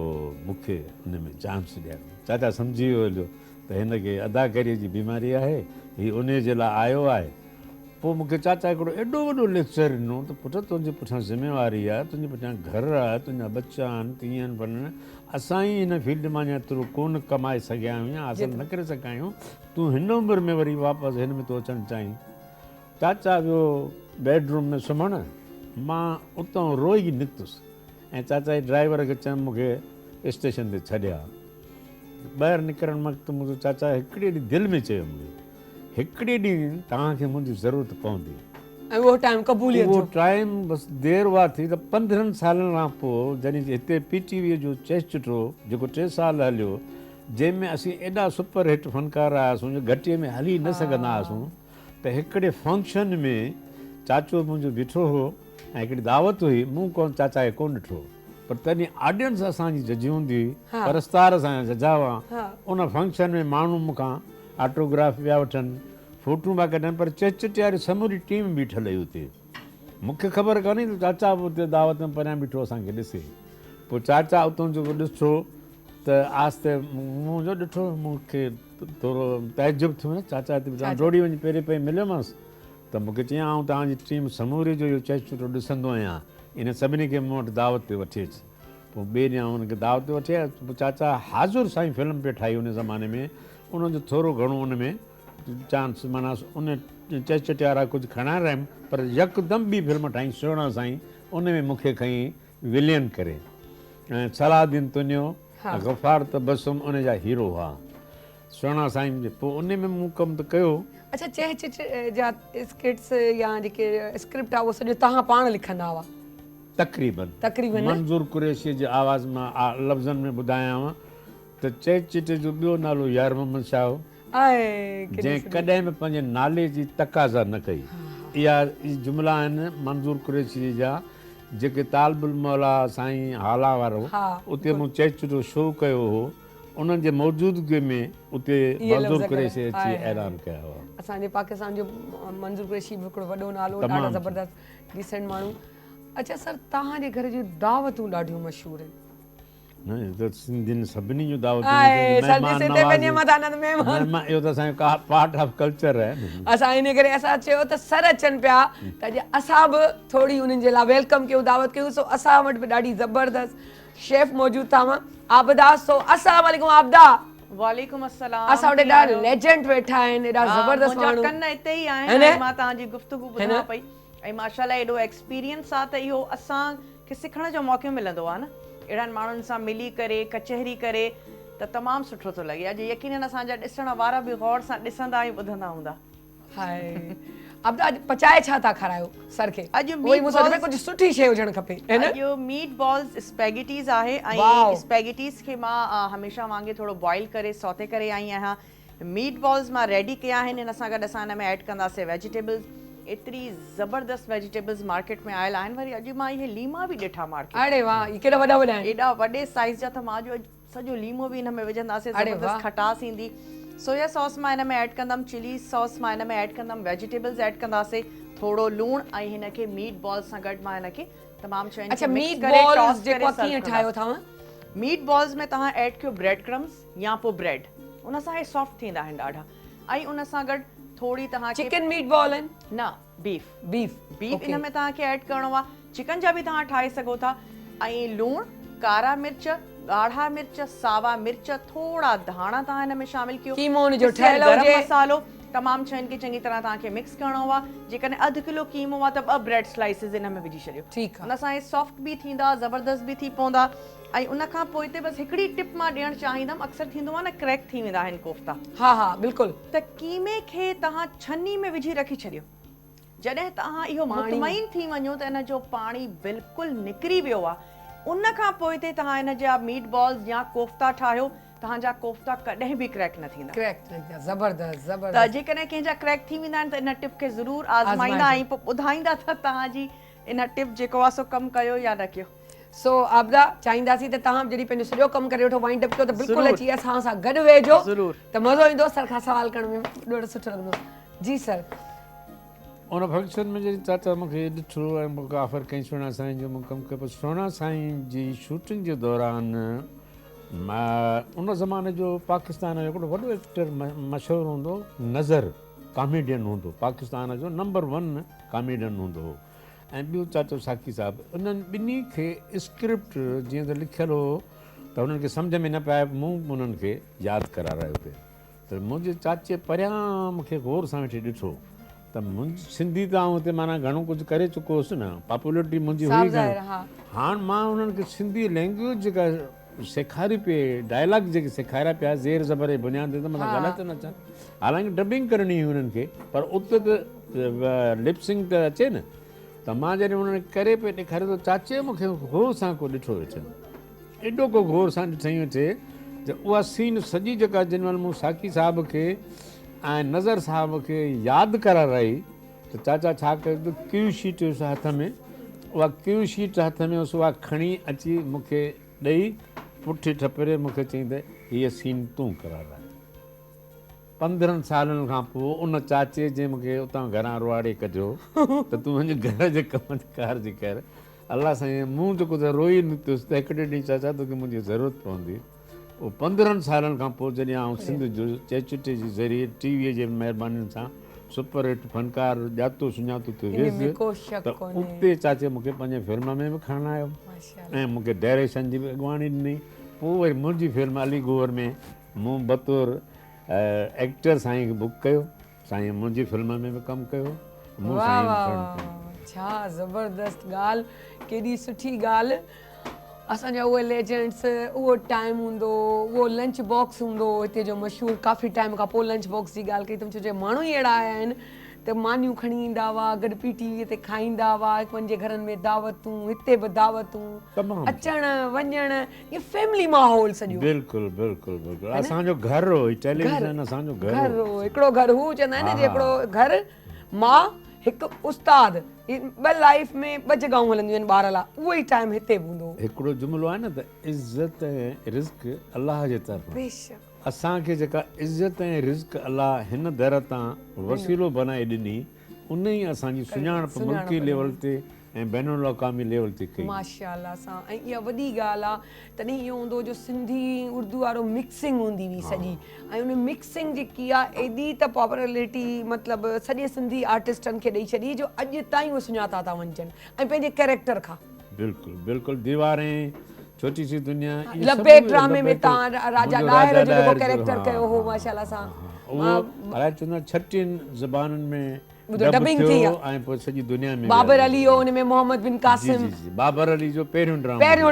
मूंखे हुन में चांस ॾियणु। चाचा सम्झी वियो हलियो त हिनखे अदाकारीअ जी बीमारी आहे, हीअ उन जे लाइ आयो आहे। पोइ मूंखे चाचा हिकिड़ो एॾो वॾो लेक्चर ॾिनो त पुटु तुंहिंजे पुठियां ज़िम्मेवारी आहे, तुंहिंजे पुठियां घरु आहे, तुंहिंजा बच्चा आहिनि, तीअं पर असां ई हिन फील्ड मां एतिरो कोन कमाए सघिया आहियूं या हासिलु न करे सघिया आहियूं, तूं हिन उमिरि में वरी वापसि हिन में तूं अचणु चाहीं। चाचा वियो बेडरूम में सुम्हणु, मां उतां रोई निकितुसि ऐं चाचा जे ड्राइवर खे चयुमि मूंखे स्टेशन ते छॾिया। ॿाहिरि निकिरण वक़्तु मुंहिंजो चाचा हिकिड़े ॾींहुं दिलि में चयो मूंखे, हिकिड़े ॾींहुं तव्हांखे मुंहिंजी ज़रूरत पवंदी। ऐं उहो टाइम क़बूलियत उहो टाइम बसि देरि उहा थी त 15 सालनि खां पोइ जॾहिं हिते PTV जो चेस्ट ॾिठो जेको 3 साल हलियो, जंहिंमें असीं एॾा सुपर हिट फनकार आयासीं जो घटीअ में हली न सघंदा हुआसीं, त हिकिड़े फंक्शन में चाचो मुंहिंजो बीठो हो ऐं हिकिड़ी दावत हुई, मूं कोन चाचा खे कोन ॾिठो, पर तॾहिं ऑडियंस असांजी जजी हूंदी हुई, परस्तार असांजा जजा हुआ। उन फंक्शन में माण्हू मूंखां ऑटोग्राफ पिया वठनि, फोटू पिया कढनि पर चटियारी समूरी टीम बीठल हुई हुते मूंखे ख़बर कोन्हे त चाचा बि उते दावत में परियां बीठो असांखे ॾिसे पोइ चाचा उतां जो ॾिठो त आस्ते मूं जो ॾिठो मूंखे थोरो तइजुब थियो न चाचा हिते डोड़ी वञी पहिरीं पहिरीं मिलियोमांसि त मूंखे चयईं आउं तव्हांजी टीम समूरी जो इहो चेचुटो ॾिसंदो आहियां इन सभिनी खे मूं वटि दावत ते वठी अचु पोइ ॿिए ॾींहुं हुनखे दावत ते वठी आया पोइ चाचा हाज़ुर साईं फिल्म पे ठाही उन ज़माने में उनजो थोरो घणो उन में चांस माना उन चटियारा कुझु खणाए रहियमि पर यकदमि ॿी फिल्म ठाही सुहिणा साईं उन में मूंखे खईं विलियन करे ऐं सलाहदीन तुनियो गफ़ार तबसुम उन जा हीरो हुआ सुहिणा साईं जे पोइ उन में मूं कमु त कयो अच्छा चह जा स्किट्स या जेके स्क्रिप्ट आहे उहो सॼो तव्हां पाण लिखंदा हुआ तक़रीबन मंज़ूर कुरैशी जी आवाज़ मां लफ़्ज़नि में ॿुधायांव त चह चिटे जो ॿियो नालो यार मोहम्मद शाह जंहिं कॾहिं बि पंहिंजे नाले जी तक़ाज़ा न कई इहा जुमिला आहिनि मंज़ूर कुरैशी जा जेके तालबुल मौला साईं हाला वारो उते मूं चेचुटो शो कयो हो उन्हनि जे मौजूदगी में उते मंज़ूर कुरैशी अची ऐलान कया हुआ असांजे पाकिस्तान जो मंज़ूर कुरैशी बि हिकिड़ो वॾो नालो ॾाढा ज़बरदस्त डिसेंट माण्हू अच्छा सर तव्हांजे घर जूं दावतूं ॾाढियूं मशहूरु आहिनि न त सिंधियुनि सभिनी जूं दावतूं इहो त असांजो पार्ट ऑफ कल्चर आहे असां इन करे असां चयो त सर अचनि पिया त अॼु असां बि थोरी उन्हनि जे लाइ वेलकम कयूं दावत कयूं सो असां वटि बि ॾाढी ज़बरदस्त शेफ मौजूदु अथव आबदा सो अस्सलाम वालेकुम आबदा वालेकुम अस्सलाम असां वटि ॾाढा लेजेंड वेठा आहिनि ॾाढा ज़बरदस्त माण्हू कन हिते ई आहिनि मां तव्हांजी गुफ़्तगू ॿुधां पई ऐं माशाल्लाह एॾो एक्सपीरियंस आहे त इहो असांखे सिखण जो मौक़ो मिलंदो आहे न अहिड़नि माण्हुनि सां मिली करे कचहरी करे त तमामु सुठो थो लॻे अॼु यकीनन असांजा ॾिसण वारा बि गौर सां ॾिसंदा ऐं ॿुधंदा हूंदा हाय अब अॼु पचाए छा था खारायो सर खे अॼु कुझु सुठी शइ हुजणु खपे अॼु मीट बॉल्स स्पैगेटीज़ आहे ऐं स्पैगेटीज़ खे मां हमेशह वांगुरु थोरो बॉइल करे सौते करे आई आहियां मीट बॉल्स मां रेडी कया आहिनि हिन सां गॾु असां हिन में ऐड कंदासीं वेजिटेबल्स एतिरी ज़बरदस्त वेजिटेबल्स मार्केट में आयल आहिनि वरी अॼु मां इहे लीमा बि ॾिठा मार्केट अरे वाह ये केॾा वॾा वॾा आहिनि एॾा वॾे साइज़ जा त मां जो सॼो लीमो बि हिन में विझंदासीं ज़बरदस्त खटास ईंदी सोया सॉस मां हिन में ऐड कंदमि चिली सॉस मां हिन में ऐड कंदमि वेजिटेबल्स ऐड कंदासीं थोरो लूणु ऐं हिन खे मीट बॉल्स सां गॾु मां हिन खे तमामु शयुनि अच्छा मीट बॉल्स जेको कीअं ठाहियो अथव मीट बॉल्स में तव्हां ऐड कयो ब्रेड क्रम्स या पोइ ब्रेड उन सां हे सॉफ्ट थींदा आहिनि ॾाढा ऐं उन सां गॾु थोड़ी तव्हां चिकन मीट बॉल आहिनि न बीफ इन में तव्हांखे ऐड करिणो आहे चिकन जा बि तव्हां ठाहे सघो था ऐं लूणु कारा मिर्च ॻाढ़ा मिर्च सावा मिर्च थोड़ा धाणा तव्हां हिन में शामिल कयो कीमो जो ठहियल हुजे गरम मसालो तमामु शयुनि खे चङी तरह तव्हांखे मिक्स करिणो आहे जेकॾहिं अधु किलो कीमो आहे त 2 ब्रेड स्लाइसिस हिन में विझी छॾियो ठीकु आहे उन सां सॉफ्ट बि थींदा ज़बरदस्त बि थी पवंदा ऐं उन खां पोइ हिते बसि हिकिड़ी टिप मां ॾियणु चाहींदमि अक्सर थींदो आहे न क्रैक थी वेंदा आहिनि कोफ्ता हा हा बिल्कुलु त कीमे खे तव्हां छन्नी में विझी रखी छॾियो जॾहिं तव्हां इहो मुतमइन थी वञो त इन जो पाणी बिल्कुलु निकिरी वियो आहे उन खां पोइ ते तव्हां हिन जा मीट बॉल्स या कोफ्ता ठाहियो तव्हांजा कोफ्ता कॾहिं बि क्रैक न थींदा ज़बरदस्त त जेकॾहिं कंहिंजा क्रैक थी वेंदा आहिनि त इन टिप खे ज़रूरु आज़माईंदा ऐं पोइ ॿुधाईंदा त तव्हांजी इन टिप जेको आहे सो कमु कयो या न कयो सो आबदा चाहींदासीं त तव्हां जॾहिं पंहिंजो सॼो कमु करे वठो वाइंड अप कयो त बिल्कुलु अची असां सां गॾु वेहिजो त मज़ो ईंदो सर खां सवाल करण में ॾाढो सुठो लॻंदो जी सर उन फंक्शन में जॾहिं चाचा मूंखे ॾिठो ऐं मूंखे ऑफर कई सुहिणा साईं जो मूं कमु कयो पोइ सुहिणा साईं जी शूटिंग जे दौरान उन ज़माने जो पाकिस्तान जो हिकिड़ो वॾो एक्टर मशहूरु हूंदो नज़र कॉमेडियन हूंदो पाकिस्तान जो नंबर 1 कॉमेडियन हूंदो हो ऐं ॿियो चाचो साकी साहिबु उन्हनि ॿिन्ही खे स्क्रिप्ट जीअं त लिखियलु हो त उन्हनि खे सम्झ में न पिया मूं उन्हनि खे यादि करारायो पिए त मुंहिंजे चाचे परियां मूंखे गौर सां वेठी ॾिठो त मुंहिंजी सिंधी त आउं हिते माना घणो कुझु करे चुको हुउसि न पॉपुलरिटी मुंहिंजी हुई हाणे मां उन्हनि खे सिंधी लैंग्वेज जेका सेखारी पिए डायलॉग जेके सेखारिया पिया ज़ेर ज़बर जे बुनियाद ते त मां ग़लति न अचां हालांकि डबिंग करणी हुई उन्हनि खे पर उते त लिपसिंग त अचे न त मां जॾहिं उन्हनि करे पिए ॾेखारियो त चाचे मूंखे गौर सां को ॾिठो वेठे एॾो को गौर सां ॾिठई वेठे त उहा सीन सॼी जेका जिन महिल मूं साकी साहिब खे ऐं नज़र साहिब खे यादि कराराई त चाचा छा कयो त क्यू शीट हथ में उहा क्यू शीट हथ में हुअसि उहा खणी अची मूंखे ॾेई पुठि ठपरे मूंखे चई त हीअ सीन तूं कराराए 15 सालनि खां पोइ उन चाचे जे मूंखे उतां घरां रुआड़े कजो त तूं मुंहिंजे घर जे कम कार जी कर। अलाह साईं मूं जेको त रोई निकितुसि त हिकिड़े ॾींहुं चाचा तोखे मुंहिंजी ज़रूरत पवंदी। पोइ 15 सालनि खां पोइ जॾहिं आउं सिंध जो चेचुटे जे ज़रिए टीवीअ जे महिरबानी सां सुपर हिट फनकार ॼातो सुञातो थियो वियुसि त उते चाचे मूंखे पंहिंजे फिल्म में बि खणणु आयो ऐं मूंखे डायरेक्शन जी बि अॻुवाणी ॾिनी। पोइ वरी मुंहिंजी फिल्म अलीगोर में मूं बतौर एक्टर साईं खे बुक कयो, साईं मुंहिंजी फिल्म में बि कमु कयो। मूं साईं छा ज़बरदस्त ॻाल्हि, केॾी सुठी ॻाल्हि। असांजा उहे लेजेंड्स, उहो टाइम हूंदो, उहो लंच बॉक्स हूंदो हिते जो मशहूरु, काफ़ी टाइम खां पोइ लंच बॉक्स जी ॻाल्हि कई त छो माण्हू ई अहिड़ा आया आहिनि त मानियूं खणी ईंदा हुआ, गॾु टीवीअ ते खाईंदा हुआ, पंहिंजे घरनि में दावतूं, हिते बि दावतूं, अचणु वञणु, इहो फैमिली माहौल सॼो। बिल्कुलु बिल्कुलु बिल्कुलु असांजो घर हो, टेलीविज़न असांजो घर हो। हिकिड़ो घर हू चवंदा आहिनि हिकिड़ो घर मां हिकु उस्ताद, ॿ लाइफ में ॿ जॻहियूं हलंदियूं आहिनि ॿार लाइ, उहो ई टाइम हिते बि हूंदो। हिकिड़ो जुमिलो आहे न त इज़त ऐं रिज़्क अलाह जे तरफ़ां। असांखे जेका इज़त ऐं रिज़्क अलाह हिन दर तां वसीलो बनाए ॾिनी, उन ई असांजी सुञाणप मुल्की लेवल ते ऐं बैन अल-अक़वामी लेवल ते कई। माशाअल्लाह सां। ऐं इहा वॾी ॻाल्हि आहे, तॾहिं इहो हूंदो जो सिंधी उर्दू वारो मिक्सिंग हूंदी हुई सॼी, ऐं उन मिक्सिंग जेकी आहे एॾी त पॉपुलरिटी मतिलबु सॼे सिंधी आर्टिस्टनि खे ॾेई छॾी जो अॼु ताईं उहे सुञाता था वञनि ऐं पंहिंजे कैरेक्टर खां। बिल्कुलु बिल्कुलु दीवारें, छोटी सी दुनिया, लबे ड्रामे में तव्हां राजा डाहिर जो जेको कैरेक्टर कयो हो माशाअल्लाह सां, उहो अलाए चवंदा 36 ज़बानुनि में डबिंग थी ऐं पोइ सॼी दुनिया में बाबर अली हो, उन में मोहम्मद बिन कासिम, बाबर अली जो पहिरियों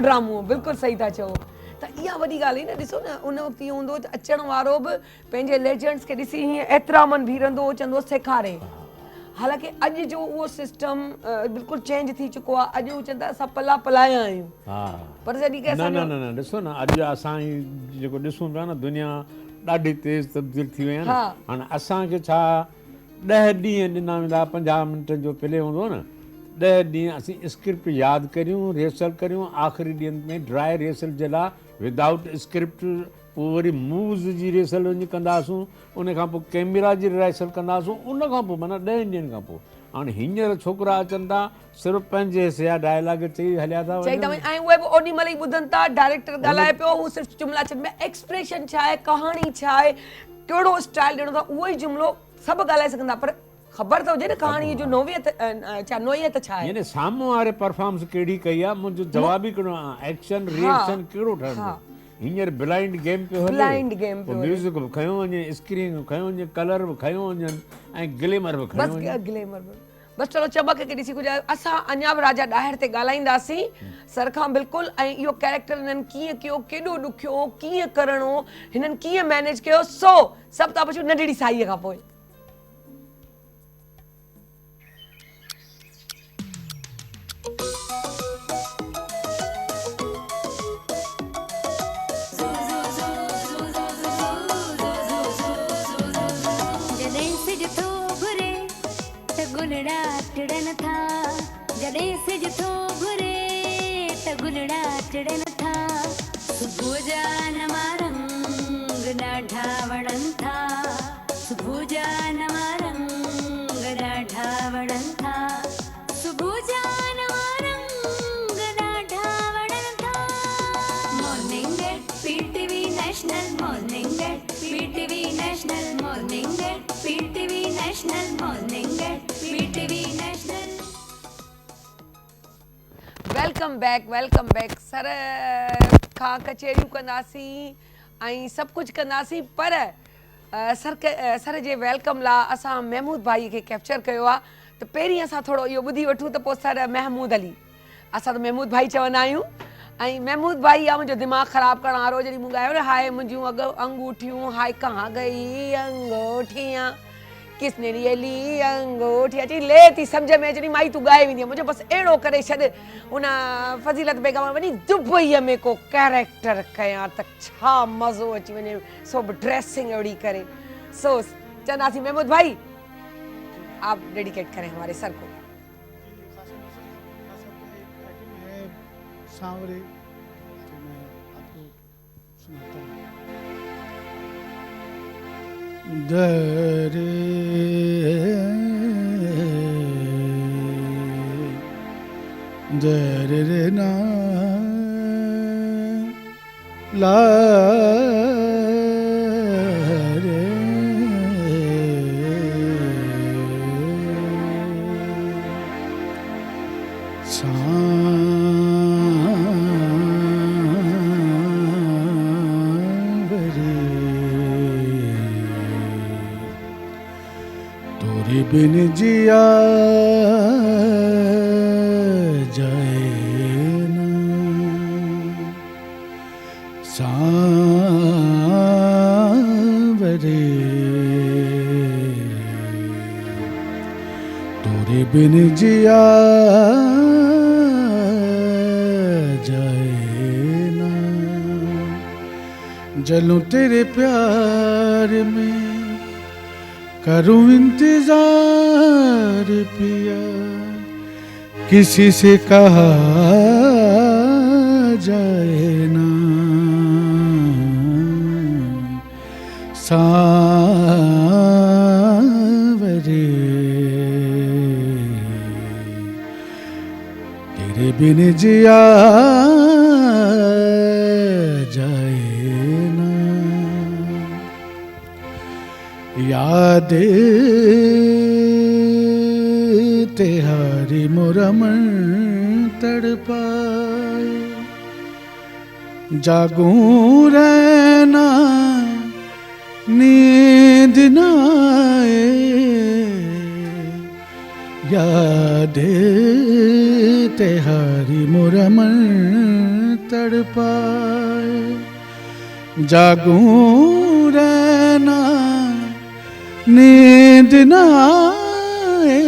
ड्रामो, बिल्कुलु सही था चओ। त इहा वॾी ॻाल्हि हुई न, ॾिसो न उन वक़्तु इहो हूंदो त अचण वारो बि पंहिंजे लेजेंड्स खे ॾिसी हीअं एतिरामन बीहंदो, चवंदो सेखारे। हालांकि अॼु जो उहो सिस्टम बिल्कुलु चेंज थी चुको आहे। अॼु चवनि था असां पला पलाया आहियूं, पर जॾहिं की न ॾिसो न अॼु असां जेको ॾिसूं पिया न दुनिया ॾाढी तेज़ तब्दील थी वई आहे न। हाणे असांखे छा 10 ॾींहं ॾिना वेंदा, 50 मिंट जो प्ले हूंदो न, 10 ॾींहं असीं स्क्रिप्ट यादि करियूं, रिहर्सल करियूं, आख़िरी ॾींहंनि में ड्राई रिहर्सल जे लाइ विदाउट स्क्रिप्ट, पोइ वरी मूव्स जी रिहर्सल वञी कंदासूं, उन खां पोइ कैमरा जी रिहर्सल कंदासूं, उन खां पोइ माना 10 ॾींहंनि खां पोइ। हाणे हींअर छोकिरा अचनि था सिर्फ़ु पंहिंजे हिसे जा डायलॉग चई हलिया था वञनि, ऐं उहे बि ओॾी महिल ई ॿुधनि था डायरेक्टर ॻाल्हाए पियो, हू सिर्फ़ु जुमिला चवनि में एक्सप्रेशन छा आहे, कहाणी छा आहे, कहिड़ो स्टाइल ॾियणो अथव, उहो ई जुमिलो सभु ॻाल्हाए सघंदा, पर ख़बर त हुजे न कहाणी जो नोयत छा आहे, यानी साम्हूं वारे परफॉर्मेंस कहिड़ी कई आहे, मुंहिंजो जवाब ई कहिड़ो आहे, एक्शन रिएक्शन कहिड़ो ठहंदो। हींअर ब्लाइंड गेम पियो हले, म्यूज़िक बि खयो वञे, स्क्रीन बि खयो वञे, कलर बि खयो वञनि ऐं ग्लैमर बि खयो वञे। ग्लैमर बि बसि। चलो चबक खे ॾिसी कुझु असां अञा बि राजा डाहिर ते ॻाल्हाईंदासीं सर खां बिल्कुलु, ऐं इहो कैरेक्टर हिननि कीअं कयो, केॾो ॾुखियो, कीअं करणो, हिननि कीअं मैनेज कयो, सो सभु था पुछूं नंढड़ी साईअ खां पोइ। गुलड़ा टिड़न था, जॾहिं सिज थो घुरे त गुलड़ा टिड़न था, सुबुह जा नवां रंग ॾाढा वणनि था, सुबुह जा नवां रंग ॾाढा वणनि था, सुबुह जा नवां रंग ॾाढा वणनि था। Morning at PTV national, morning at PTV national, morning at PTV national, morning at PTV national. Welcome back sir खां कचेरियूं कंदासीं ऐं सभु कुझु कंदासीं, पर सर जे वेलकम लाइ असां महमूद भाई खे कैप्चर कयो आहे, त पहिरीं असां थोरो इहो ॿुधी वठूं त पोइ सर महमूद अली, असां त महमूद भाई चवंदा आहियूं, ऐं महमूद भाई आहे मुंहिंजो दिमाग़ु ख़राबु करण वारो। जॾहिं मूं ॻायो न हाय मुंहिंजूं अंगूठियूं, हाय कहाँ गई अंगूठियां, किसने लिए ली अंगूठियां, चई ले थी सम्झ में अचनी माई तूं ॻाए वेंदी, मुंहिंजो बसि अहिड़ो करे छॾ। उन फज़ीलत बेगम वञी दुबईअ में को कैरेक्टर कयां त छा मज़ो अची वञे, सो बि ड्रेसिंग अहिड़ी करे। सो चवंदासीं महमूद भाई आप डेडिकेट करें हमारे सर को। सांवरे तो मैं आपको सुनाता हूँ। दरे दरे रे ना ला रे तोरे बिन जिया जाए ना सांवरे तोरे बिन जिया जाए ना जलूं तेरे प्यार में करूं इंतजार पिया किसी से कहा जाए ना सांवरे तेरे बिन जिया जाए ना याद तेहारी मोरा मन तड़पाए जागूं रहना नींद न आए याद तेहारी मोरा मन तड़पाए जागूं रहना नींद न आए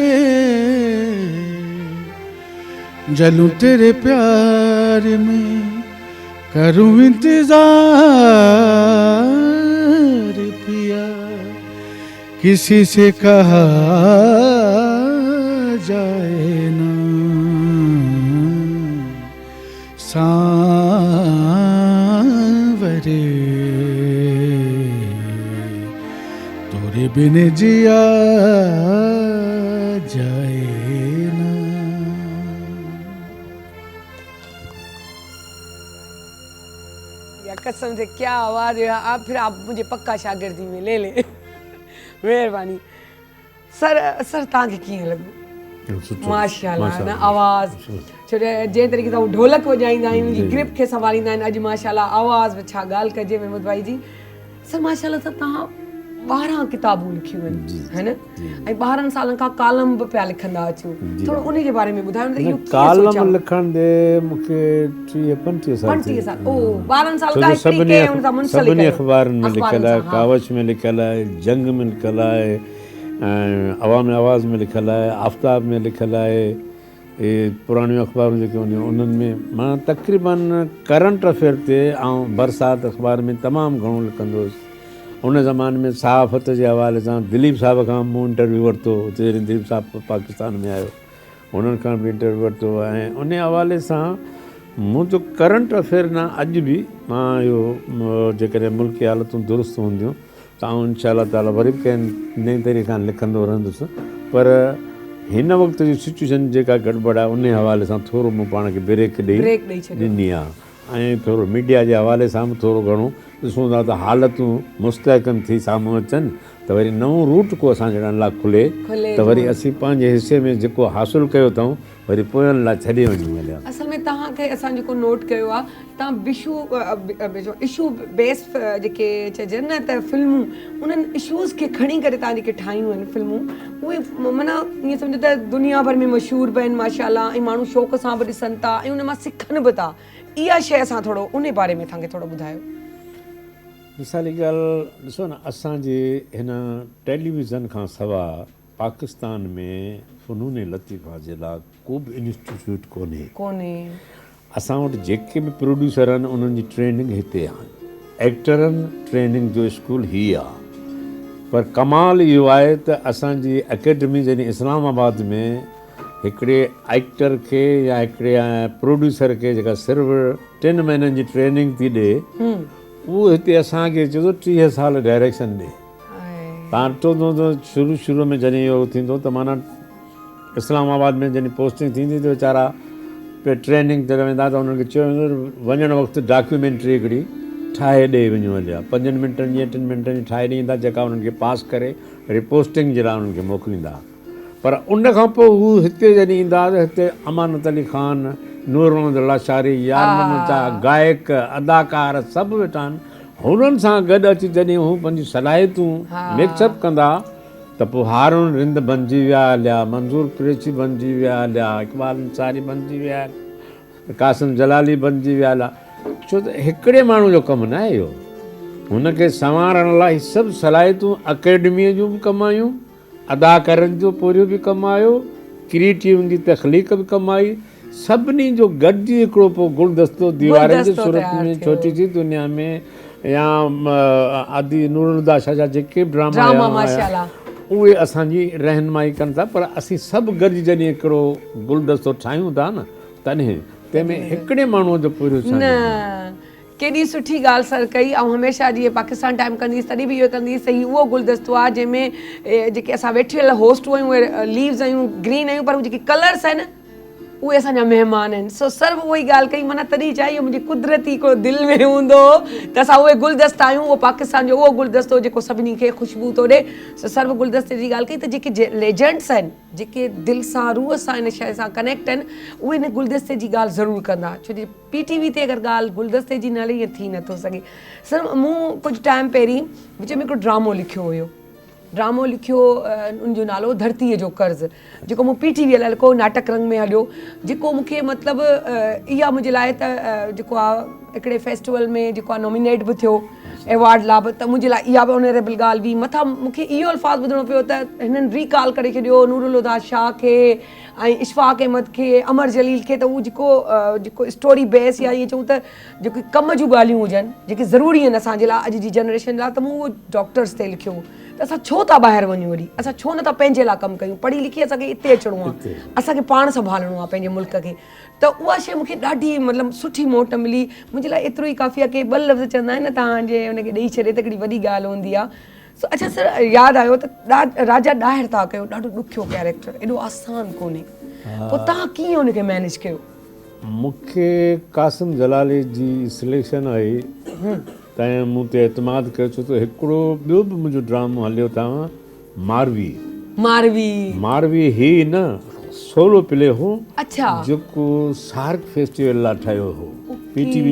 जलूं तेरे प्यार में करूं इंतजार पिया किसी से कहा जाए ना सांवरे तोरे बिन जिया जाए ना। या कसम से क्या आवाज़ है आप, फिर आप मुझे पक्का शागिर्दी में ले ले महिरबानी। सर सर तव्हांखे कीअं लॻो? माशाल्लाह न आवाज़ छो जंहिं तरीक़े सां ढोलक वॼाईंदा आहिनि उनजी ग्रिप खे संभालींदा आहिनि अॼु माशाल्लाह आवाज़ में छा ॻाल्हि कजे महमूद भाई जी। सर माशाल्लाह सर तव्हां 12 किताबूं लिखियूं आहिनि है न ऐं 12 सालनि खां कालम बि पिया लिखंदा अचो थोरो उन जे बारे में ॿुधायो न इहो कालम लिखण दे मूंखे 30-35 साल 35 साल ओ 12 साल खां हिकिड़ी उन सां मुंसलिक सभिनी अख़बारनि में लिखियल आहे कावच में लिखियल आहे जंग में लिखियल आहे अवाम आवाज़ में लिखियल आहे आफ़ताब में लिखियल आहे ये पुराणियूं अख़बारूं जेके हूंदियूं उन्हनि में मां तक़रीबन करंट अफेयर ते ऐं बरसाति अख़बार में तमामु घणो लिखंदो हुउसि। उन ज़माने में सहाफ़त जे हवाले सां दिलीप साहिब खां मूं इंटरव्यू वरितो, हुते दिलीप साहिबु पाकिस्तान में आयो उन्हनि खां बि इंटरव्यू वरितो ऐं उन हवाले सां मुंहिंजो करंट अफेयर न अॼु बि मां इहो जेकॾहिं मुल्की हालतूं दुरुस्त हूंदियूं त इंशा अल्लाह ताला वरी बि कंहिं नए तरीक़े सां लिखंदो रहंदुसि। पर हिन वक़्त जी सिचुएशन जेका गड़बड़ आहे उन हवाले सां थोरो मूं पाण खे ब्रेक ॾेई ॾिनी आहे ऐं थोरो मीडिया जे हवाले सां बि थोरो घणो ॾिसूं था त हालतूं मुस्तहकम थी साम्हूं अचनि त वरी नओं रूट को असां जणनि लाइ खुले त वरी असीं पंहिंजे हिसे में जेको हासिलु कयो अथऊं वरी पोयनि लाइ छॾे वञूं हलिया। असल में तव्हांखे असां जेको नोट कयो आहे तव्हां इशू बेस जेके चइजनि न त फिल्मूं उन्हनि इशूज़ खे खणी करे तव्हां जेके ठाहियूं आहिनि फिल्मूं उहे माना ईअं सम्झो त दुनिया भर में मशहूरु बि आहिनि माशाल्लाह ऐं माण्हू शौक़ सां बि ॾिसनि था ऐं उन मां सिखनि बि था। इहा शइ असां थोरो उन बारे में तव्हांखे थोरो ॿुधायो। मिसाली ॻाल्हि ॾिसो न असांजे हिन टेलीविज़न खां सवाइ पाकिस्तान में फ़नून लतीफ़ा जे लाइ को बि इंस्टीट्यूट कोन्हे। असां वटि जेके बि प्रोड्यूसर आहिनि उन्हनि जी ट्रेनिंग हिते आहे, एक्टरनि ट्रेनिंग जो स्कूल हीअ आहे। पर कमाल इहो आहे त असांजी अकेडमी जॾहिं इस्लामाबाद में हिकिड़े एक्टर खे या हिकिड़े प्रोड्यूसर खे जेका सिर्फ़ु 3 महीननि जी ट्रेनिंग थी ॾे उहो हिते असांखे चए थो 30 साल डायरेक्शन ॾे। तव्हां ॾिठो हूंदो त शुरू में जॾहिं इहो थींदो त माना इस्लामाबाद में जॾहिं पोस्टिंग थींदी त वीचारा पे ट्रेनिंग ते वेंदा त उन्हनि खे चयो वेंदो वञण वक़्तु डॉक्यूमेंट्री हिकिड़ी ठाहे ॾे वञो हलिया 5 मिंटनि जी 10 मिंटनि जी ठाहे ॾींदा जेका उन्हनि खे पास करे वरी पोस्टिंग जे लाइ उन्हनि खे मोकिलींदा। पर उन खां पोइ हू हिते जॾहिं ईंदा त हिते अमानत अली ख़ान, नूर मोहम्मद लाशारी, यार मोहम्मद गायक, अदाकार सभु वेठा आहिनि। हुननि सां गॾु अची जॾहिं हू पंहिंजी सलाहियतूं मिक्सअप कंदा त पोइ हारून रिंद बणिजी विया हलिया, मंज़ूर कुरैशी बणिजी विया हलिया, इक़बाल अंसारी बणिजी विया, कासिम जलाली बणिजी विया हलिया। छो त हिकिड़े माण्हू जो कमु न आहे इहो, हुनखे संवारण लाइ सभु सलाहियतूं अकेडमीअ जूं बि कमायूं, अदाकारनि जो पूरियो बि कमायो, क्रिएटिव जी तख़लीक़ बि कमाई, सभिनी जो गॾिजी हिकिड़ो पोइ गुलदस्तो दीवारनि जे सूरत में छोटी सी दुनिया में या आदि नूरुल्लाह शाह जा जेके ड्रामा उहे असांजी रहनुमाई कनि था। पर असीं सभु गॾिजी जॾहिं हिकिड़ो गुलदस्तो ठाहियूं था न तॾहिं तंहिंमें हिकिड़े माण्हूअ जो पूरो केॾी सुठी ॻाल्हि सर कई। ऐं हमेशह जीअं पाकिस्तान टाइम कंदी तॾहिं बि इहो कंदी सही उहो गुलदस्तो आहे जंहिंमें जेके असां वेठियल होस्ट आहियूं उहे लीव्स आहियूं ग्रीन आहियूं, पर जेके कलर्स आहिनि उहे असांजा महिमान आहिनि। सो सर बि उहा ई ॻाल्हि कई, माना तॾहिं चाहियो मुंहिंजी कुदरती हिकिड़ो दिलि में हूंदो त असां उहे गुलदस्ता आहियूं, उहो पाकिस्तान जो उहो गुलदस्तो जेको सभिनी खे ख़ुशबू थो ॾे। सो सर बि गुलदस्ते जी ॻाल्हि कई त जेके लेजेंड्स आहिनि, जेके दिलि सां रूह सां इन शइ सां कनेक्ट आहिनि, उहे इन गुलदस्ते जी ॻाल्हि ज़रूरु कंदा। छो जो PTV ते अगरि ॻाल्हि गुलदस्ते जी न हले ईअं थी नथो सघे। सर मूं कुझु टाइम पहिरीं विच में हिकिड़ो ड्रामो लिखियो हुयो, ड्रामो लिखियो उनजो नालो धरतीअ जो कर्ज़, जेको मूं PTV लाइ लिखो, नाटक रंग में हलियो, जेको मूंखे मतिलबु इहा मुंहिंजे लाइ त जेको आहे हिकिड़े फेस्टिवल में जेको आहे नॉमिनेट बि थियो एवॉर्ड लाइ बि, त मुंहिंजे लाइ इहा बि ऑनरेबल ॻाल्हि हुई। मथां मूंखे इहो अल्फाज़ ॿुधणो पियो त हिननि रिकॉल करे छॾियो नूरुल्लाह शाह खे ऐं इशफाक़ अहमद खे, अमर जलील खे, त उहो जेको स्टोरी बेस या ईअं चऊं त जेके कम जूं ॻाल्हियूं हुजनि जेके ज़रूरी आहिनि असांजे लाइ अॼु जी जनरेशन लाइ, त मूं उहो डॉक्टर्स ते लिखियो त असां छो था ॿाहिरि वञूं, वरी असां छो नथा पंहिंजे लाइ कमु कयूं, पढ़ी लिखी असांखे हिते अचिणो आहे, असांखे पाण संभालणो आहे पंहिंजे मुल्क खे। त उहा शइ मूंखे ॾाढी मतिलबु सुठी मोट मिली। मुंहिंजे लाइ एतिरो ई काफ़ी आहे की 2 लफ़्ज़ चवंदा आहिनि न तव्हांजे हुनखे ॾेई छॾे त हिकिड़ी वॾी ॻाल्हि हूंदी आहे। सो अच्छा सर यादि आयो त राजा ॾाहिर तव्हां कयो, ॾाढो ॾुखियो कैरेक्टर, एॾो आसान कोन्हे, पोइ तव्हां कीअं हुनखे मैनेज कयो? मूंखे कासिम जलाली जी सिलेक्शन आई तंहिं मूं ते एतमाद कयो, छो त हिकिड़ो ॿियो बि मुंहिंजो ड्रामो हलियो तव्हां मारवी ही न सोलो प्ले हो, अच्छा, जेको सार्क फेस्टिवल लाइ ठहियो हो, PTV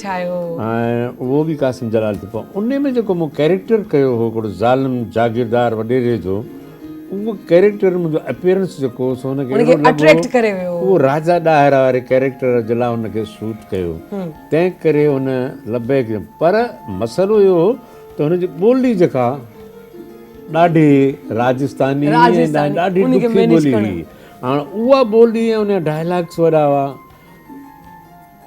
ठाहियो ऐं उहो बि कासिम जलाल ते पोइ उन में जेको मूं कैरेक्टर कयो हो हिकिड़ो ज़ालिम जागीरदार वॾेरे जो, उहो कैरेक्टर मुंहिंजो अपीयरेंस जेको हो हुनखे अट्रैक्ट करे वियो, उहो राजा ॾाहिर वारे कैरेक्टर जे लाइ हुनखे सूट कयो, तंहिं करे हुन लबैक। पर मसइलो इहो हो त हुनजी ॿोली जेका ॾाढी राजस्थानी ॾाढी ॾुखी ॿोली हुई। हाणे उहा ॿोली ऐं उन डायलॉग्स वॾा हुआ,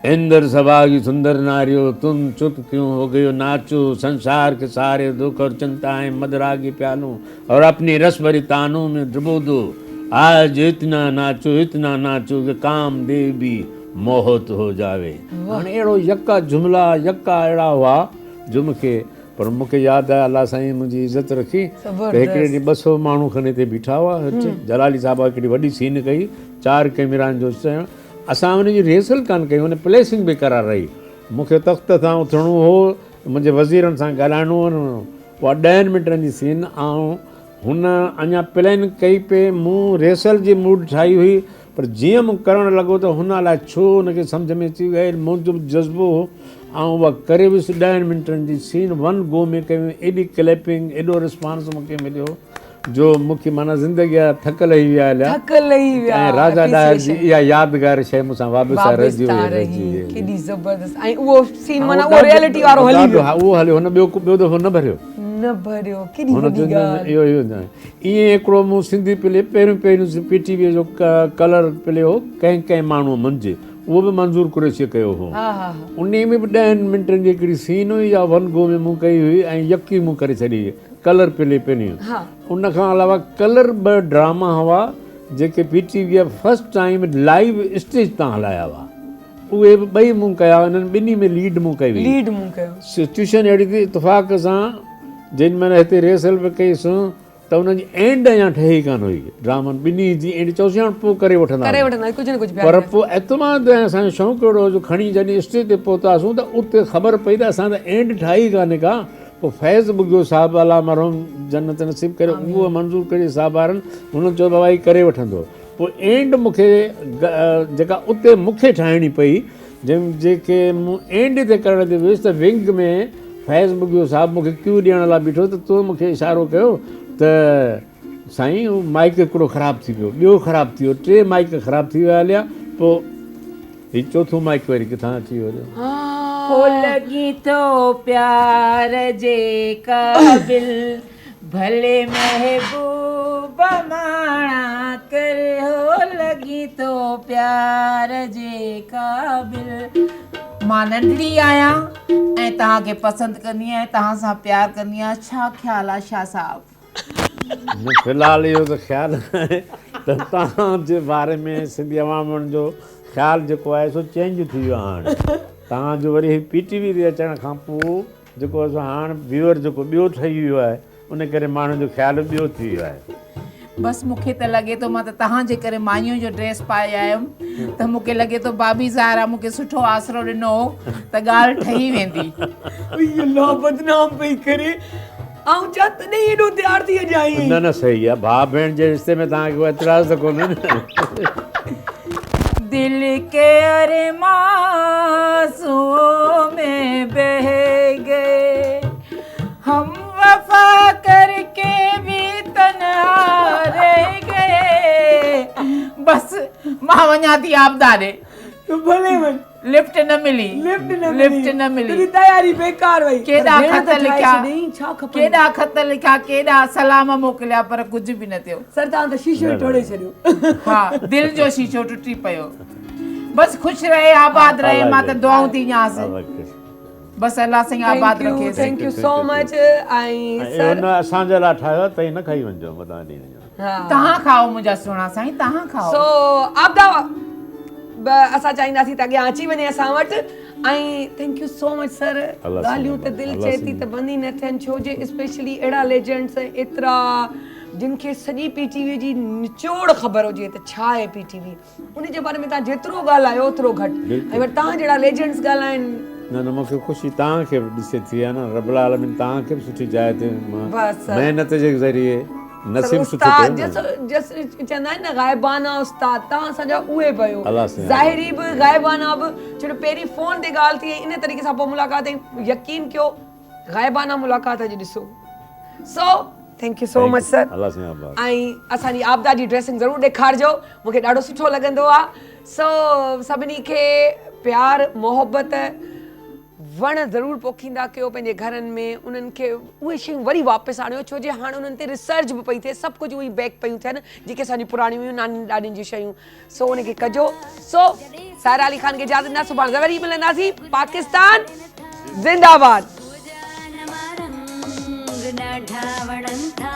इंदर सभा की सुंदर नारियो तुम चुप क्यों हो गयो नाचो, संसार के सारे दुख और चिंताएं मदरागी प्यालों और अपनी रस भरी तानों में डुबो दो, आज इतना नाचो कि काम देव भी मोहत हो जावे। हाणे अहिड़ो यका जुमला यका अहिड़ा हुआ जो मूंखे, पर मूंखे यादि आहे अलाह साईं मुंहिंजी इज़त रखी त हिकिड़े ॾींहुं 200 माण्हू खणी हिते बीठा हुआ, जलाली साहिबा हिकिड़ी वॾी सीन कई 4 कैमरानि जो चयो, असां हुनजी रिहर्सल कान कई, हुन प्लेसिंग बि करार रही। मूंखे तख़्त सां उथिणो हो, मुंहिंजे वज़ीरनि सां ॻाल्हाइणो हो, उहा 10 मिंटनि जी सीन ऐं हुन अञा प्लान कई पे, मूं रिहर्सल जी मूड ठाही हुई, पर जीअं मूं करणु लॻो त हुन लाइ छो हुनखे सम्झ में अची वियो मुंहिंजो जज़्बो हो ऐं उहा करे वियुसि 10 मिंटनि जी सीन 1 गो में कयूं, एॾी क्लैपिंग एॾो रिस्पॉन्स मूंखे मिलियो जो मूंखे माना ज़िंदगी जा थक लही विया ऐं राजा ॾाहिर जी इहा यादगार शइ मूंसां वापसि रहिजी केॾी ज़बरदस्त। ऐं उहो सीन माना उहो रियलिटी वारो हली वियो, उहो हलियो, हुन ॿियो दफ़ो न भरियो, केॾी वॾी ॻाल्हि। इहो ईअं हिकिड़ो मूं सिंधी प्ले पहिरियों PTV जो कलर प्ले हो कंहिं माण्हूअ मंझि, उहो बि मंज़ूर कुरैशी कयो हो, उन में बि 10 मिंटनि जी हिकिड़ी सीन हुई, या 1 गो में मूं कई हुई ऐं यकी मूं करे छॾी कलर प्ले पहिरियों। उन खां अलावा कलर 2 ड्रामा हुआ जेके PTV first time live stage तां हलाया हुआ, उहे बि 2 मूं कया, हिननि 2 में लीड मूं कई हुई। सिचुएशन अहिड़ी थी इतफ़ाक़ सां जिन मैंने हिते रिहर्सल पे कईसूं त उनजी एंड अञा ठही कान हुई ड्रामनि ॿिन्ही जी एंड चयोसीं हाणे पोइ करे वठंदा करे वठंदा कुझु न कुझु पर पोइ एतमाद ऐं असांजो शौक़ु अहिड़ो जो खणी जॾहिं स्टेज ते पहुतासीं त उते ख़बर पई त असां त एंड ठाही कान्हे का पोइ फैज़ ॿुधियो साहिबु अला मरहूम जन्नत नसीब करे उहो मंज़ूर करे साहिबु वारनि हुननि चयो बाबा ही करे वठंदो पोइ एंड मूंखे जेका उते मूंखे ठाहिणी पई जेके मूं एंड ते करण ते वियुसि त विंग में फैज़ ॿुधियो साहिबु मूंखे क्यू ॾियण लाइ बीठो त तूं मूंखे इशारो कयो त साईं उहो माइक हिकिड़ो ख़राबु थी पियो ॿियो ख़राबु थी वियो 3 माइक ख़राबु थी विया हलिया पोइ हीउ चोथों माइक वरी किथां अची वियो हो लगी तो प्यार जे काबिल भले महबूब माणा कर हो लगी तो प्यार जे काबिल मां नंढड़ी आहियां ऐं तव्हांखे पसंदि कंदी आहियां तव्हां सां प्यार कंदी आहियां छा ख़्यालु आहे शाह साहिबु फ़िलहालु इहो त ख़्यालु आहे त तव्हांजे बारे में सिंधी अवामनि जो ख़्यालु जेको आहे सो चेंज थी वियो आहे हाणे तव्हांजो वरी PTV ते अचण खां पोइ जेको असां हाणे व्यूअर जेको ॿियो ठही वियो आहे उन करे माण्हुनि जो ख़्यालु ॿियो थी वियो आहे बसि मूंखे त लॻे थो मां त तव्हांजे करे माइयूं जो ड्रेस पाए आयमि त मूंखे लॻे थो भाभी ज़ारा मूंखे सुठो आसरो ॾिनो त ॻाल्हि ठही वेंदी अल्लाह बदनाम पई करे ऐं छा तॾहिं एॾो तयारु थी अॼाई न न सही आहे भाउ भेण जे रिश्ते में तव्हांखे को एतिराज़ त कोन्हे न दिल के अरमासूं में बह गए हम वफा करके भी तन्हा रह गए बस मां वञा थी आपदा ॾे भले वञ लिफ्ट न मिली लिफ्ट न मिली तेरी तयारी बेकार वई केॾा खत लिखिया केॾा खत लिखिया केॾा सलाम मोकिलिया पर कुझु बि न थियो सर तव्हां त शीशो ई टोड़े छॾियो हा दिलि जो शीशो टुटी पियो बसि ख़ुशि रहे आबाद रहे मां त दुआऊं थी ॾियांसि बसि अल्लाह साईं आबाद रखे थैंक यू सो मच ऐं सर असांजे लाइ ठाहियो तव्हीं न खाई वञिजो मदां ॾींहं तव्हां खाओ मुंहिंजा सुहिणा साईं तव्हां खाओ सो आपदा असां चाहींदासीं त अॻियां अची वञे असां वटि ऐं thank you so much sir ॻाल्हियूं त दिलि चए थी त बंदि ई न थियनि छो जे स्पेशली अहिड़ा लेजेंड्स एतिरा जिन खे सॼी PTV जी निचोड़ ख़बर हुजे त छा आहे PTV उन जे बारे में तव्हां जेतिरो ॻाल्हायो ओतिरो घटि ऐं वरी तव्हां जहिड़ा लेजेंड्स ॻाल्हाइनि न मूंखे ख़ुशी तव्हांखे बि ॾिसे थी आहे न रब्बुल आलमीन तव्हांखे बि सुठी जाइ ते महिनत जे ज़रिए नसीब सुठो चवंदा आहिनि न ग़ाइबाना उस्ताद तव्हां असांजा उहे पियो ज़ाहिरी बि ग़ाइबाना बि छो पहिरीं फ़ोन ते ॻाल्हि थी इन तरीक़े सां पोइ मुलाक़ात यकीन कयो ग़ाइबाना मुलाक़ात अॼु ॾिसो सो thank you so much sir ऐं असांजी आपदा जी ड्रेसिंग ज़रूरु ॾेखारिजो मूंखे ॾाढो सुठो लॻंदो आहे सो सभिनी खे प्यार मोहबत वण ज़रूरु पोखींदा कयो पंहिंजे घरनि में उन्हनि खे उहे शयूं वरी वापसि आणियो छो जे हाणे उन्हनि ते रिसर्च बि पई थिए सभु कुझु उहे बैक पयूं थियनि जेके असांजी पुराणियूं हुयूं नानी ॾाॾियुनि जी शयूं सो उनखे कजो सो सायरा अली ख़ान खे इजाज़त ॾींदा सुभाणे वरी मिलंदासीं पाकिस्तान ज़िंदाबाद ढावणन था